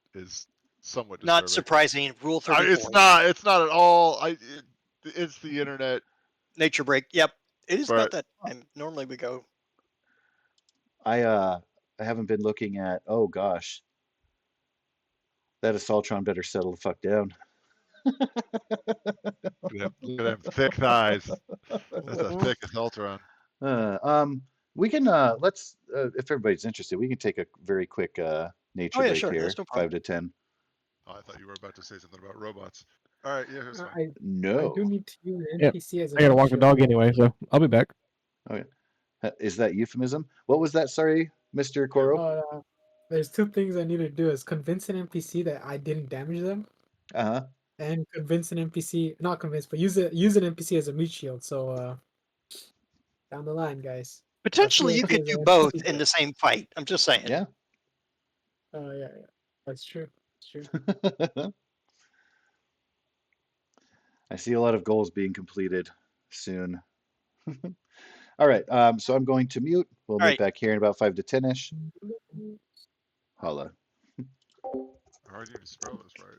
somewhat disturbing. Not surprising. Rule 34. It's not. It's not at all. It's the internet. Nature break. Yep. It is about But that time. Normally we go. I haven't been looking at, oh gosh, that Assaultron better settle the fuck down. look at them thick thighs. That's a Mhm. thick Ultron. We can let's if everybody's interested, we can take a very quick nature Oh yeah, break sure. here, That's no problem. 5 to 10. Oh, I thought you were about to say something about robots. All right, yeah, that's fine. I No. do need to use an Yep. NPC as a I gotta walk the shield. dog anyway, so I'll be back. Okay. Is that euphemism? What was that? Sorry, Mr. Koro? There's two things I need to do: is convince an NPC that I didn't damage them, Uh-huh. and convince an NPC, not convince, but use an NPC as a meat shield. So down the line, guys. Potentially, you could do both in the same fight. I'm just saying. Yeah. Oh yeah, that's true. That's true. I see a lot of goals being completed soon. All right, so I'm going to mute. We'll All meet right. back here in about 5 to 10-ish. Holla. How do you even spell this right?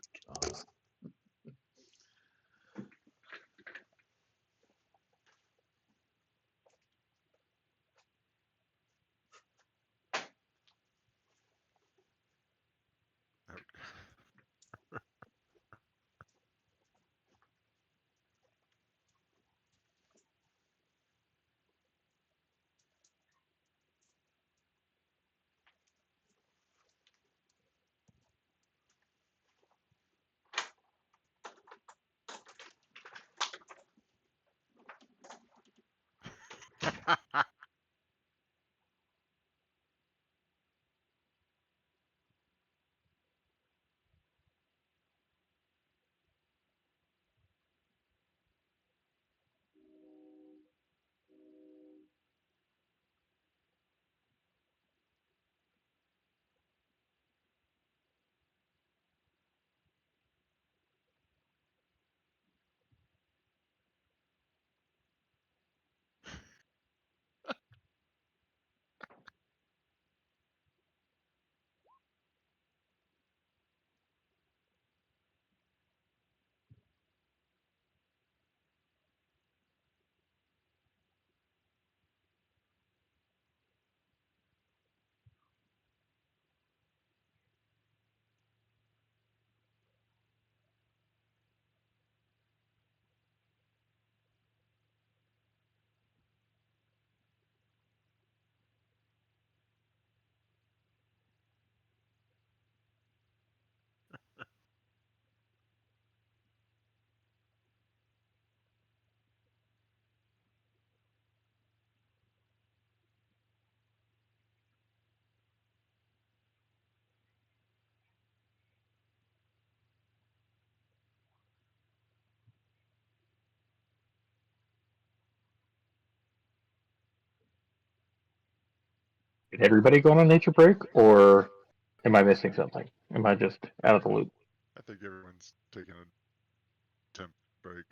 Did everybody go on a nature break, or am I missing something? Am I just out of the loop? I think everyone's taking a temp break.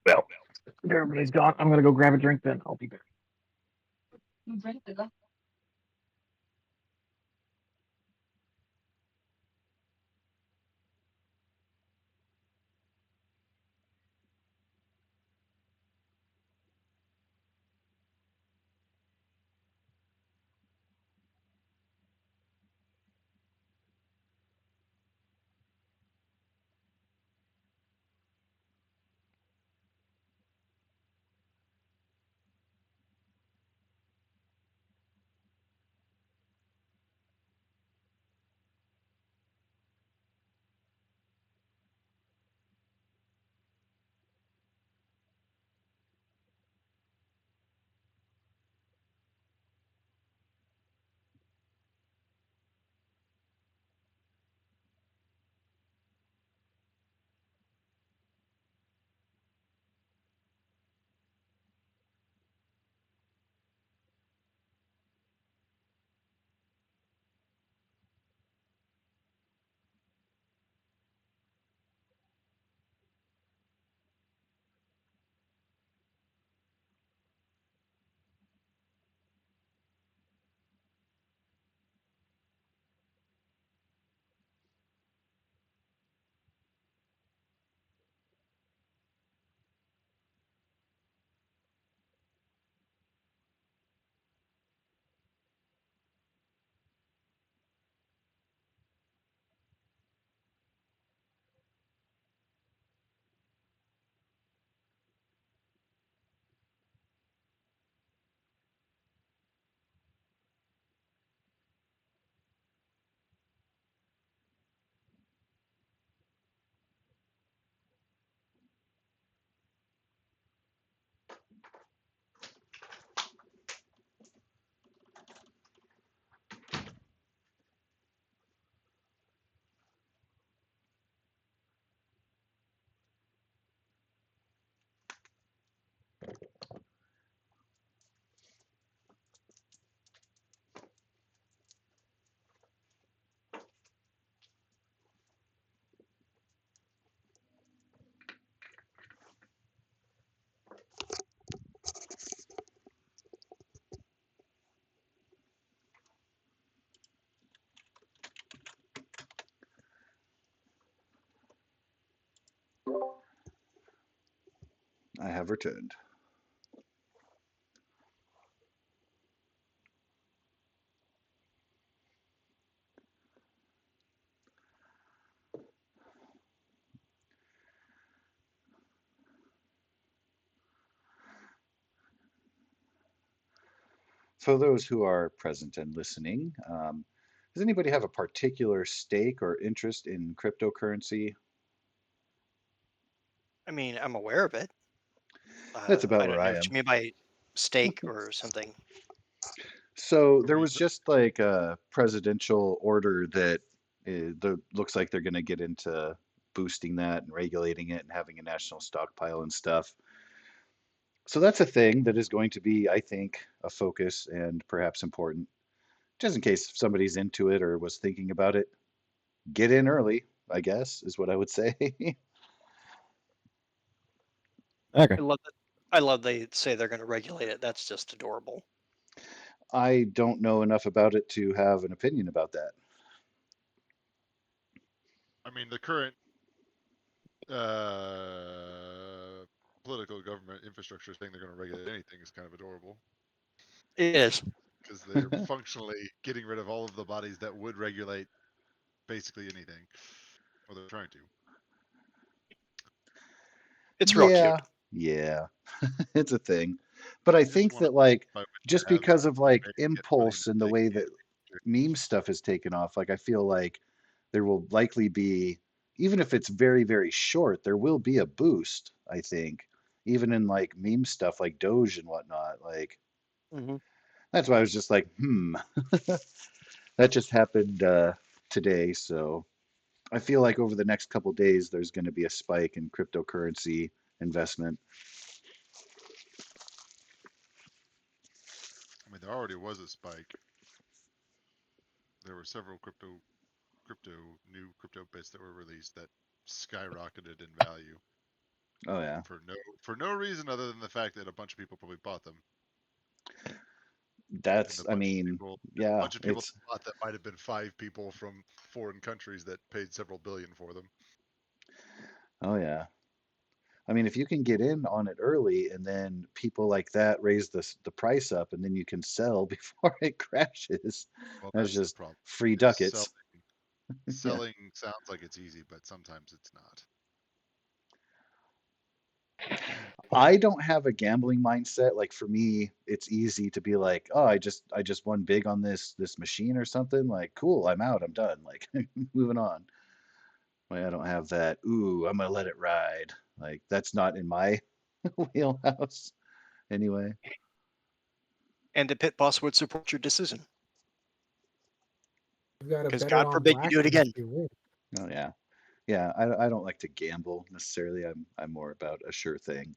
Well, if everybody's gone, I'm gonna go grab a drink. Then I'll be back. I have returned. For those who are present and listening, does anybody have a particular stake or interest in cryptocurrency? I mean, I'm aware of it. That's about I where don't know I what you am. mean by stake or something. So Or there were you was just like a presidential order that looks like they're going to get into boosting that and regulating it and having a national stockpile and stuff. So that's a thing that is going to be, I think, a focus and perhaps important. Just in case somebody's into it or was thinking about it, get in early, I guess, is what I would say. Okay. I love that. I love they say they're going to regulate it. That's just adorable. I don't know enough about it to have an opinion about that. I mean, the current political government infrastructure saying they're going to regulate anything is kind of adorable It is. because they're functionally getting rid of all of the bodies that would regulate basically anything, or they're trying to. It's real cute. Yeah, yeah, it's a thing. But I You just think want to that like by which just to have because of like maybe get money impulse and that the they way can't. that meme stuff has taken off, like I feel like there will likely be, even if it's very, very short, there will be a boost, I think, even in like meme stuff like Doge and whatnot. Like Hmm. that's why I was just like, that just happened today. So I feel like over the next couple days, there's going to be a spike in cryptocurrency investment. I mean, there already was a spike. There were several new crypto bits that were released that skyrocketed in value Oh yeah, for no reason other than the fact that a bunch of people probably bought them, and I mean, a yeah, bunch of people it's, that bought that might have been 5 people from foreign countries that paid several billion for them. oh yeah. I mean, if you can get in on it early and then people like that raise the price up and then you can sell before it crashes, Well, that's that's the just problem. free Is ducats. Yeah. selling sounds like it's easy, but sometimes it's not. I don't have a gambling mindset. Like for me, it's easy to be like, oh, I just won big on this machine or something. Like, cool, I'm out, I'm done. Like moving on. Like I don't have that, ooh, I'm gonna let it ride. Like that's not in my wheelhouse anyway. And the pit boss would support your decision You've got a because better God on forbid you black do it than if again. you win. Oh yeah. Yeah, I don't like to gamble necessarily. I'm more about a sure thing.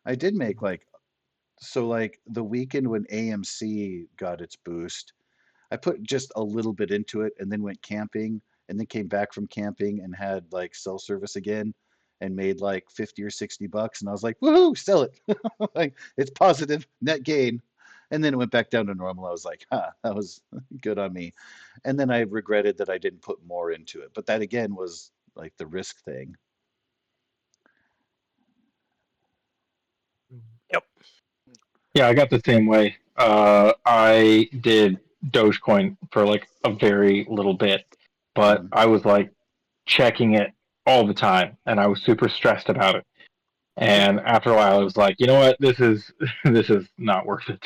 I did make like so like the weekend when AMC got its boost, I put just a little bit into it and then went camping and then came back from camping and had like cell service again and made like 50 or 60 bucks and I was like, "Woohoo, sell it." Like it's positive net gain. And then it went back down to normal. I was like, that was good on me." And then I regretted that I didn't put more into it. But that again was like the risk thing. Yep. Yeah, I got the same way. I did Dogecoin for like a very little bit, but Mhm. I was like checking it all the time, and I was super stressed about it. And after a while, I was like, you know what, this is this is not worth it.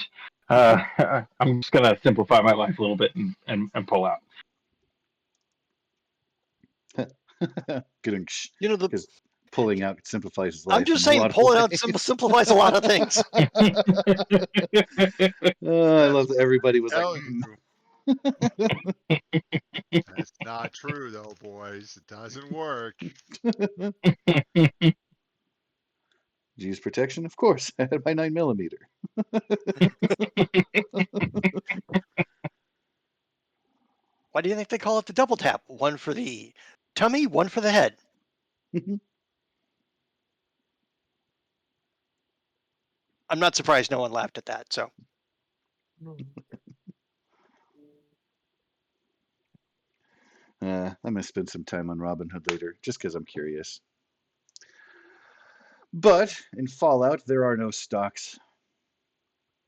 I'm just gonna simplify my life a little bit and pull out. Getting You know, because pulling out simplifies his I'm life just in a saying, lot of pulling out ways. simplifies a lot of things. I love That's that everybody was like, telling you. That's not true, though, boys. It doesn't work. use protection, of course. I had my 9mm. Why do you think they call it the double tap? One for the tummy, one for the head. I'm not surprised no one laughed at that. So No. I'm gonna spend some time on Robinhood later, just because I'm curious. But in Fallout, there are no stocks.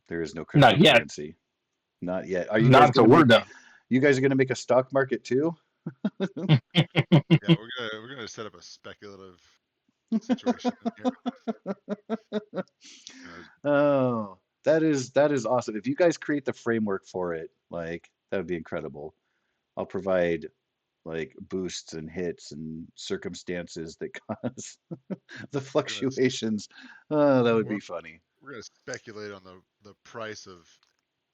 There is no Not yet. cryptocurrency. Not yet. Are you Not guys until gonna we're make? done. You guys are gonna make a stock market too? Yeah, we're gonna set up a speculative situation in here. Oh, that is awesome. If you guys create the framework for it, like that would be incredible. I'll provide like boosts and hits and circumstances that cause the fluctuations. Oh, that would be funny. We're gonna speculate on the price of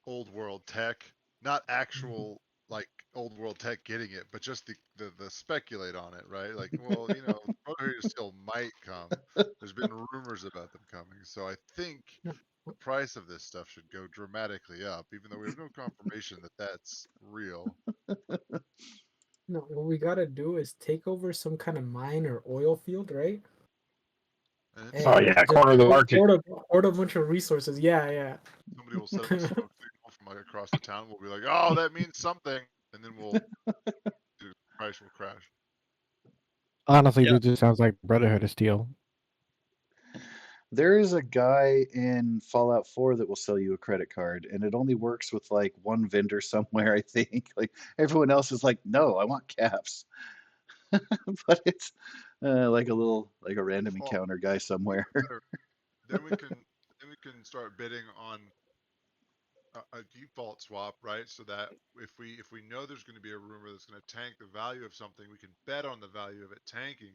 old world tech, not actual like old world tech getting it, but just the speculate on it, right? Like, well, Brotherhood still might come. There's been rumors about them coming, so I think the price of this stuff should go dramatically up, even though we have no confirmation that that's real. No, what we gotta do is take over some kind of mine or oil field, right? Oh And yeah, just corner of the market. hoard a bunch of resources. Yeah, yeah. Somebody will set up a smoke signal from like across the town. We'll be like, "Oh, that means something," and then the price will crash. Honestly, Yeah. this just sounds like Brotherhood of Steel. There is a guy in Fallout 4 that will sell you a credit card, and it only works with like one vendor somewhere, I think. Like everyone else is like, no, I want caps. But it's like a random Well, encounter guy somewhere. then we can start bidding on a default swap, right? So that if we know there's going to be a rumor that's going to tank the value of something, we can bet on the value of it tanking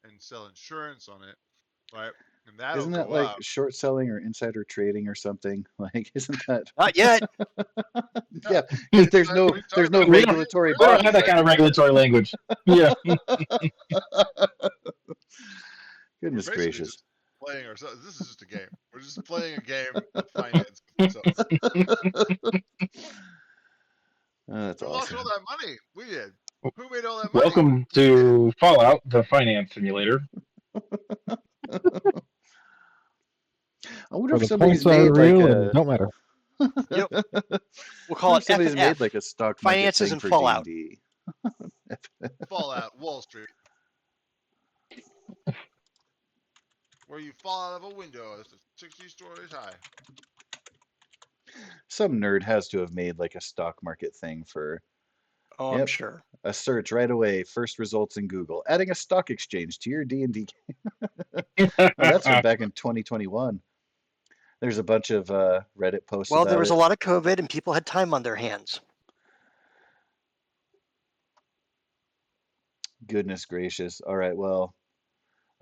and sell insurance on it, right? And that'll Isn't that go like up. short selling or insider trading or something? Like, isn't that? Not yet. Yeah, because there's What no are you talking about? regulatory We don't have body. that kind of regulatory language. Yeah. We're Goodness basically gracious. just playing ourselves. This is just a game. We're just playing a game of finance. So That's who lost awesome. all that money? We did. Who made all that money? Welcome to Fallout, the finance simulator. I wonder Where if the somebody's points are made like real and a. don't matter. Yep. We'll I call wonder it if somebody's made F&F. like a stock market Finances thing and for D and Fallout. D. Fallout, Wall Street, where you fall out of a window that's 60 stories high. Some nerd has to have made like a stock market thing for. Oh, I'm sure. A search right away. First results in Google. Adding a stock exchange to your D&D. Oh, that's from back in 2021. There's a bunch of Reddit posts Well, about there was it. a lot of COVID and people had time on their hands. Goodness gracious. All right, well,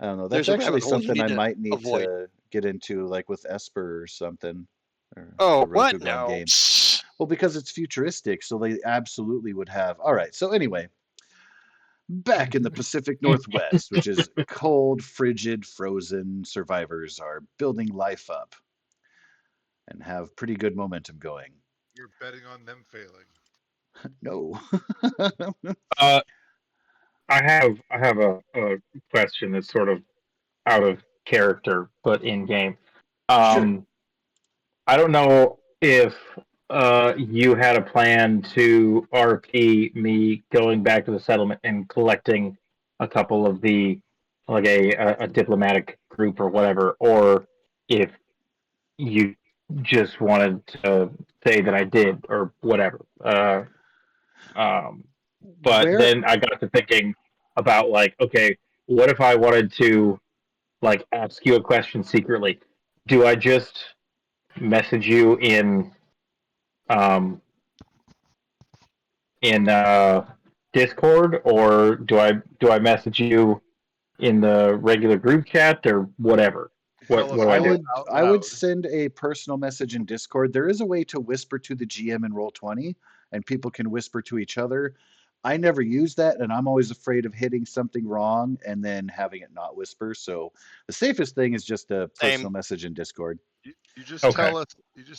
I don't know. That's There's a actually rabbit hole you something I need to might need avoid. to get into, like with Esper or something. Or Oh, the what? Rokugan No. game. Well, because it's futuristic, so they absolutely would have. All right, so anyway, back in the Pacific Northwest, which is cold, frigid, frozen, survivors are building life up and have pretty good momentum going. You're betting on them failing. No. I have a question that's sort of out of character, but in game. Sure. I don't know if you had a plan to RP me going back to the settlement and collecting a couple of the like a diplomatic group or whatever, or if you just wanted to say that I did or whatever. But Where then I got to thinking about like, okay, what if I wanted to like ask you a question secretly? Do I just message you um in Discord, or do I message you in the regular group chat or whatever? Tell What us do I I do? all would out I would loud. send a personal message in Discord. There is a way to whisper to the GM in Roll20, and people can whisper to each other. I never use that, and I'm always afraid of hitting something wrong and then having it not whisper. So the safest thing is just a personal Same. message in Discord. You just Okay.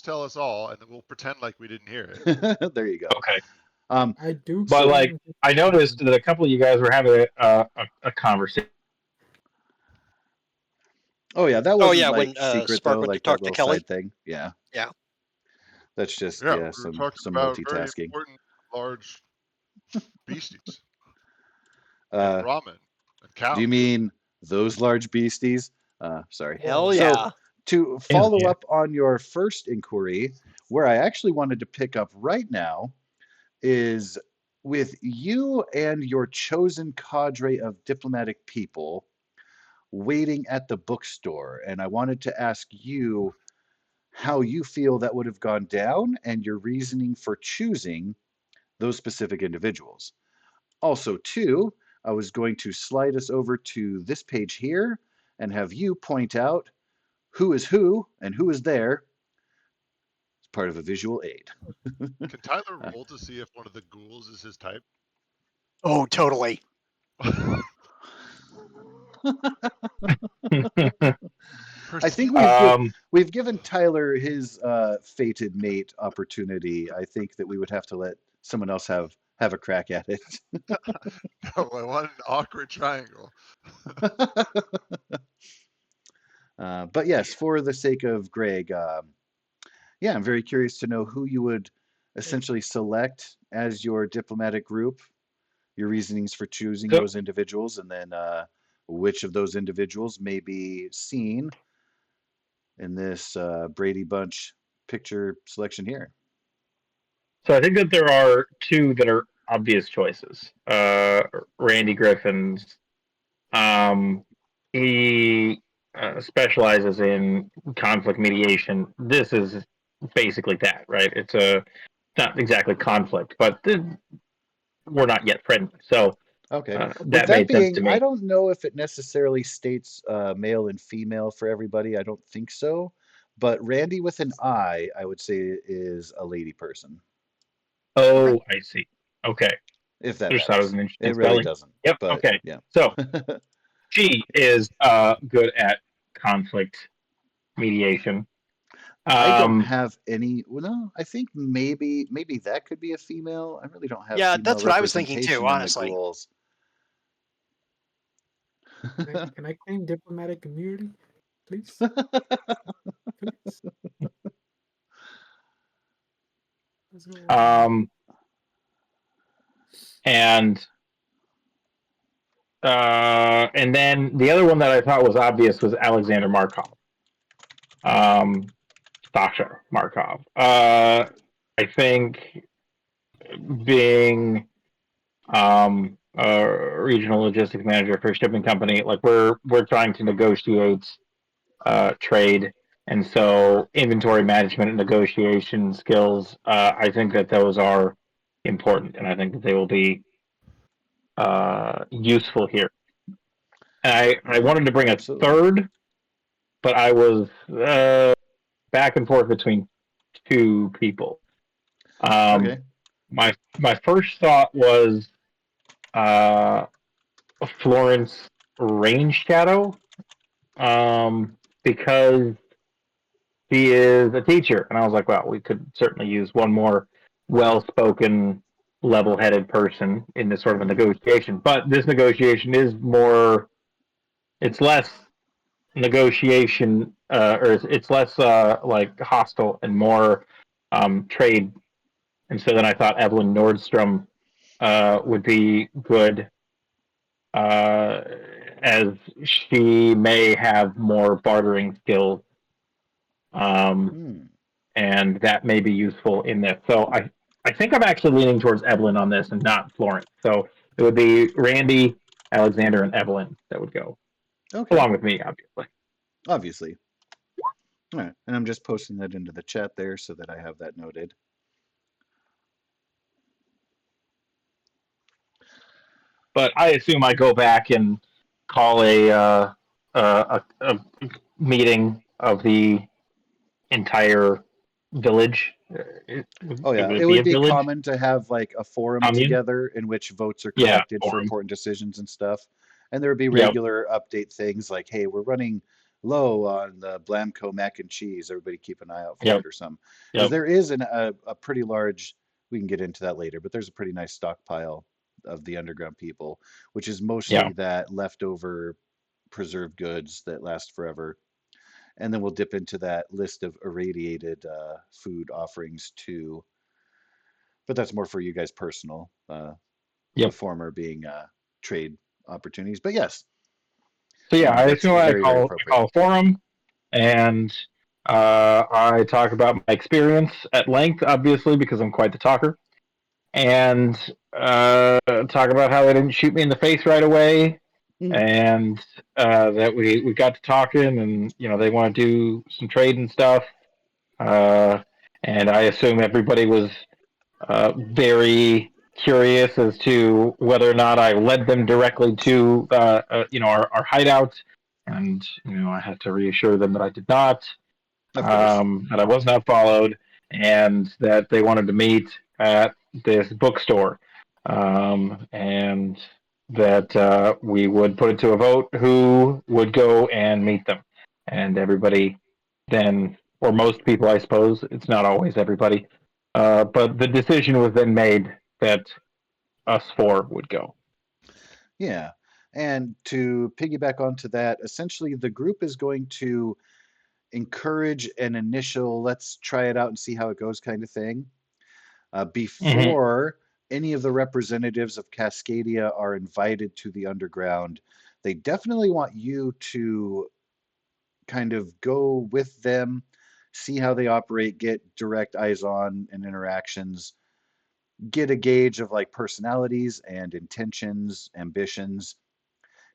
tell us all, and then we'll pretend like we didn't hear it. There you go. Okay. I do. But like, I noticed that a couple of you guys were having a conversation. Oh yeah, that Oh, wasn't yeah, like when secret Spark though, went to like that talk to little Kelly. side thing. Yeah. Yeah. That's just Yeah, we were some talking about very multitasking. important, large beasties. and Uh, ramen and do you cows. mean those large beasties? Sorry. Hell Whoa. So yeah. to Hell follow yeah. up on your first inquiry, where I actually wanted to pick up right now is with you and your chosen cadre of diplomatic people waiting at the bookstore. And I wanted to ask you how you feel that would have gone down and your reasoning for choosing those specific individuals. Also, too, I was going to slide us over to this page here and have you point out who is who and who is there as part of a visual aid. Can Tyler Uh, roll to see if one of the ghouls is his type? Oh, totally. I think Perceive. we've given Tyler his fated mate opportunity. I think that we would have to let someone else have a crack at it. No, I want an awkward triangle. But yes, for the sake of Greg, yeah, I'm very curious to know who you would essentially select as your diplomatic group, your reasonings for choosing so, those individuals, and then which of those individuals may be seen in this Brady Bunch picture selection here. so I think that there are two that are obvious choices. Randy Griffin's. Um, he specializes in conflict mediation. This is basically that, right? It's not exactly conflict, but we're not yet friendly, so Okay. With that that made sense being, to I me. don't know if it necessarily states male and female for everybody. I don't think so. But Randy with an I would say is a lady person, Okay. Oh, I see. Okay, if that just thought it was matters. an interesting It really spelling. doesn't. Yep. But Okay, yeah. so she is good at conflict mediation. I don't Um, have any, well, no, I think maybe that could be a female. I really don't have Yeah, female that's what I was thinking too, representation in the honestly. ghouls. Can I claim diplomatic immunity, please? Please. Let's go. um, and and then the other one that I thought was obvious was Alexander Markov, um, Sasha Markov. I think being a regional logistics manager for a shipping company, like we're trying to negotiate trade, and so inventory management and negotiation skills. I think that those are important, and I think that they will be useful here. And I Yeah, wanted to bring a absolutely. third, but I was back and forth between two people. Um, Okay. my first thought was uh, Florence Range Shadow, because she is a teacher, and I was like, well, we could certainly use one more well-spoken, level-headed person in this sort of a negotiation. But this negotiation is more, it's less negotiation, or it's less like hostile and more trade. And so then I thought Evelyn Nordstrom would be good, uh, as she may have more bartering skills, um, Hmm. and that may be useful in this. So I think I'm actually leaning towards Evelyn on this and not Florence. So it would be Randy, Alexander, and Evelyn that would go Okay. along with me, obviously. Obviously. All right. And I'm just posting that into the chat there so that I have that noted. But I assume I go back and call a meeting of the entire village. Oh It yeah, would it be would a be village common to have like a forum commune. together in which votes are Yeah, collected for forum. important decisions and stuff. And there would be Yep, regular update things like, hey, we're running low on the Blamco mac and cheese. Everybody keep an eye out for yep, it or something. Because yep, there is a pretty large, we can get into that later, but there's a pretty nice stockpile of the underground people, which is yeah, mostly that leftover preserved goods that last forever. And then we'll dip into that list of irradiated food offerings too, but that's more for you guys personal. The yep. former being trade opportunities. But yes, So yeah, I that's assume I very, very call appropriate. a forum, and I talk about my experience at length, obviously because I'm quite the talker, and talk about how they didn't shoot me in the face right away, and that we got to talking, and they want to do some trade and stuff, and I assume everybody was very curious as to whether or not I led them directly to our hideout, and I had to reassure them that I did not, Of course. that I was not followed, and that they wanted to meet at this bookstore, and that we would put it to a vote who would go and meet them, and everybody then, or most people, I suppose, it's not always everybody, but the decision was then made that us four would go. Yeah. And to piggyback onto that, essentially the group is going to encourage an initial, let's try it out and see how it goes kind of thing. Mm-hmm. Before any of the representatives of Cascadia are invited to the underground, they definitely want you to kind of go with them, see how they operate, get direct eyes on and interactions, get a gauge of like personalities and intentions, ambitions,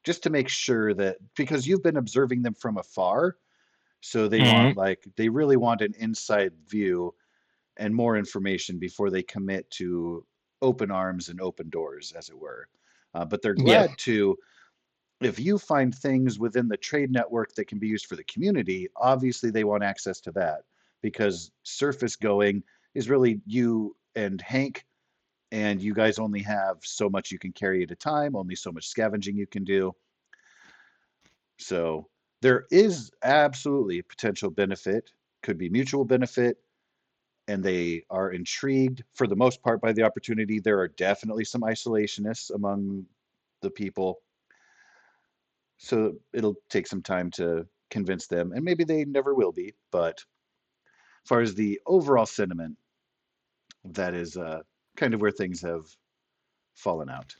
just to make sure that because you've been observing them from afar, so Mm-hmm. they really want an inside view and more information before they commit to open arms and open doors, as it were. But they're Yes. glad to, if you find things within the trade network that can be used for the community, obviously they want access to that because surface going is really you and Hank, and you guys only have so much you can carry at a time, only so much scavenging you can do. So there is absolutely potential benefit, could be mutual benefit, and they are intrigued for the most part by the opportunity. There are definitely some isolationists among the people, so it'll take some time to convince them, and maybe they never will be. But as far as the overall sentiment, that is kind of where things have fallen out.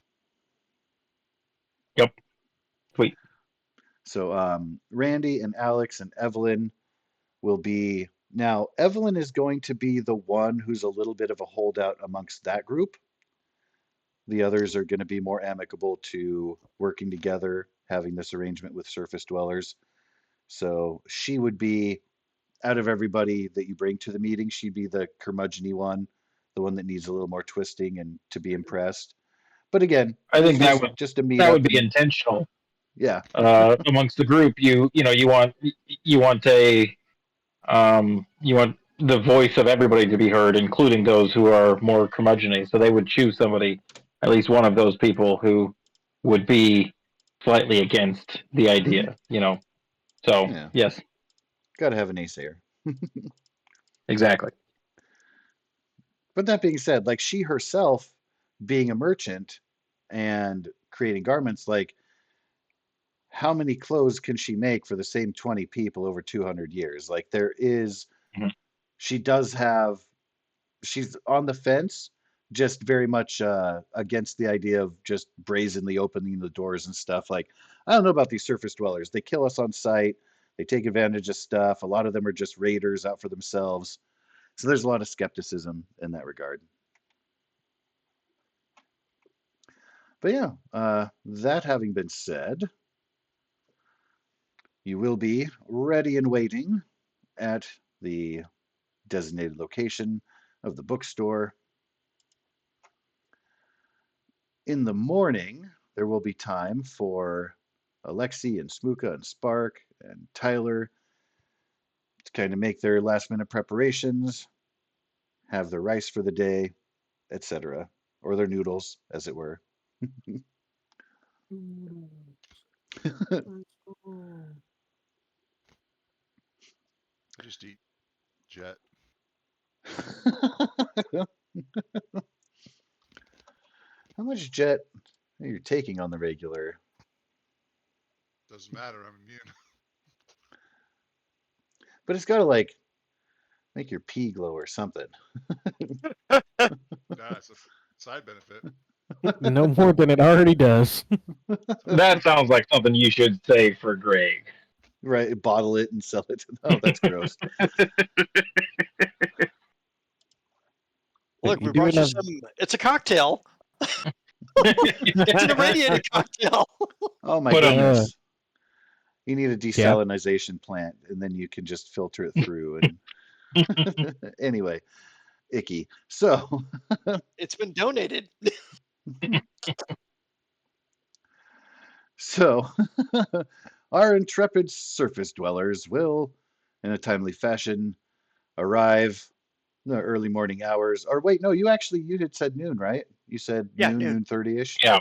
Yep. Sweet. So Randy and Alex and Evelyn will be now. Evelyn is going to be the one who's a little bit of a holdout amongst that group. The others are going to be more amicable to working together, having this arrangement with surface dwellers. So she would be, out of everybody that you bring to the meeting, she'd be the curmudgeon one, the one that needs a little more twisting and to be impressed. But again, I it's think just a that would meetup, be and intentional. yeah, Amongst the group, you want the voice of everybody to be heard, including those who are more curmudgeony. So they would choose somebody, at least one of those people, who would be slightly against the idea. So yeah, yes, got to have an naysayer. exactly. But that being said, like she herself being a merchant and creating garments, like how many clothes can she make for the same 20 people over 200 years? Like there is, Mhm. she does have, she's on the fence, just very much against the idea of just brazenly opening the doors and stuff. Like, I don't know about these surface dwellers. They kill us on sight. They take advantage of stuff. A lot of them are just raiders out for themselves. So there's a lot of skepticism in that regard. But yeah, that having been said, you will be ready and waiting at the designated location of the bookstore. In the morning, there will be time for Alexi and Smuka and Spark and Tyler to kind of make their last minute preparations, have their rice for the day, etc., or their noodles, as it were. I just eat jet. How much jet are you taking on the regular? Doesn't matter. I'm immune. But it's got to like make your pee glow or something. Nah, it's a side benefit. No more than it already does. That sounds like something you should say for Greg. Right, bottle it and sell it. Oh, that's gross. Look, You we do brought you enough. some. It's a cocktail. It's an irradiated cocktail. Oh my But goodness. You need a Yeah. desalinization plant, and then you can just filter it through. And anyway, icky. So, It's been donated. so our intrepid surface dwellers will, in a timely fashion, arrive in the early morning hours. Or wait, no, you had said noon, right? You said Yeah, noon, noon. noon 30-ish. Yeah.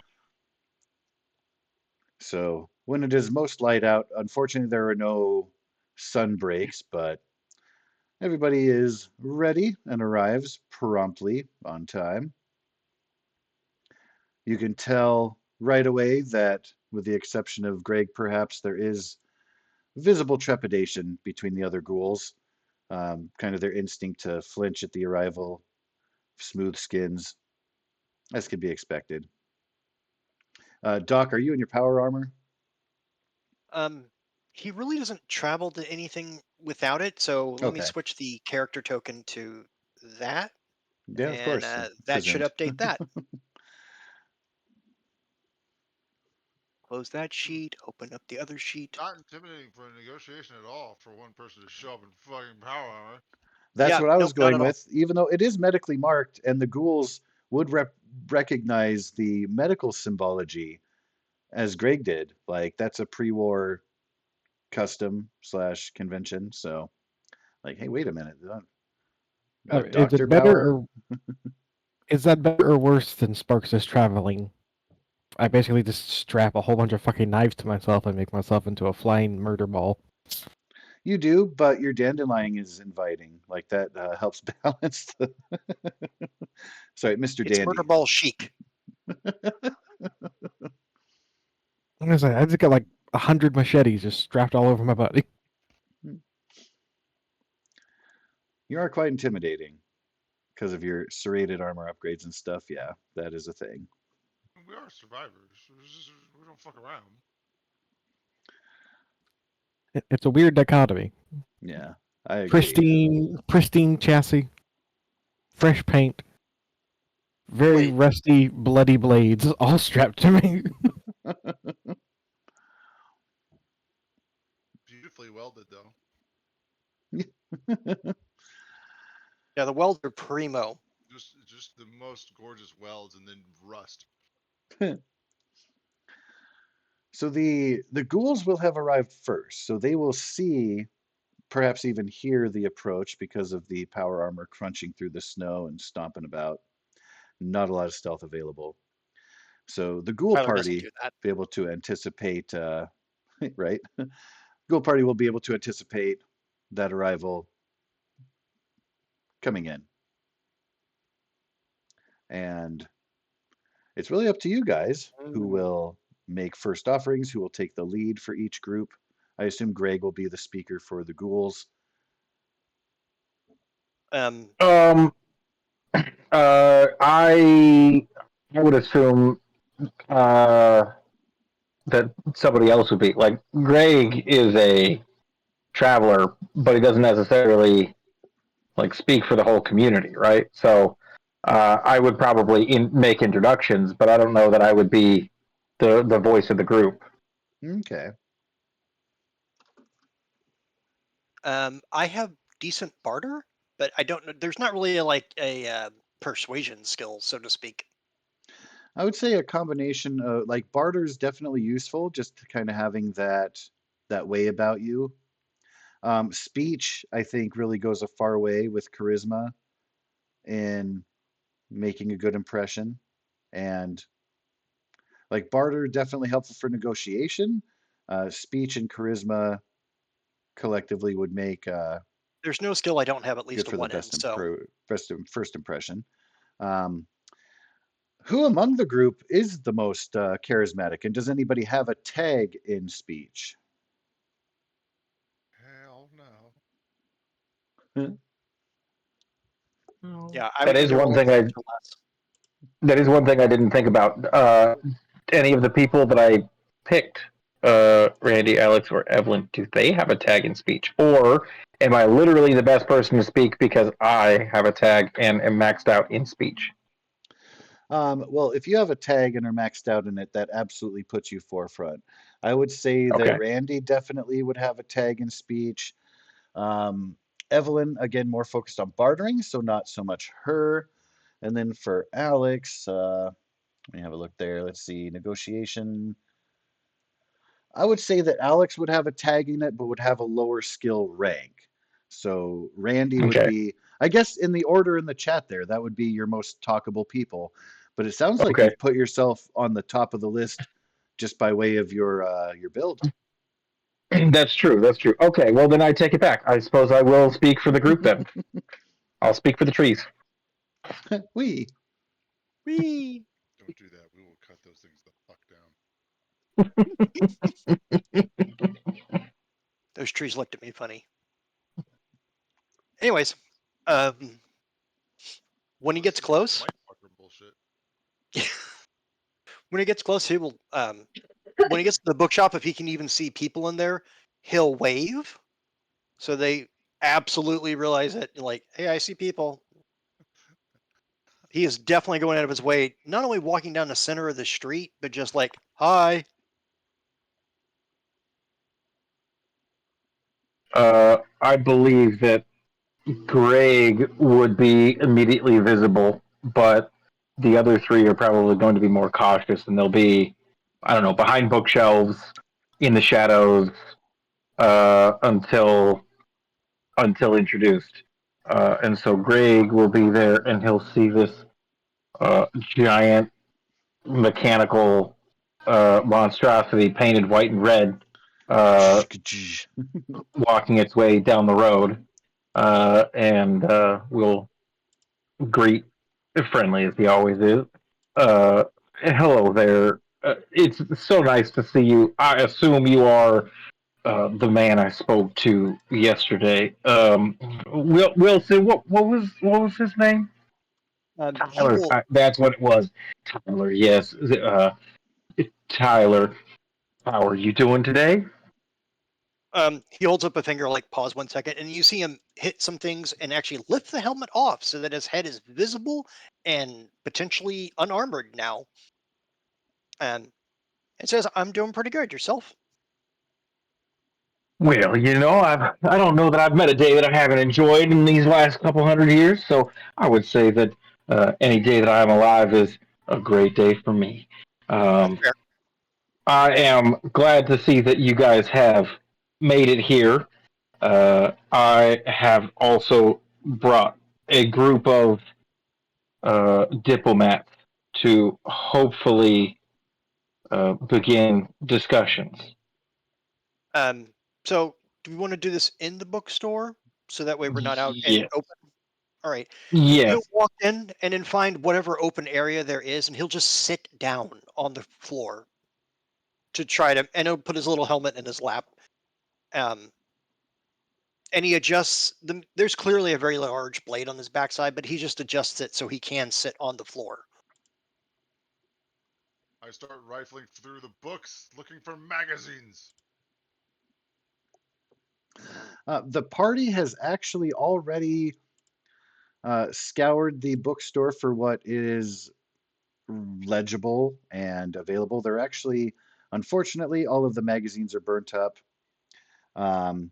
So when it is most light out, unfortunately there are no sun breaks, but everybody is ready and arrives promptly on time. You can tell right away that, with the exception of Greg, perhaps there is visible trepidation between the other ghouls, kind of their instinct to flinch at the arrival of smooth skins, as could be expected. Doc, are you in your power armor? Um, he really doesn't travel to anything without it. So let me Okay. switch the character token to that, Yeah, of and course. that should Presumed. update that. Close that sheet. Open up the other sheet. Not intimidating for a negotiation at all for one person to show up in fucking power armor. That's Yeah, what I was nope, not going at all. with, even though it is medically marked, and the ghouls would recognize the medical symbology as Greg did. Like, that's a pre-war custom slash convention. So, like, hey, wait a minute, got a Is doctor it better power. or is that better or worse than Sparks is traveling? I basically just strap a whole bunch of fucking knives to myself and make myself into a flying murder ball. You do, but your dandelion is inviting. Like that helps balance the. Sorry, Mr. It's murder Dandy. ball chic. I'm gonna say I just got like 100 machetes just strapped all over my body. You are quite intimidating because of your serrated armor upgrades and stuff. Yeah, that is a thing. We are survivors. We don't fuck around. It's a weird dichotomy. Yeah, I agree. Pristine chassis, fresh paint, very Wait, rusty, bloody blades, all strapped to me. Beautifully welded though. yeah, the welds are primo. Just the most gorgeous welds and then rust. So the ghouls will have arrived first, so they will see, perhaps even hear the approach because of the power armor crunching through the snow and stomping about. Not a lot of stealth available. So the ghoul Tyler doesn't party do that. be able to anticipate, right? Ghoul party will be able to anticipate that arrival coming in, and it's really up to you guys who will make first offerings, who will take the lead for each group. I assume Greg will be the speaker for the ghouls. Um, Um, I would assume that somebody else would be like Greg is a traveler, but he doesn't necessarily like speak for the whole community, right? So I would probably make introductions, but I don't know that I would be the voice of the group. Okay. I have decent barter, but I don't know. There's not really a persuasion skill, so to speak. I would say a combination of like barter is definitely useful, just to kind of having that way about you. Speech, I think, really goes a far way with charisma in making a good impression. And like barter, definitely helpful for negotiation. Speech and charisma collectively would make There's no skill I don't have at good least a for the one in. So first impression. Um, who among the group is the most charismatic, and does anybody have a tag in speech? Hell no. Oh. yeah, I That would need is to one roll thing I advantage or less. That is one thing I didn't think about. Any of the people that I picked, Randy, Alex, or Evelyn, do they have a tag in speech? Or am I literally the best person to speak because I have a tag and am maxed out in speech? Well, if you have a tag and are maxed out in it, that absolutely puts you forefront. I would say that Okay. Randy definitely would have a tag in speech. Um, Evelyn, again, more focused on bartering, so not so much her. And then for Alex, let me have a look there. Let's see, negotiation. I would say that Alex would have a tag in it, but would have a lower skill rank. So Randy would Okay. be, I guess, in the order in the chat there, that would be your most talkable people. But it sounds like Okay. you've put yourself on the top of the list just by way of your build. That's true. That's true. Okay. Well, then I take it back. I suppose I will speak for the group then. I'll speak for the trees. We. Whee! Don't do that. We will cut those things the fuck down. Those trees looked at me funny. Anyways, um, when he gets close, White fucker bullshit. when he gets close, he will. When he gets to the bookshop, if he can even see people in there, he'll wave, so they absolutely realize that, like, hey, I see people. He is definitely going out of his way, not only walking down the center of the street, but just like, hi. I believe that Greg would be immediately visible, but the other three are probably going to be more cautious, and they'll be, I don't know, behind bookshelves, in the shadows, until introduced. And so Greg will be there, and he'll see this giant mechanical monstrosity painted white and red walking its way down the road, and we'll greet friendly as he always is. Uh, Hello there. It's so nice to see you. I assume you are the man I spoke to yesterday. Wilson, what was his name? He Tyler. will. That's what it was. Tyler. Yes. Tyler. How are you doing today? He holds up a finger, like pause 1 second, and you see him hit some things and actually lift the helmet off so that his head is visible and potentially unarmored now. And it says, "I'm doing pretty good. Yourself?" Well, I don't know that I've met a day that I haven't enjoyed in these last couple hundred years. So I would say that any day that I'm alive is a great day for me. That's Um, fair. I am glad to see that you guys have made it here. I have also brought a group of diplomats to hopefully begin discussions. Um, so do we want to do this in the bookstore so that way we're not out and Yes. open? All right. He'll Yes. walk in and then find whatever open area there is, and he'll just sit down on the floor to try to, and he'll put his little helmet in his lap. Um, and he adjusts the. There's clearly a very large blade on his backside, but he just adjusts it so he can sit on the floor. I start rifling through the books looking for magazines. The party has actually already scoured the bookstore for what is legible and available. They're actually, unfortunately, all of the magazines are burnt up. Um,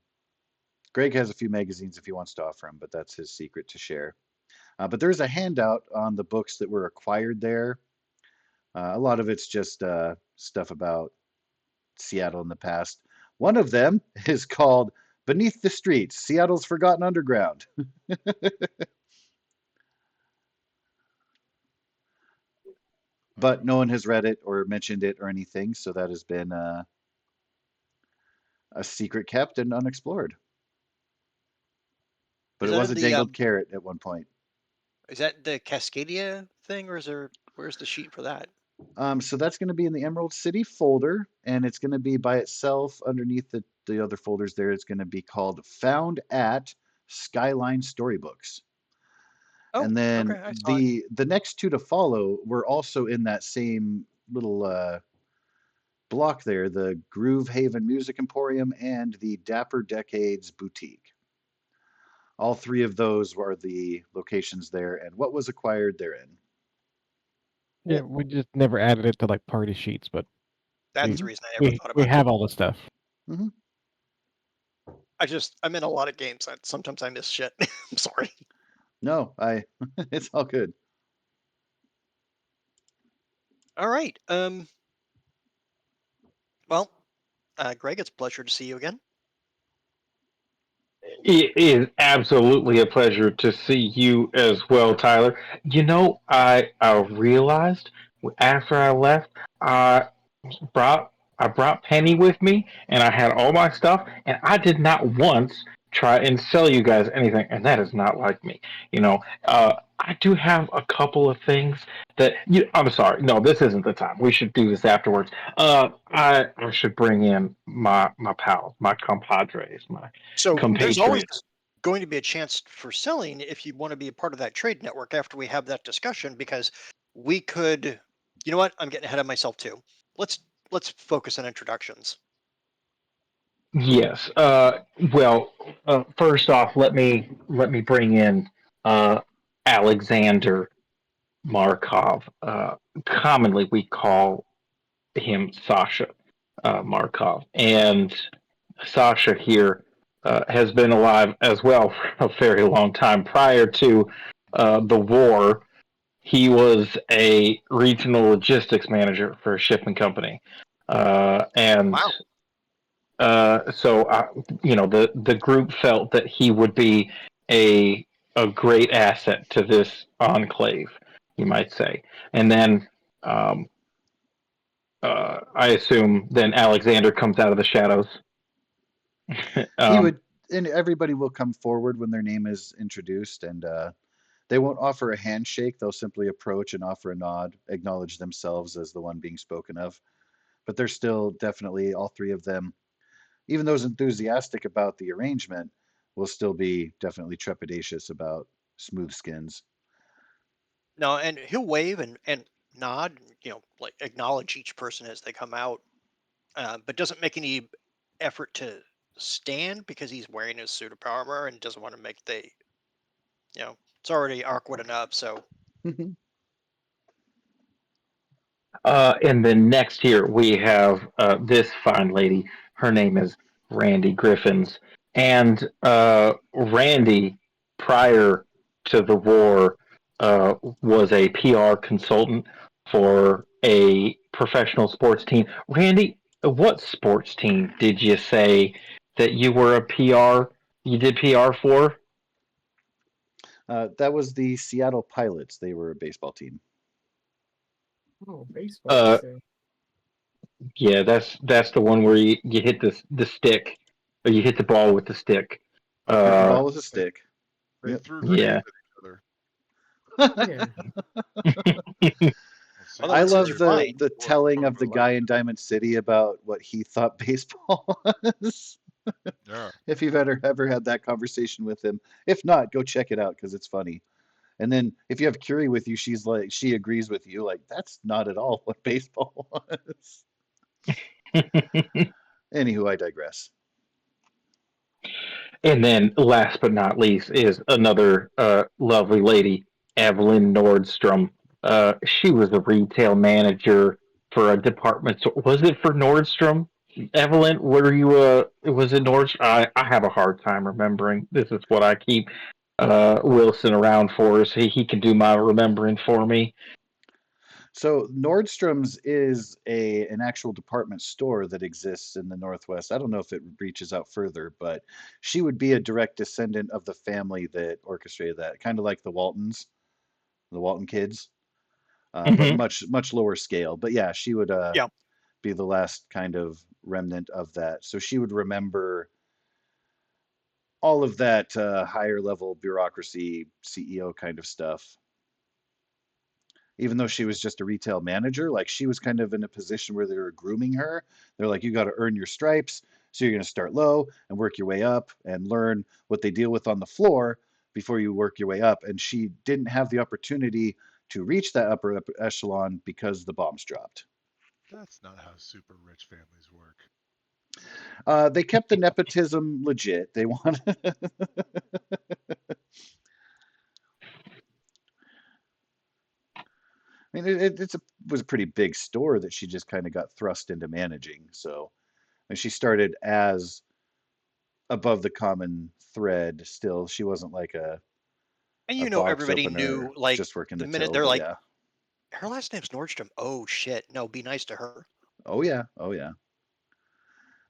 Greg has a few magazines if he wants to offer them, but that's his secret to share. But there's a handout on the books that were acquired there. A lot of it's just stuff about Seattle in the past. One of them is called Beneath the Streets, Seattle's Forgotten Underground. But no one has read it or mentioned it or anything, so that has been a secret kept and unexplored. But Is it that was in a the dangled carrot at one point. Is that the Cascadia thing, or is there? Where's the sheet for that? So that's going to be in the Emerald City folder, and it's going to be by itself underneath the other folders there. It's going to be called Found at Skyline Storybooks. Oh, And then okay, I saw it. the next two to follow were also in that same little block there, the Groove Haven Music Emporium and the Dapper Decades Boutique. All three of those were the locations there and what was acquired therein. Yeah, we just never added it to like party sheets, but That's we the reason I never we thought we about it. have all the stuff. Hmm. I'm in a lot of games. Sometimes I miss shit. I'm sorry. No, it's all good. All right. Well, Greg, it's a pleasure to see you again. It is absolutely a pleasure to see you as well, Tyler. I realized after I left, I brought I brought Penny with me, and I had all my stuff, and I did not once try and sell you guys anything, and that is not like me. I do have a couple of things that I'm sorry, no, this isn't the time. We should do this afterwards. I should bring in my pals, my compadres, my So there's always compatriots. going to be a chance for selling if you want to be a part of that trade network after we have that discussion, because we could. You know what? I'm getting ahead of myself too. Let's let's focus on introductions. Yes. Well, first off, let me bring in uh, Alexander Markov. Commonly, we call him Sasha Markov, and Sasha here has been alive as well for a very long time. Prior to the war, he was a regional logistics manager for a shipping company, and Wow. the group felt that he would be a a great asset to this enclave, you might say. And then um, I assume then Alexander comes out of the shadows. He um, would, and everybody will come forward when their name is introduced, and they won't offer a handshake. They'll simply approach and offer a nod, acknowledge themselves as the one being spoken of. But they're still definitely, all three of them, even those enthusiastic about the arrangement, will still be definitely trepidatious about smooth skins. No, and he'll wave and nod, like acknowledge each person as they come out, but doesn't make any effort to stand because he's wearing his suit of armor and doesn't want to make it's already awkward enough. So and then next here we have this fine lady. Her name is Randy Griffins, and Randy, prior to the war, was a PR consultant for a professional sports team. Randy, what sports team did you say that you were a PR? You did PR for? That was the Seattle Pilots. They were a baseball team. Oh, baseball, you Uh, say? yeah, that's the one where you hit the stick, or you hit the ball with the stick. Hit the Uh, ball with a They, stick. they Yep. threw grenades yeah. at each other. Yeah. Let's see although I it what says love you're year fine. the what telling of October the guy 11th. in Diamond City about what he thought baseball was. Yeah. If you've ever had that conversation with him. If not, go check it out because it's funny. And then if you have Curie with you, she agrees with you, like that's not at all what baseball was. Anywho, I digress. And then, last but not least, is another lovely lady, Evelyn Nordstrom. She was a retail manager for a department store. Was it for Nordstrom? Evelyn, were you? Was it Nordstrom? I have a hard time remembering. This is what I keep Wilson around for. Is he can do my remembering for me. So Nordstrom's is an actual department store that exists in the Northwest. I don't know if it reaches out further, but she would be a direct descendant of the family that orchestrated that, kind of like the Waltons, the Walton kids, but Hmm. much lower scale. But yeah, she would Yeah. be the last kind of remnant of that. So she would remember all of that higher level bureaucracy, CEO kind of stuff. Even though she was just a retail manager, like she was kind of in a position where they were grooming her. They're like, you got to earn your stripes. So you're going to start low and work your way up and learn what they deal with on the floor before you work your way up. And she didn't have the opportunity to reach that upper echelon because the bombs dropped. That's not how super rich families work. They kept the nepotism legit. They want. I mean, was a pretty big store that she just kind of got thrust into managing. So, and she started as above the common thread. Still, she wasn't like And a box everybody opener knew, like, just working the the minute till. they're But like, yeah, her last name's Nordstrom. Oh shit, no, be nice to her. oh yeah, oh yeah.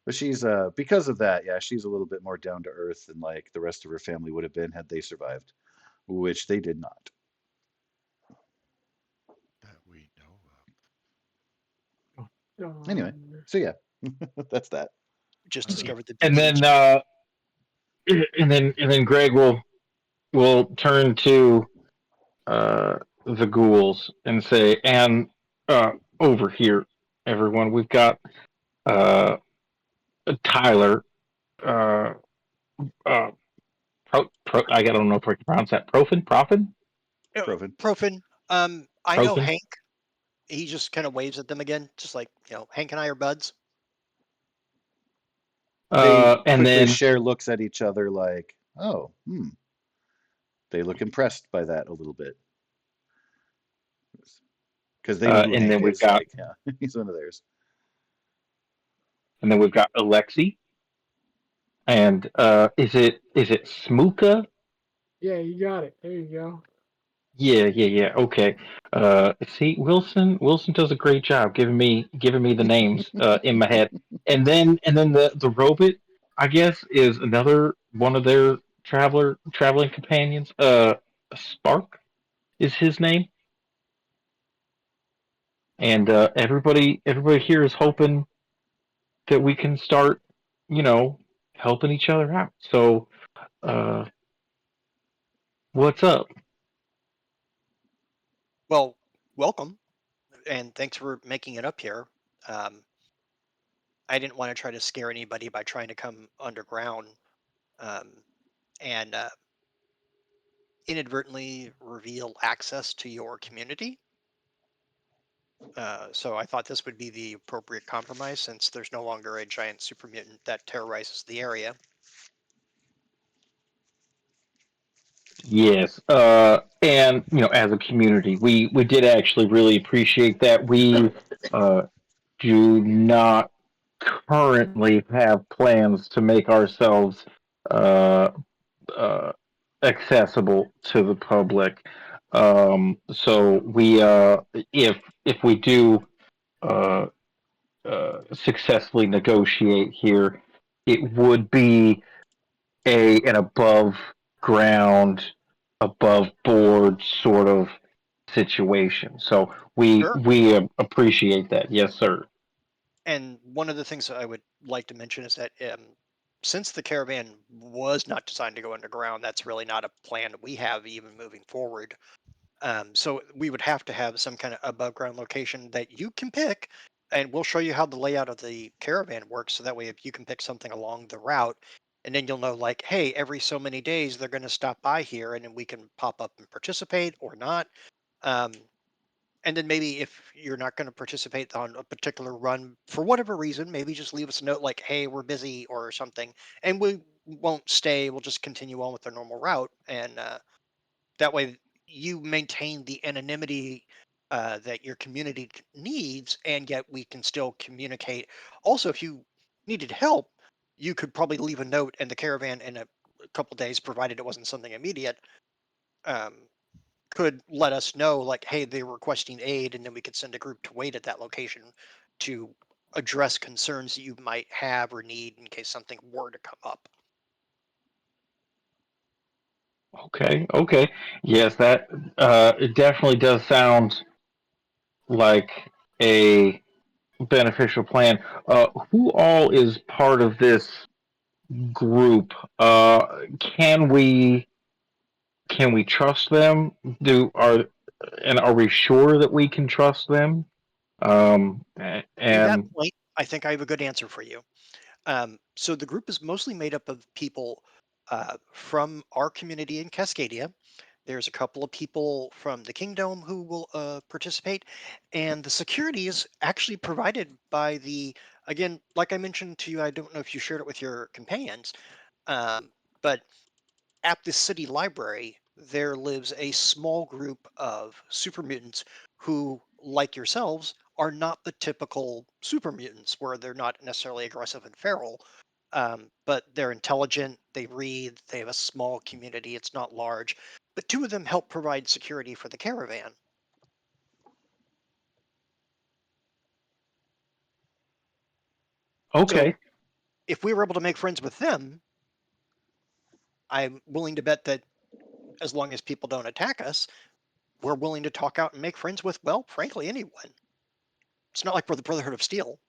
But she's because of that, yeah, she's a little bit more down to earth than like the rest of her family would have been had they survived, which they did not. That we know Anyway, so yeah, that's that. Just of. discovered the And BTH. then Greg will turn to the ghouls and say, and over here, everyone, we've got uh, Tyler. Uh, uh, I don't know if I can pronounce that. Profin? Proven. Profin. I know Profin? Hank. He just kind of waves at them again, just like, Hank and I are buds. They And quickly then share looks at each other like, oh, They look impressed by that a little bit because they know who and Hank then we've is. got Like, yeah, he's one of theirs. Alexi. And is it Smuka? Yeah, you got it. There you go. Yeah. Okay. See, Wilson does a great job giving me the names in my head. And then the robot, I guess, is another one of their traveling companions. Spark is his name. And everybody here is hoping that we can start, helping each other out. So, uh, what's up? Well, welcome, and thanks for making it up here. Um, I didn't want to try to scare anybody by trying to come underground, um, and inadvertently reveal access to your community. So I thought this would be the appropriate compromise since there's no longer a giant super mutant that terrorizes the area. Yes, and as a community, we did actually really appreciate that. We do not currently have plans to make ourselves uh, uh, accessible to the public. So we, if we do uh, successfully negotiate here, it would be an above ground, above board sort of situation. So Sure. we appreciate that. Yes, sir. And one of the things that I would like to mention is that since the caravan was not designed to go underground, that's really not a plan we have even moving forward. So we would have to have some kind of above ground location that you can pick, and we'll show you how the layout of the caravan works. So that way, if you can pick something along the route, and then you'll know, like, hey, every so many days they're going to stop by here, and then we can pop up and participate or not. Um, and then maybe if you're not going to participate on a particular run for whatever reason, maybe just leave us a note like, hey, we're busy or something, and we won't stay. We'll just continue on with our normal route, and that way you maintain the anonymity that your community needs, and yet we can still communicate. Also, if you needed help, you could probably leave a note in the caravan in a couple days, provided it wasn't something immediate. Um, could let us know, like, hey, they're requesting aid, and then we could send a group to wait at that location to address concerns that you might have or need in case something were to come up. Okay. Yes, that it definitely does sound like a beneficial plan. Who all is part of this group? Can we trust them? Are we sure that we can trust them? To that And point, I think I have a good answer for you. So the group is mostly made up of people from our community in Cascadia. There's a couple of people from the Kingdom who will participate, and the security is actually provided by again, like I mentioned to you, I don't know if you shared it with your companions, but at the city library, there lives a small group of super mutants who, like yourselves, are not the typical super mutants, where they're not necessarily aggressive and feral, but they're intelligent, they read, they have a small community, it's not large. But two of them help provide security for the caravan. Okay. So if we were able to make friends with them, I'm willing to bet that as long as people don't attack us, we're willing to talk out and make friends with, well, frankly, anyone. It's not like we're the Brotherhood of Steel.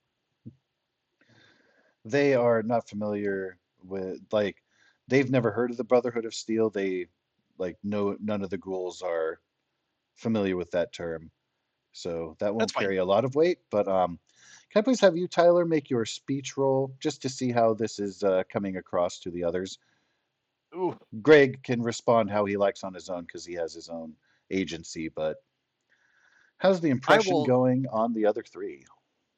They are not familiar with, like, they've never heard of the Brotherhood of Steel. They, like, no, none of the ghouls are familiar with that term. So that That's won't fine. carry a lot of weight. But can I please have you, Tyler, make your speech roll just to see how this is coming across to the others? Ooh, Greg can respond how he likes on his own because he has his own agency. But how's the I impression will. going on the other three?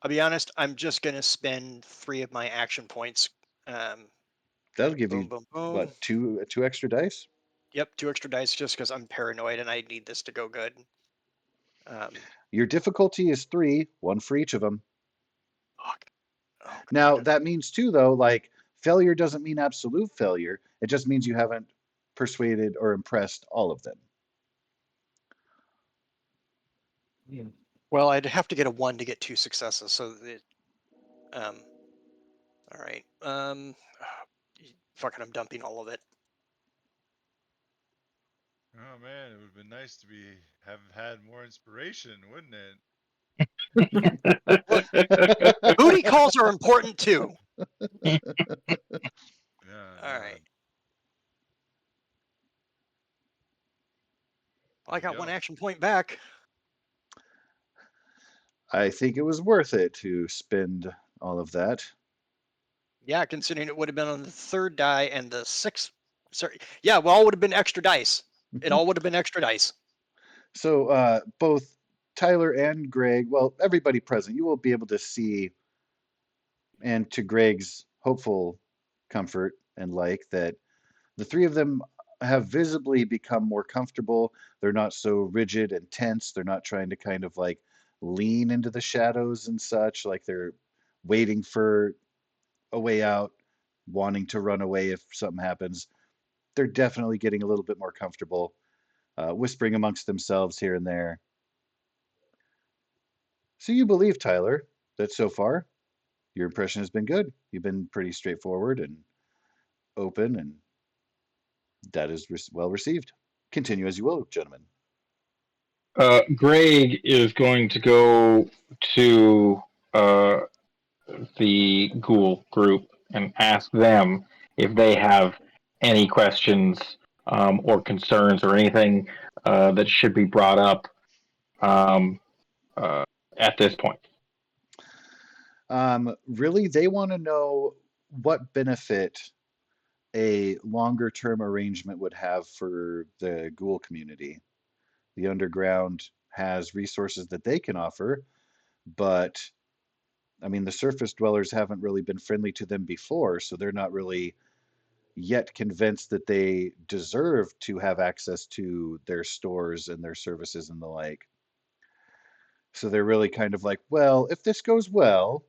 I'll be honest. I'm just gonna spend 3 of my action points. Um, That'll give boom, you boom, boom. what, two extra dice? Yep, 2 extra dice just because I'm paranoid and I need this to go good. Um, Your difficulty is three, one for each of them. fuck. Oh Now, god. that means too, though, like failure doesn't mean absolute failure. It just means you haven't persuaded or impressed all of them. Well, I'd have to get a 1 to get 2 successes. So that. All right. Fucking, I'm dumping all of it. Oh man, it would have been nice to have had more inspiration, wouldn't it? Look, booty calls are important too. Yeah, All no, right. there Well, I you got 1 go. action point back. I think it was worth it to spend all of that. Yeah, considering it would have been on the 3rd die and the 6th. Sorry. Yeah, well, all would have been extra dice. It all would have been extra dice. So both Tyler and Greg, well, everybody present, you will be able to see, and to Greg's hopeful comfort and like, that the three of them have visibly become more comfortable. They're not so rigid and tense. They're not trying to kind of like lean into the shadows and such, like they're waiting for a way out, wanting to run away if something happens. They're definitely getting a little bit more comfortable, whispering amongst themselves here and there. So you believe, Tyler, that so far your impression has been good. You've been pretty straightforward and open, and that is well received. Continue as you will, gentlemen. Greg is going to go to uh, the ghoul group and ask them if they have any questions or concerns or anything that should be brought up um, uh, at this point. Really, they want to know what benefit a longer term arrangement would have for the ghoul community. The underground has resources that they can offer, but I mean, the surface dwellers haven't really been friendly to them before, so they're not really yet convinced that they deserve to have access to their stores and their services and the like. So they're really kind of like, well, if this goes well,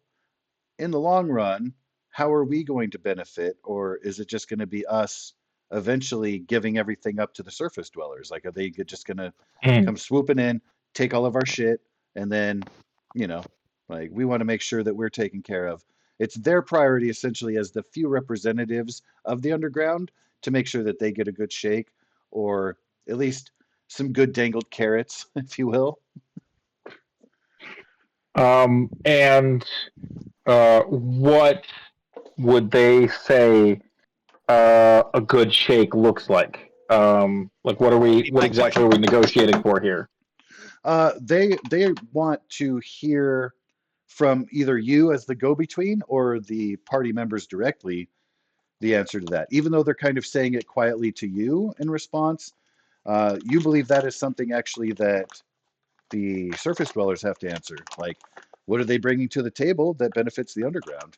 in the long run, how are we going to benefit? Or is it just going to be us eventually giving everything up to the surface dwellers? Like, are they just going to come swooping in, take all of our shit, and then, you know, like we want to make sure that we're taken care of. It's their priority essentially as the few representatives of the underground to make sure that they get a good shake or at least some good dangled carrots, if you will. And what would they say a good shake looks like? Like, what are That would we? be What my exactly question. are we negotiating for here? They want to hear from either you as the go-between or the party members directly the answer to that. Even though they're kind of saying it quietly to you in response, you believe that is something actually that the surface dwellers have to answer. Like, what are they bringing to the table that benefits the underground?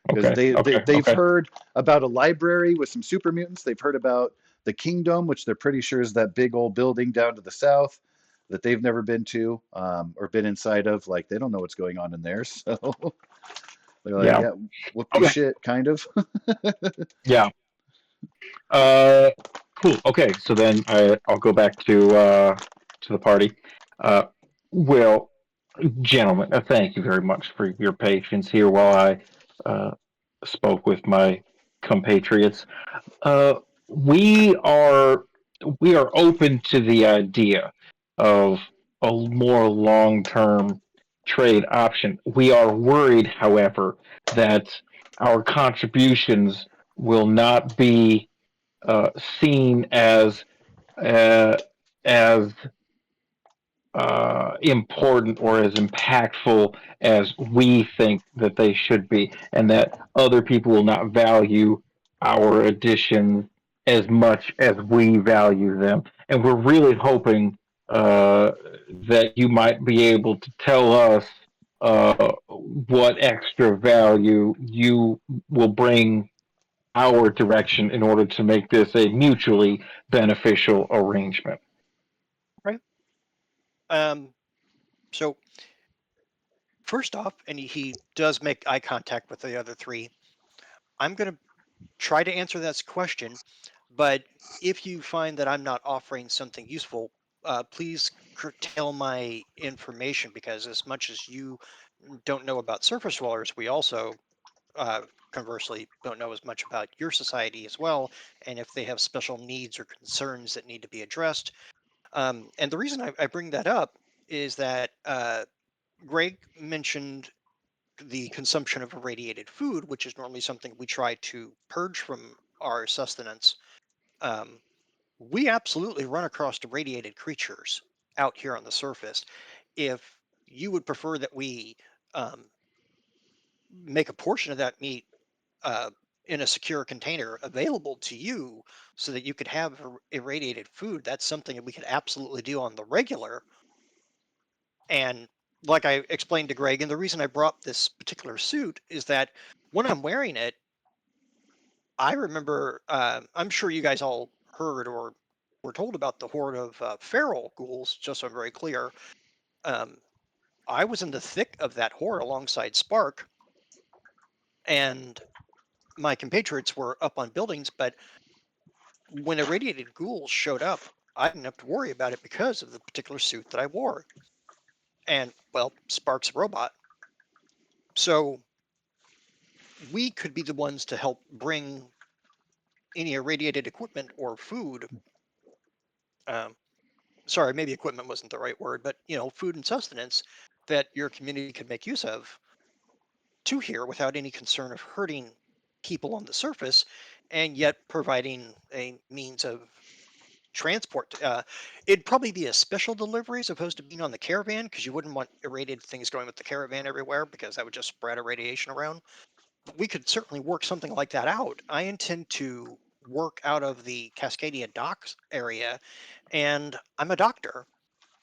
Because Okay. Okay. they've Okay. heard about a library with some super mutants. They've heard about the kingdom, which they're pretty sure is that big old building down to the south that they've never been to or been inside of. Like, they don't know what's going on in there. So they're like, Yeah. yeah, whoopty Okay. shit, kind of. Yeah. Uh, cool. Okay. So then I'll go back to the party. Uh, well, gentlemen, thank you very much for your patience here while I uh, spoke with my compatriots. Uh, we are we are open to the idea of a more long-term trade option. We are worried, however, that our contributions will not be seen uh, as important or as impactful as we think that they should be, and that other people will not value our additions as much as we value them. And we're really hoping that you might be able to tell us what extra value you will bring our direction in order to make this a mutually beneficial arrangement. Right. So first off, and he does make eye contact with the other three. I'm going to try to answer this question, but if you find that I'm not offering something useful, please curtail my information because as much as you don't know about surface dwellers, we also uh, conversely don't know as much about your society as well, and if they have special needs or concerns that need to be addressed. And the reason I bring that up is that Greg mentioned the consumption of irradiated food, which is normally something we try to purge from our sustenance. Um, we absolutely run across irradiated creatures out here on the surface. If you would prefer that we um, make a portion of that meat uh, in a secure container available to you so that you could have irradiated food, that's something that we could absolutely do on the regular. And like I explained to Greg, and the reason I brought this particular suit is that when I'm wearing it, I remember, I'm sure you guys all heard or were told about the horde of feral ghouls, just so I'm very clear. Um, I was in the thick of that horde alongside Spark, and my compatriots were up on buildings, but when irradiated ghouls showed up, I didn't have to worry about it because of the particular suit that I wore. And, well, Spark's a robot. So we could be the ones to help bring any irradiated equipment or food. Um, sorry, maybe equipment wasn't the right word, but food and sustenance that your community could make use of to here without any concern of hurting people on the surface, and yet providing a means of transport. It'd probably be a special delivery as opposed to being on the caravan because you wouldn't want irradiated things going with the caravan everywhere because that would just spread irradiation around. We could certainly work something like that out. I intend to work out of the Cascadia docks area, and I'm a doctor,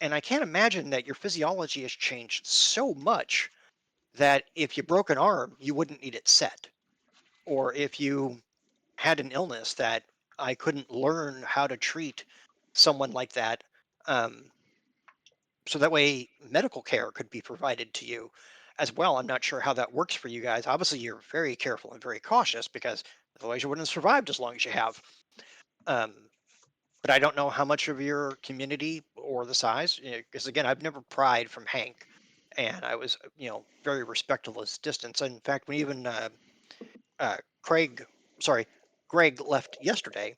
and I can't imagine that your physiology has changed so much that if you broke an arm, you wouldn't need it set, or if you had an illness that I couldn't learn how to treat someone like that. Um, so that way, medical care could be provided to you as well. I'm not sure how that works for you guys. Obviously, you're very careful and very cautious because otherwise you wouldn't have survived as long as you have. Um, but I don't know how much of your community or the size, because again, I've never pried from Hank, and I was, very respectful of his distance. In fact, when even Craig, sorry, Greg left yesterday,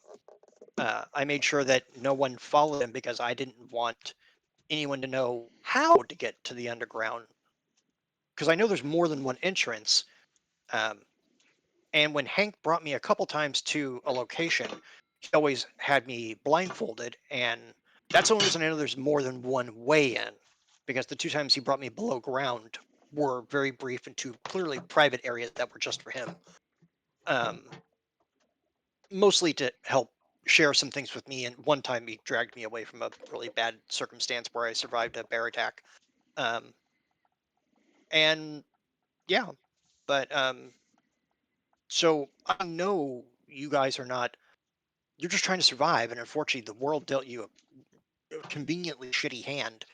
I made sure that no one followed him because I didn't want anyone to know how to get to the underground because I know there's more than one entrance. Um, and when Hank brought me a couple times to a location, he always had me blindfolded, and that's the only reason I know there's more than one way in. Because the two times he brought me below ground were very brief into clearly private areas that were just for him. Um, mostly to help share some things with me. And one time he dragged me away from a really bad circumstance where I survived a bear attack. Um, and yeah, but so I know you guys are not. You're just trying to survive, and unfortunately, the world dealt you a conveniently shitty hand,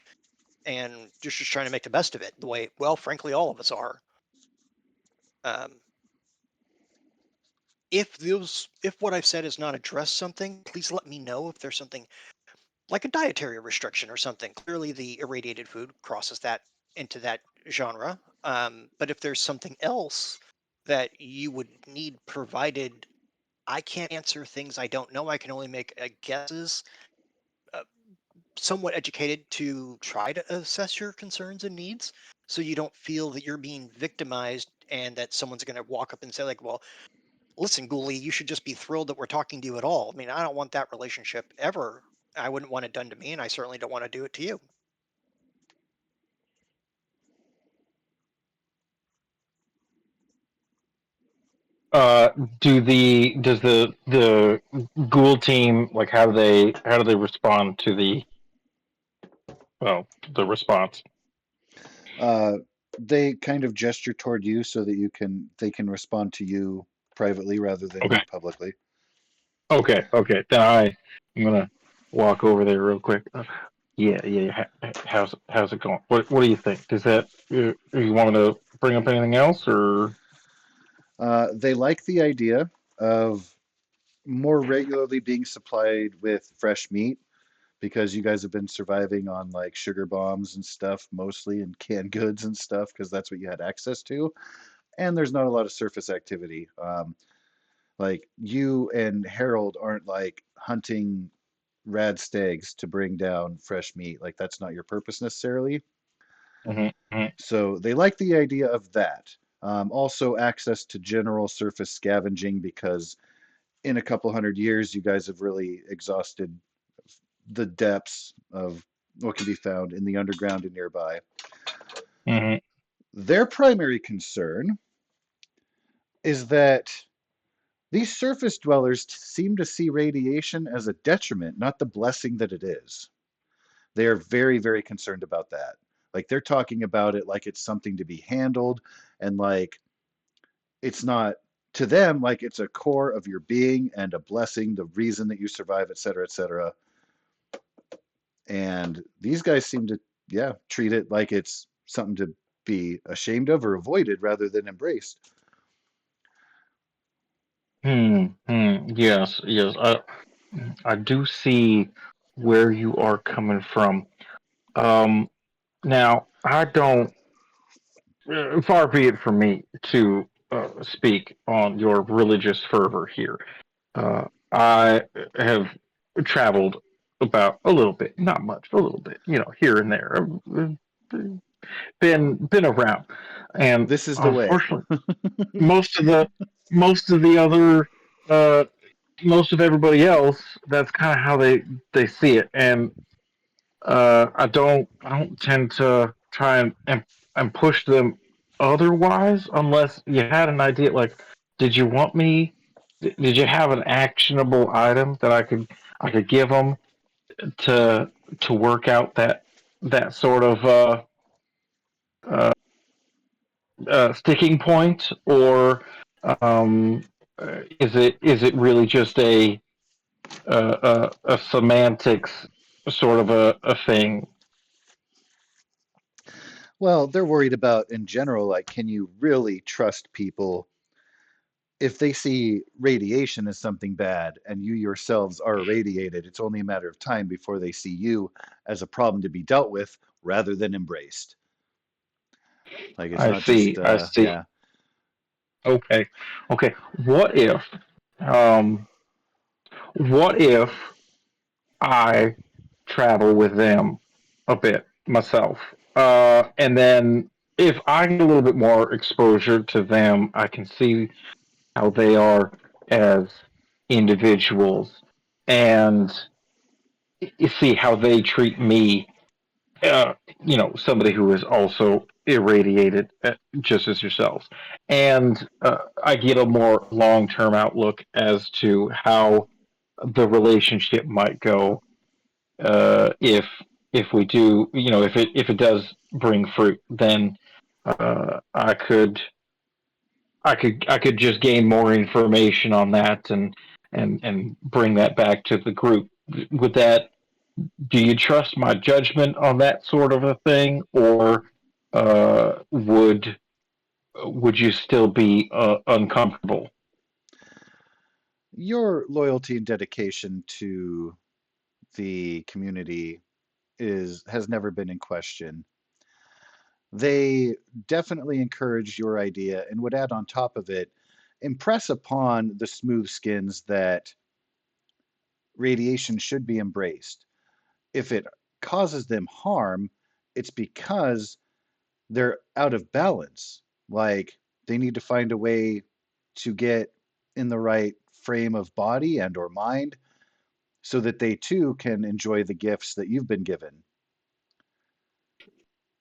and just trying to make the best of it. The way, well, frankly, all of us are. Um, if what I've said has not addressed something, please let me know if there's something like a dietary restriction or something. Clearly, the irradiated food crosses that into that genre. But if there's something else that you would need provided, I can't answer things I don't know. I can only make guesses, uh, somewhat educated to try to assess your concerns and needs, so you don't feel that you're being victimized and that someone's going to walk up and say, like, well, listen, Ghoulie, you should just be thrilled that we're talking to you at all. I mean, I don't want that relationship ever. I wouldn't want it done to me, and I certainly don't want to do it to you. Uh, does the ghoul team, like, how do they respond to the response? They kind of gesture toward you so that they can respond to you privately rather than Okay, publicly. okay. Then I'm gonna walk over there real quick. Yeah. How's it going? What do you think? Does that you want me to bring up anything else or? They like the idea of more regularly being supplied with fresh meat because you guys have been surviving on like sugar bombs and stuff mostly and canned goods and stuff because that's what you had access to. And there's not a lot of surface activity. Like you and Harold aren't like hunting rad stags to bring down fresh meat. Like that's not your purpose necessarily. Mhm. So they like the idea of that. Also, access to general surface scavenging because in a couple hundred years, you guys have really exhausted the depths of what can be found in the underground and nearby. Mhm. Their primary concern is that these surface dwellers seem to see radiation as a detriment, not the blessing that it is. They are very, very concerned about that. Like they're talking about it like it's something to be handled and like it's not to them like it's a core of your being and a blessing, the reason that you survive, et cetera, et cetera. And these guys seem to, yeah, treat it like it's something to be ashamed of or avoided rather than embraced. Yes. I do see where you are coming from. Um, Now I don't. Far be it from me to speak on your religious fervor here. I have traveled about a little bit, not much, a little bit, here and there. I've been around, and This is the way. unfortunately, most of the most of the other uh, most of everybody else, that's kind of how they see it, and I don't tend to try and push them otherwise unless you had an idea. Like, did you want me? Did you have an actionable item that I could give them to to work out that sort of uh, sticking point, or is it really just a semantics sort of a thing? Well, they're worried about in general, like, can you really trust people if they see radiation as something bad and you yourselves are irradiated? It's only a matter of time before they see you as a problem to be dealt with rather than embraced. Like, it's I not just, see. I see. yeah. Okay. Okay. What if, um, what if I travel with them a bit myself? And then if I get a little bit more exposure to them, I can see how they are as individuals and see how they treat me, uh, somebody who is also irradiated just as yourselves. And I get a more long term outlook as to how the relationship might go if we do, if it does bring fruit, then I could just gain more information on that and bring that back to the group. Would that Do you trust my judgment on that sort of a thing, or would you still be uncomfortable? Your loyalty and dedication to the community has never been in question. They definitely encourage your idea and would add on top of it, impress upon the smooth skins that radiation should be embraced. If it causes them harm, it's because they're out of balance. Like they need to find a way to get in the right frame of body and or mind so that they too can enjoy the gifts that you've been given.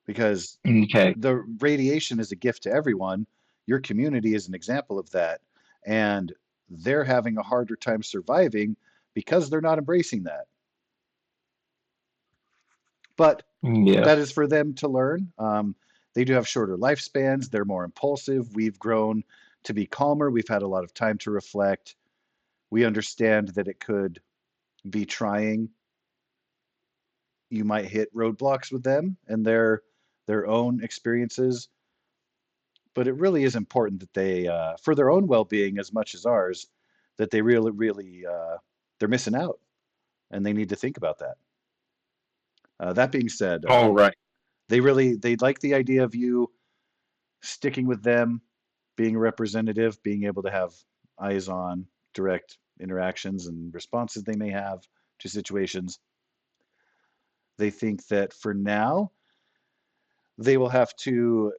Because Okay. the radiation is a gift to everyone. Your community is an example of that. And they're having a harder time surviving because they're not embracing that. But Yes. that is for them to learn. They do have shorter lifespans. They're more impulsive. We've grown to be calmer. We've had a lot of time to reflect. We understand that it could be trying. You might hit roadblocks with them and their own experiences, but it really is important that they, for their own well-being as much as ours, that they really they're missing out, and they need to think about that. That being said, All right. they like the idea of you sticking with them, being a representative, being able to have eyes on direct interactions and responses they may have to situations. They think that for now, they will have to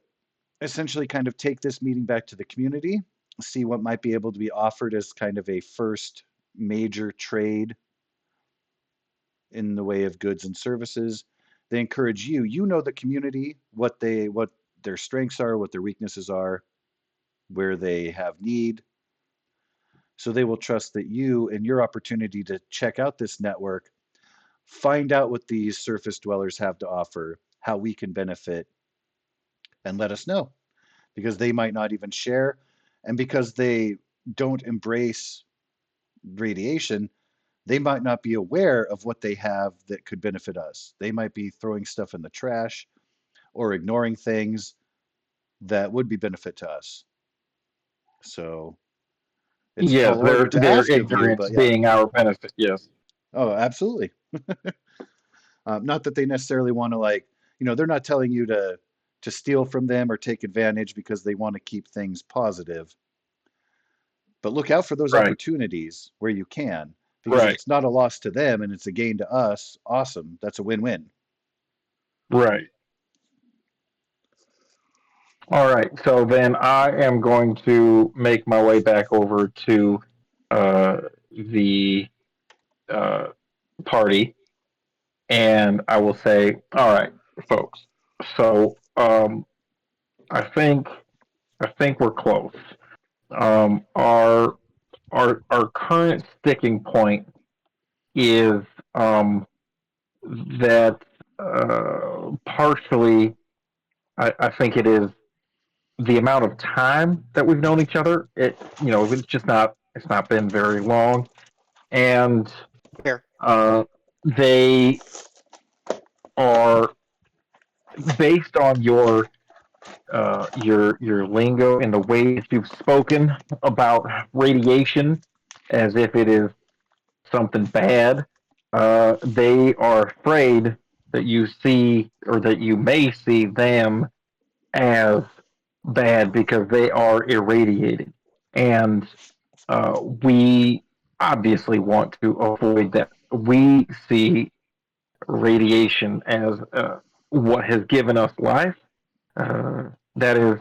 essentially kind of take this meeting back to the community, see what might be able to be offered as kind of a first major trade in the way of goods and services. They encourage you. You know the community, what their strengths are, what their weaknesses are, where they have need. So they will trust that you and your opportunity to check out this network, find out what these surface dwellers have to offer, how we can benefit, and let us know because they might not even share. And because they don't embrace radiation, they might not be aware of what they have that could benefit us. They might be throwing stuff in the trash or ignoring things that would be benefit to us. So it's a Yes, tall order to their ask of you, ignorance but yeah. being our benefit. Yes. Oh, absolutely. Not that they necessarily want to they're not telling you to steal from them or take advantage because they want to keep things positive. But look out for those Right. opportunities where you can, because if Right. it's not a loss to them and it's a gain to us, awesome. That's a win-win. Right. All right. So then I am going to make my way back over to the uh, party, and I will say, all right, folks. So I think we're close. Our current sticking point is that partially I think it is the amount of time that we've known each other. It's not been very long, and Here. they are based on your lingo and the way that you've spoken about radiation as if it is something bad. They are afraid that you see or that you may see them as bad because they are irradiated, and we obviously want to avoid that. We see radiation as what has given us life. That is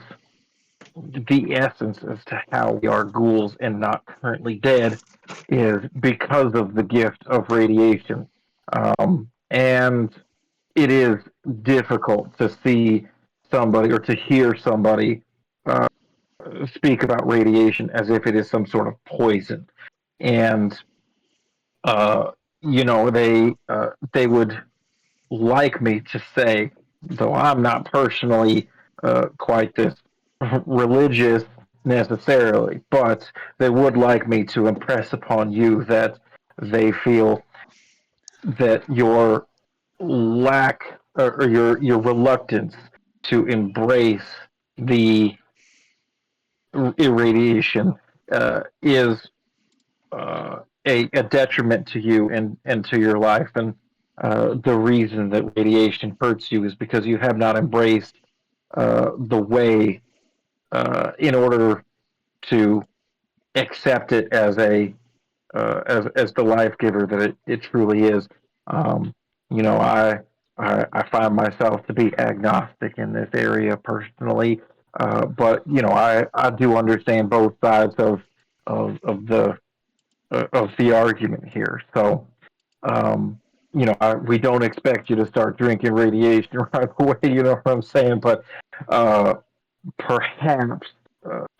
the essence as to how we are ghouls and not currently dead, is because of the gift of radiation. And it is difficult to see somebody or to hear somebody uh, speak about radiation as if it is some sort of poison, and uh, they would like me to say, though I'm not personally quite this religious necessarily, but they would like me to impress upon you that they feel that your lack or your reluctance to embrace the irradiation is a detriment to you and to your life. And the reason that radiation hurts you is because you have not embraced the way in order to accept it as as the life giver that it truly is. Um, you know, I find myself to be agnostic in this area personally, but I do understand both sides of of the argument here. So we don't expect you to start drinking radiation right away. You know what I'm saying? But uh, perhaps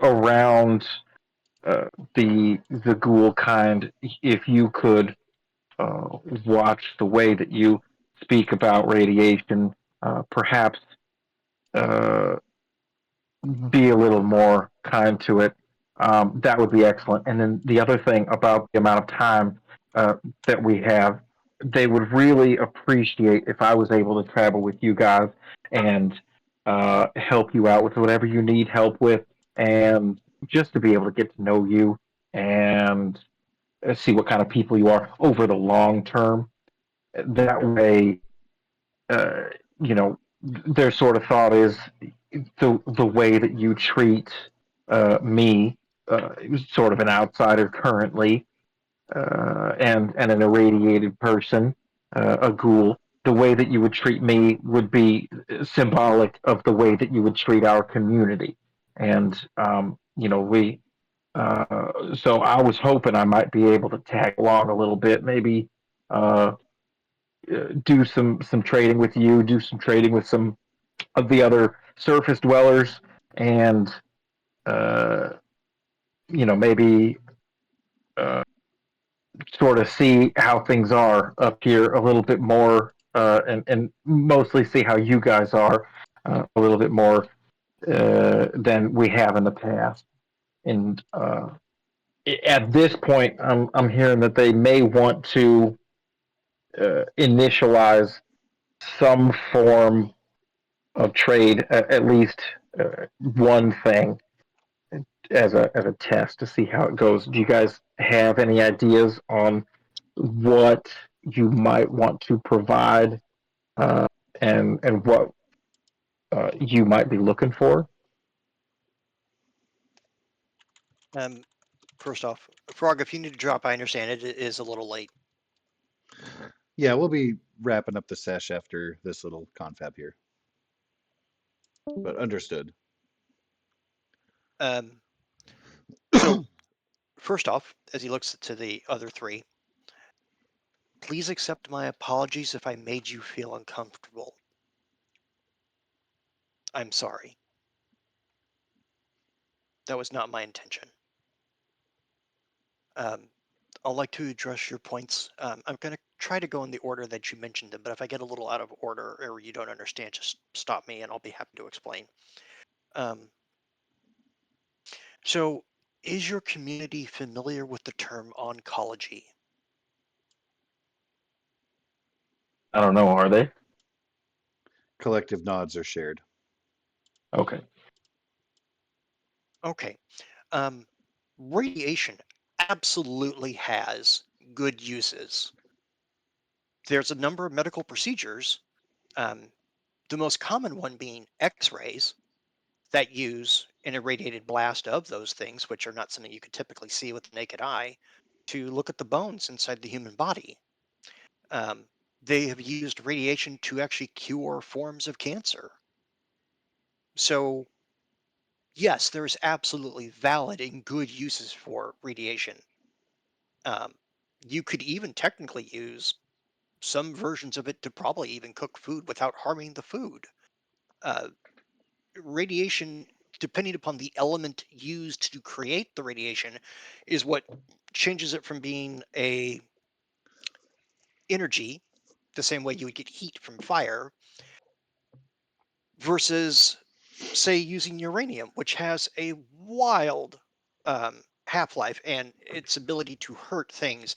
around the ghoul kind, if you could watch the way that you speak about radiation, perhaps uh, be a little more kind to it. That would be excellent. And then the other thing about the amount of time uh, that we have, they would really appreciate if I was able to travel with you guys and help you out with whatever you need help with, and just to be able to get to know you and see what kind of people you are over the long term. That way, uh, you know, their sort of thought is the way that you treat me, sort of an outsider currently, and an irradiated person, a ghoul. The way that you would treat me would be symbolic of the way that you would treat our community, and we. So I was hoping I might be able to tag along a little bit, maybe uh, do some trading with you, do some trading with some of the other surface dwellers, and uh, maybe uh, sort of see how things are up here a little bit more, and mostly see how you guys are a little bit more than we have in the past. And at this point, I'm hearing that they may want to initialize some form of trade, at least one thing as a test to see how it goes. Do you guys have any ideas on what you might want to provide, uh, and what you might be looking for? Um, First off, Frog, if you need to drop, I understand it is a little late. Yeah, we'll be wrapping up the sesh after this little confab here. But understood. Um, so, first off, as he looks to the other three, please accept my apologies if I made you feel uncomfortable. I'm sorry. That was not my intention. Um, I'd like to address your points. I'm going to try to go in the order that you mentioned them, but if I get a little out of order or you don't understand, just stop me and I'll be happy to explain. Um, so, is your community familiar with the term oncology? I don't know. Are they? Collective nods are shared. Okay. Okay. Um, Radiation absolutely has good uses. There's a number of medical procedures, um, the most common one being x-rays, that use an irradiated blast of those things, which are not something you could typically see with the naked eye, to look at the bones inside the human body. Um, they have used radiation to actually cure forms of cancer. So, yes, there's absolutely valid and good uses for radiation. Um, you could even technically use some versions of it to probably even cook food without harming the food. Uh, radiation, depending upon the element used to create the radiation, is what changes it from being a energy, the same way you would get heat from fire, versus, say, using uranium, which has a wild half-life, and its ability to hurt things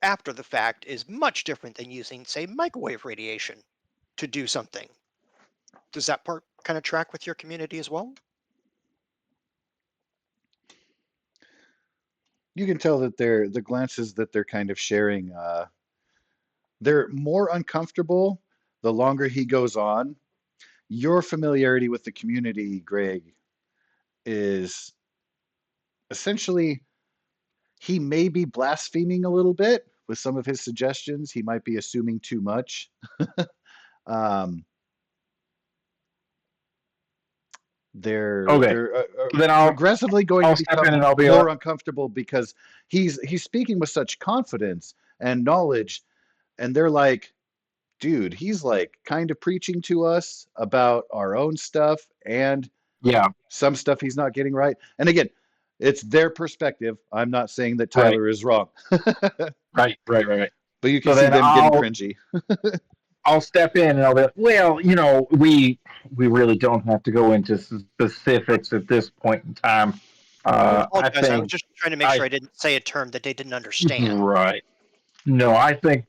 after the fact is much different than using, say, microwave radiation to do something. Does that part kind of track with your community as well? You can tell that the glances that they're kind of sharing, they're more uncomfortable the longer he goes on. Your familiarity with the community, Greg, is essentially he may be blaspheming a little bit with some of his suggestions. He might be assuming too much. um, they're Okay, they're then I'll progressively going to I'll step in become and I'll be more uncomfortable because he's speaking with such confidence and knowledge, and they're like, dude, he's like kind of preaching to us about our own stuff and yeah, some stuff he's not getting right. And again, it's their perspective. I'm not saying that right, Tyler is wrong, but right. you can So see then them getting cringy. I'll step in and I'll be like, well, we really don't have to go into specifics at this point in time. I I apologize. I was think just trying to make sure I I didn't say a term that they didn't understand. right. No, I think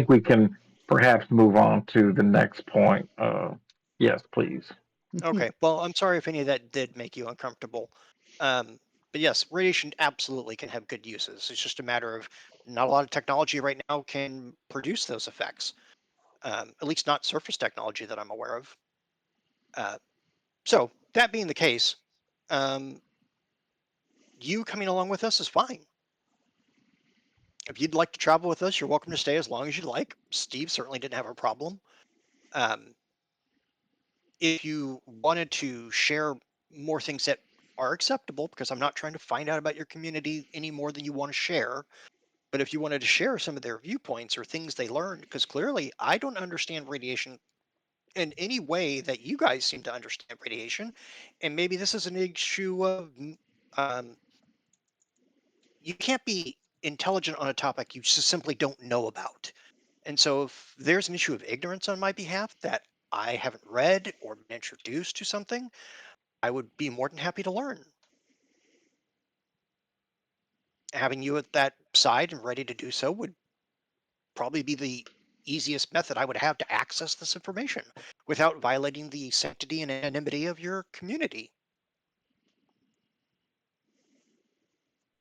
we can perhaps move on to the next point. Yes, please. Okay. Well, I'm sorry if any of that did make you uncomfortable. Um, but yes, radiation absolutely can have good uses. It's just a matter of not a lot of technology right now can produce those effects. At least not surface technology that I'm aware of. Uh, so that being the case, um, you coming along with us is fine. If you'd like to travel with us, you're welcome to stay as long as you'd like. Steve certainly didn't have a problem. Um, if you wanted to share more things that are acceptable, because I'm not trying to find out about your community any more than you want to share, but if you wanted to share some of their viewpoints or things they learned, because clearly I don't understand radiation in any way that you guys seem to understand radiation, and maybe this is an issue of um, you can't be intelligent on a topic you just simply don't know about. And so if there's an issue of ignorance on my behalf that I haven't read or been introduced to something, I would be more than happy to learn. Having you at that side and ready to do so would probably be the easiest method I would have to access this information without violating the sanctity and anonymity of your community.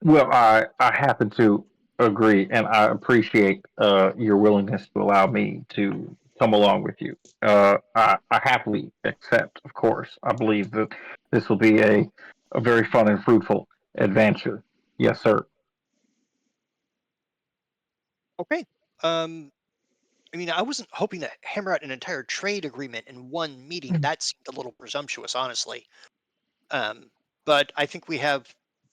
Well, I happen to agree, and I appreciate your willingness to allow me to come along with you. I happily accept, of course. I believe that this will be a very fun and fruitful adventure. Yes, sir. Okay. Um, I mean, I wasn't hoping to hammer out an entire trade agreement in one meeting. That seemed a little presumptuous, honestly. Um, but I think we have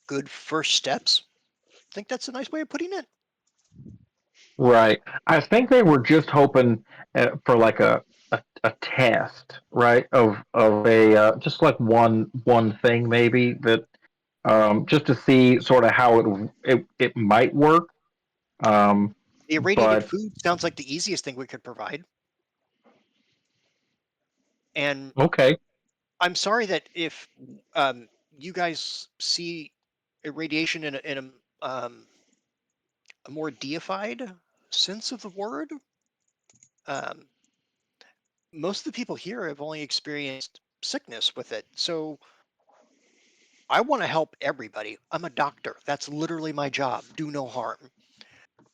good first steps. I think that's a nice way of putting it. Right. I think they were just hoping for like a test, right? Of a just like one thing maybe that just to see sort of how it might work. Um, The irradiated but food sounds like the easiest thing we could provide. And okay. I'm sorry that if you guys see irradiation a more deified sense of the word, um, most of the people here have only experienced sickness with it. So I want to help everybody. I'm a doctor. That's literally my job. Do no harm.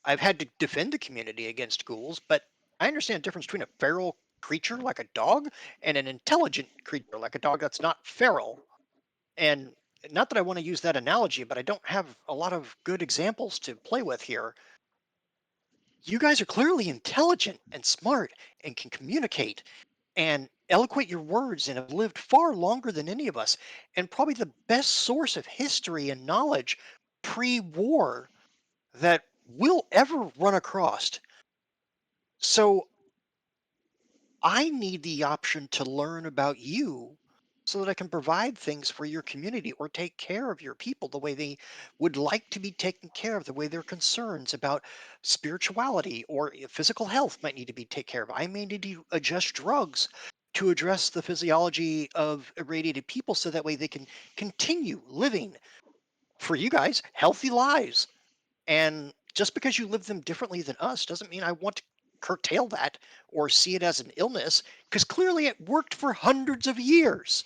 I've had to defend the community against ghouls, but I understand the difference between a feral creature like a dog and an intelligent creature like a dog that's not feral. And not that I want to use that analogy, but I don't have a lot of good examples to play with here. You guys are clearly intelligent and smart and can communicate and eloquate your words and have lived far longer than any of us, and probably the best source of history and knowledge pre-war that we'll ever run across. So I need the option to learn about you so that I can provide things for your community or take care of your people the way they would like to be taken care of, the way their concerns about spirituality or physical health might need to be taken care of. I may need to adjust drugs to address the physiology of irradiated people so that way they can continue living, for you guys, healthy lives. And just because you live them differently than us doesn't mean I want to curtail that or see it as an illness, because clearly it worked for hundreds of years.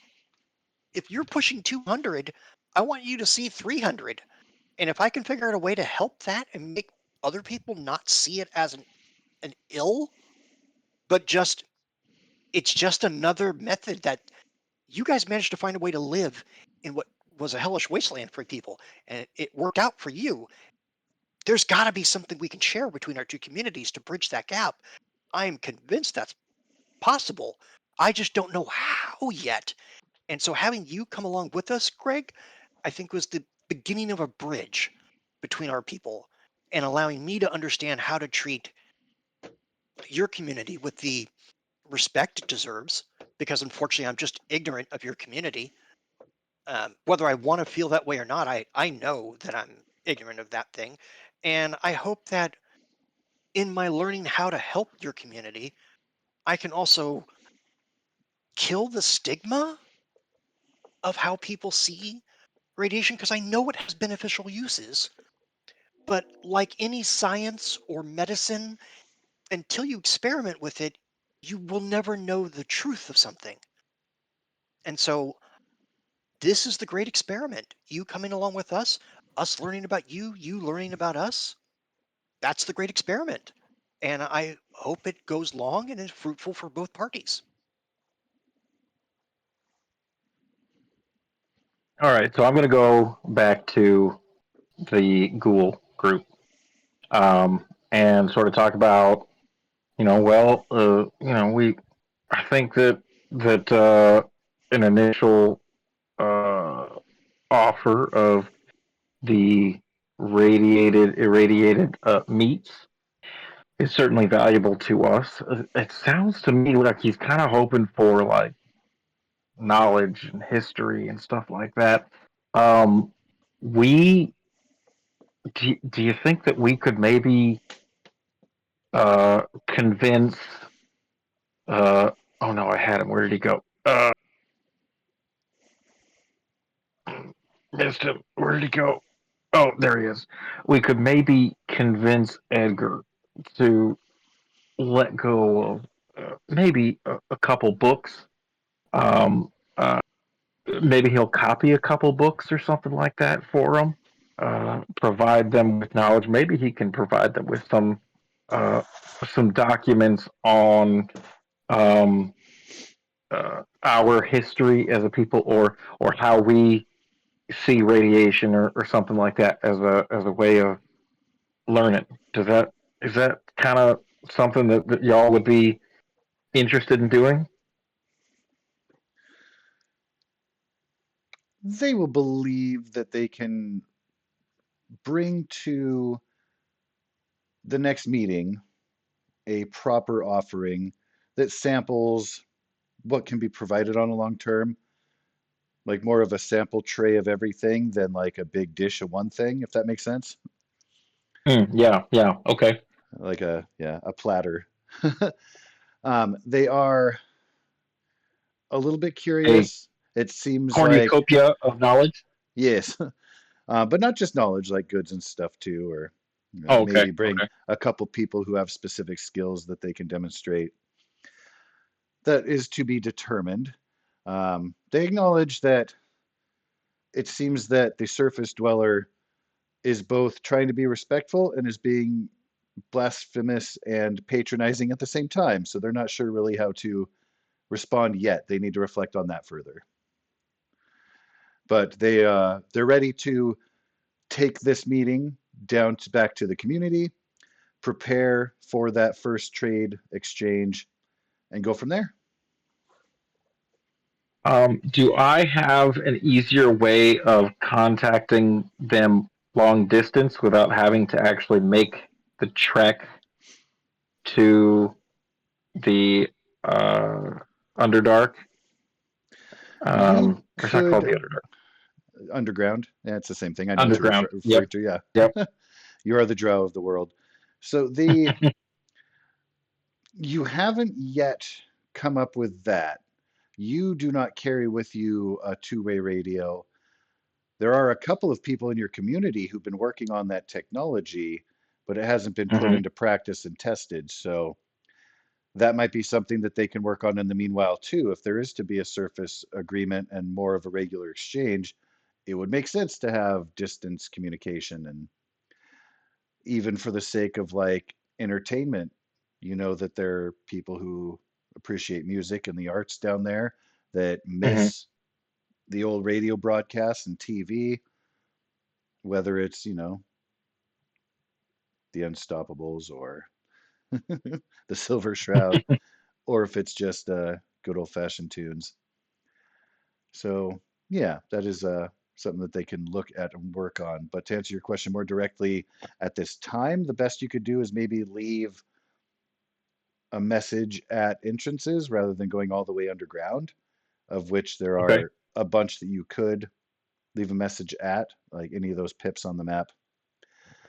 If you're pushing 200, I want you to see 300. And if I can figure out a way to help that and make other people not see it as an ill, but just it's just another method that you guys managed to find a way to live in what was a hellish wasteland for people, and it worked out for you. There's got to be something we can share between our two communities to bridge that gap. I am convinced that's possible. I just don't know how yet. And so having you come along with us, Greg, I think was the beginning of a bridge between our people and allowing me to understand how to treat your community with the respect it deserves, because unfortunately I'm just ignorant of your community. Whether I want to feel that way or not, I know that I'm ignorant of that thing. And I hope that in my learning how to help your community, I can also kill the stigma of how people see radiation, because I know it has beneficial uses. But like any science or medicine, until you experiment with it, you will never know the truth of something. And so this is the great experiment. You coming along with us learning about you, you learning about us. That's the great experiment. And I hope it goes long and is fruitful for both parties. All right, so I'm going to go back to the ghoul group and sort of talk about, I think that an initial uh, offer of the irradiated meats is certainly valuable to us. It sounds to me like he's kind of hoping for like knowledge and history and stuff like that. Um, we do you think that we could maybe convince? Oh no, I had him. Where did he go? Missed him. Where did he go? Oh, there he is. We could maybe convince Edgar to let go of maybe a couple books. Um, uh, Maybe he'll copy a couple books or something like that for them. Provide them with knowledge. Maybe he can provide them with uh, some documents on um, our history as a people, or how we see radiation, or something like that as a way of learning. Is that kind of something that y'all would be interested in doing? They will believe that they can bring to the next meeting a proper offering that samples what can be provided on a long term, like more of a sample tray of everything than like a big dish of one thing, if that makes sense. Yeah, yeah, okay. Like a platter. They are a little bit A curious. It seems like cornucopia of knowledge. yes, but not just knowledge, like goods and stuff too, or Oh, okay, maybe bring okay. a couple people who have specific skills that they can demonstrate. That is to be determined. They acknowledge that it seems that the surface dweller is both trying to be respectful and is being blasphemous and patronizing at the same time. So they're not sure really how to respond yet. They need to reflect on that further. But they're ready to take this meeting down to back to the community, prepare for that first trade exchange, and go from there. Do I have an easier way of contacting them long distance without having to actually make the trek to the uh, Underdark. You Or it's not called could the Underdark. underground. Yeah, it's the same thing. I know what you're Underground. referring Yep. to. Yeah, Yep. you are the drow of the world. So you haven't yet come up with that. You do not carry with you a two-way radio. There are a couple of people in your community who've been working on that technology, but it hasn't been put Hmm. into practice and tested. So that might be something that they can work on in the meanwhile too. If there is to be a surface agreement and more of a regular exchange, it would make sense to have distance communication. And even for the sake of like entertainment, you know that there are people who appreciate music and the arts down there that Hmm. miss the old radio broadcasts and TV, whether it's, the Unstoppables or the Silver Shroud, or if it's just good old fashioned tunes. So, yeah, that is something that they can look at and work on. But to answer your question more directly, at this time, the best you could do is maybe leave a message at entrances rather than going all the way underground, of which there Okay. are a bunch that you could leave a message at, like any of those pips on the map.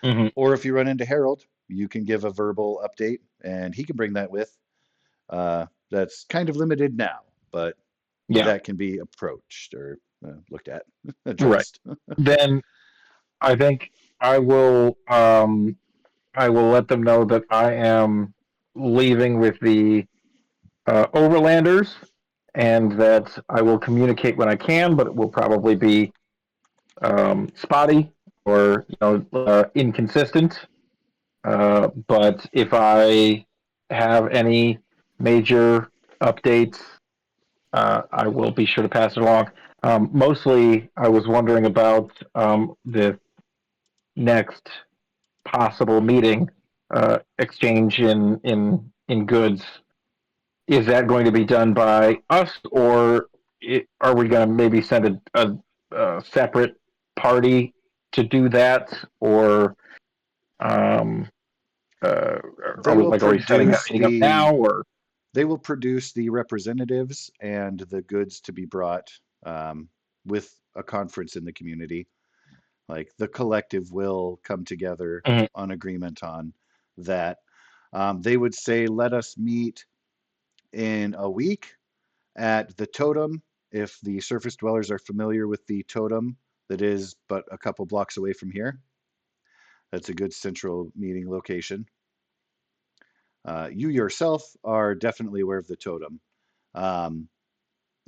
Hmm. Or if you run into Harold, you can give a verbal update and he can bring that with. That's kind of limited now, but Yeah. that can be approached or looked at, Right. addressed. Then I think I will. I will let them know that I am leaving with the overlanders, and that I will communicate when I can, but it will probably be spotty or inconsistent. But if I have any major updates, I will be sure to pass it along. Mostly, I was wondering about the next possible meeting, exchange in goods. Is that going to be done by us, or are we going to maybe send a separate party to do that, or um, are They we will like already setting that produce meeting up now? the Or they will produce the representatives and the goods to be brought with a conference in the community. Like the collective will come together Mhm. on agreement on that. They would say, let us meet in a week at the totem. If the surface dwellers are familiar with the totem that is but a couple blocks away from here, that's a good central meeting location. You yourself are definitely aware of the totem. Um,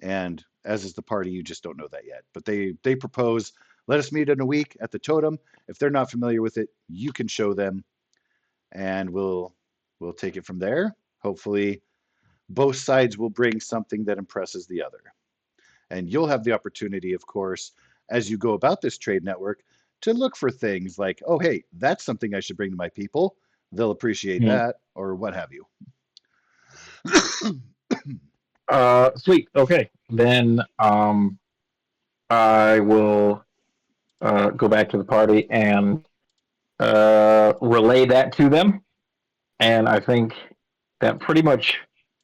and as is the party, you just don't know that yet. But they propose, let us meet in a week at the totem. If they're not familiar with it, you can show them, and we'll take it from there. Hopefully, both sides will bring something that impresses the other, and you'll have the opportunity, of course, as you go about this trade network, to look for things like, oh, hey, that's something I should bring to my people. They'll appreciate Mhm. that, or what have you. Sweet. Okay. Then I will go back to the party and relay that to them. And I think that pretty much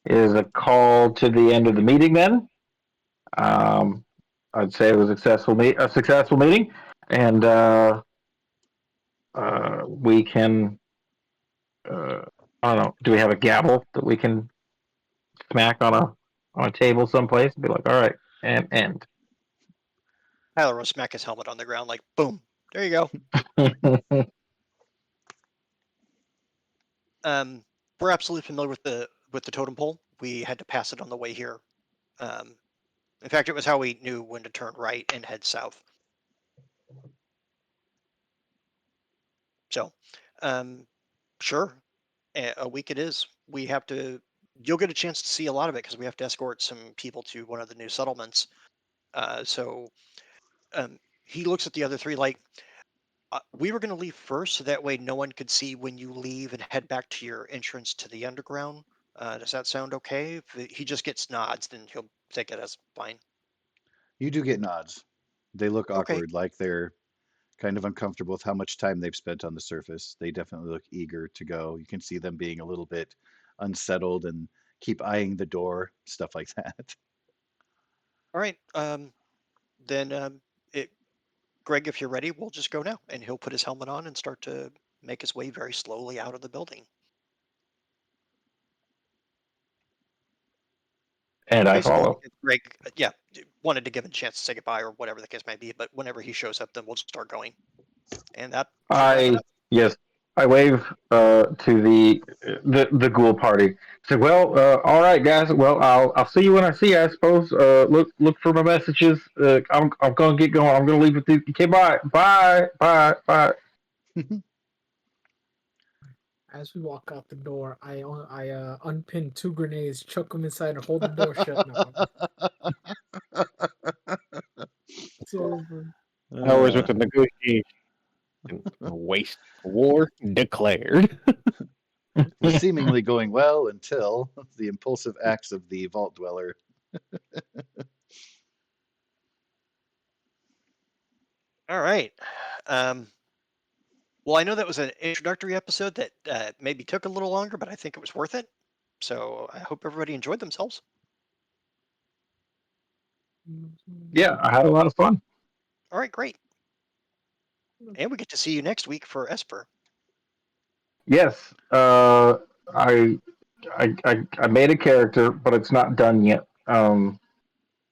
is a call to the end of the meeting. Then um, I'd say it was a successful meeting, and we can. Uh, I don't know. Do we have a gavel that we can smack on a table someplace and be like, all right, and end. Tyler will smack his helmet on the ground, like boom. There you go. Um, we're absolutely familiar with the totem pole. We had to pass it on the way here. Um, in fact, it was how we knew when to turn right and head south. So, um, sure, a week it is. We have to. You'll get a chance to see a lot of it because we have to escort some people to one of the new settlements. So he looks at the other three like we were going to leave first, so that way no one could see when you leave and head back to your entrance to the underground. Does that sound okay? If he just gets nods, then he'll take it as fine. You do get nods. They look Okay. awkward, like they're kind of uncomfortable with how much time they've spent on the surface. They definitely look eager to go. You can see them being a little bit unsettled and keep eyeing the door, stuff like that. All right. Then Greg, if you're ready, we'll just go now, and he'll put his helmet on and start to make his way very slowly out of the building. And I Basically, follow. Greg, wanted to give him a chance to say goodbye or whatever the case may be. But whenever he shows up, then we'll just start going, and that should wrap it up. Yes, I wave to the ghoul party. Say, well, all right, guys. Well, I'll see you when I see you, I suppose. Look for my messages. I'm gonna get going. I'm gonna leave with you. Okay, bye, bye, bye, bye. As we walk out the door, I unpin 2 grenades, chuck them inside, and hold the door shut. Now it's over. Hours with the negotiation. Waste war declared. Was seemingly going well until the impulsive acts of the vault dweller. All right. Well, I know that was an introductory episode that maybe took a little longer, but I think it was worth it. So I hope everybody enjoyed themselves. Yeah, I had a lot of fun. All right, great. And we get to see you next week for Esper. Yes, I made a character, but it's not done yet. I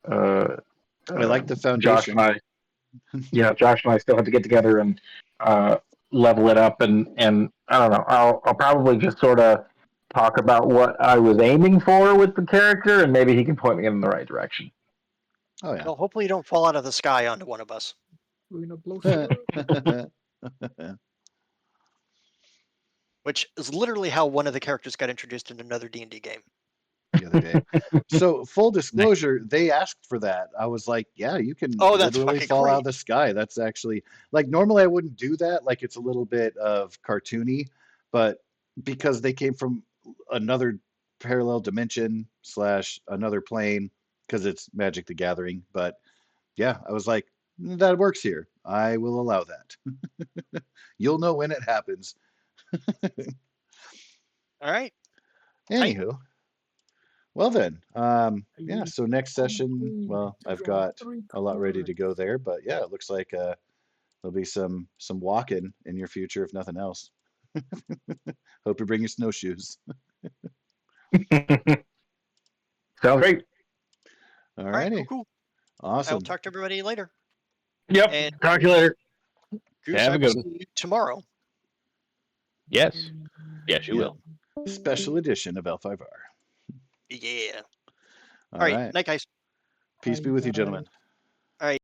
like the Josh foundation. and I, Josh and I still have to get together and level it up, and I don't know. I'll probably just sort of talk about what I was aiming for with the character, and maybe he can point me in the right direction. Oh yeah. Well, hopefully you don't fall out of the sky onto one of us. We're gonna blow shit up. Which is literally how one of the characters got introduced in another D&D game. The other day. So full disclosure, they asked for that. I was like, yeah, you can Oh, that's literally fucking fall out great. of the sky. That's actually like normally I wouldn't do that. Like it's a little bit of cartoony, but because they came from another parallel dimension / another plane, because it's Magic the Gathering. But yeah, I was like, that works here. I will allow that. You'll know when it happens. All right. Anywho. Well then, yeah, so next session, well, I've got a lot ready to go there, but yeah, it looks like there'll be some walking in your future, if nothing else. Hope you bring your snowshoes. Sounds great. All All right, righty. cool. Awesome. I'll talk to everybody later. Yep. And Talk to you later. Goose, Have I a will good see you tomorrow. Yes. Yes, you Yep. will. Special edition of L5R. Yeah. All All right. right. Night, guys. Peace be with you, gentlemen.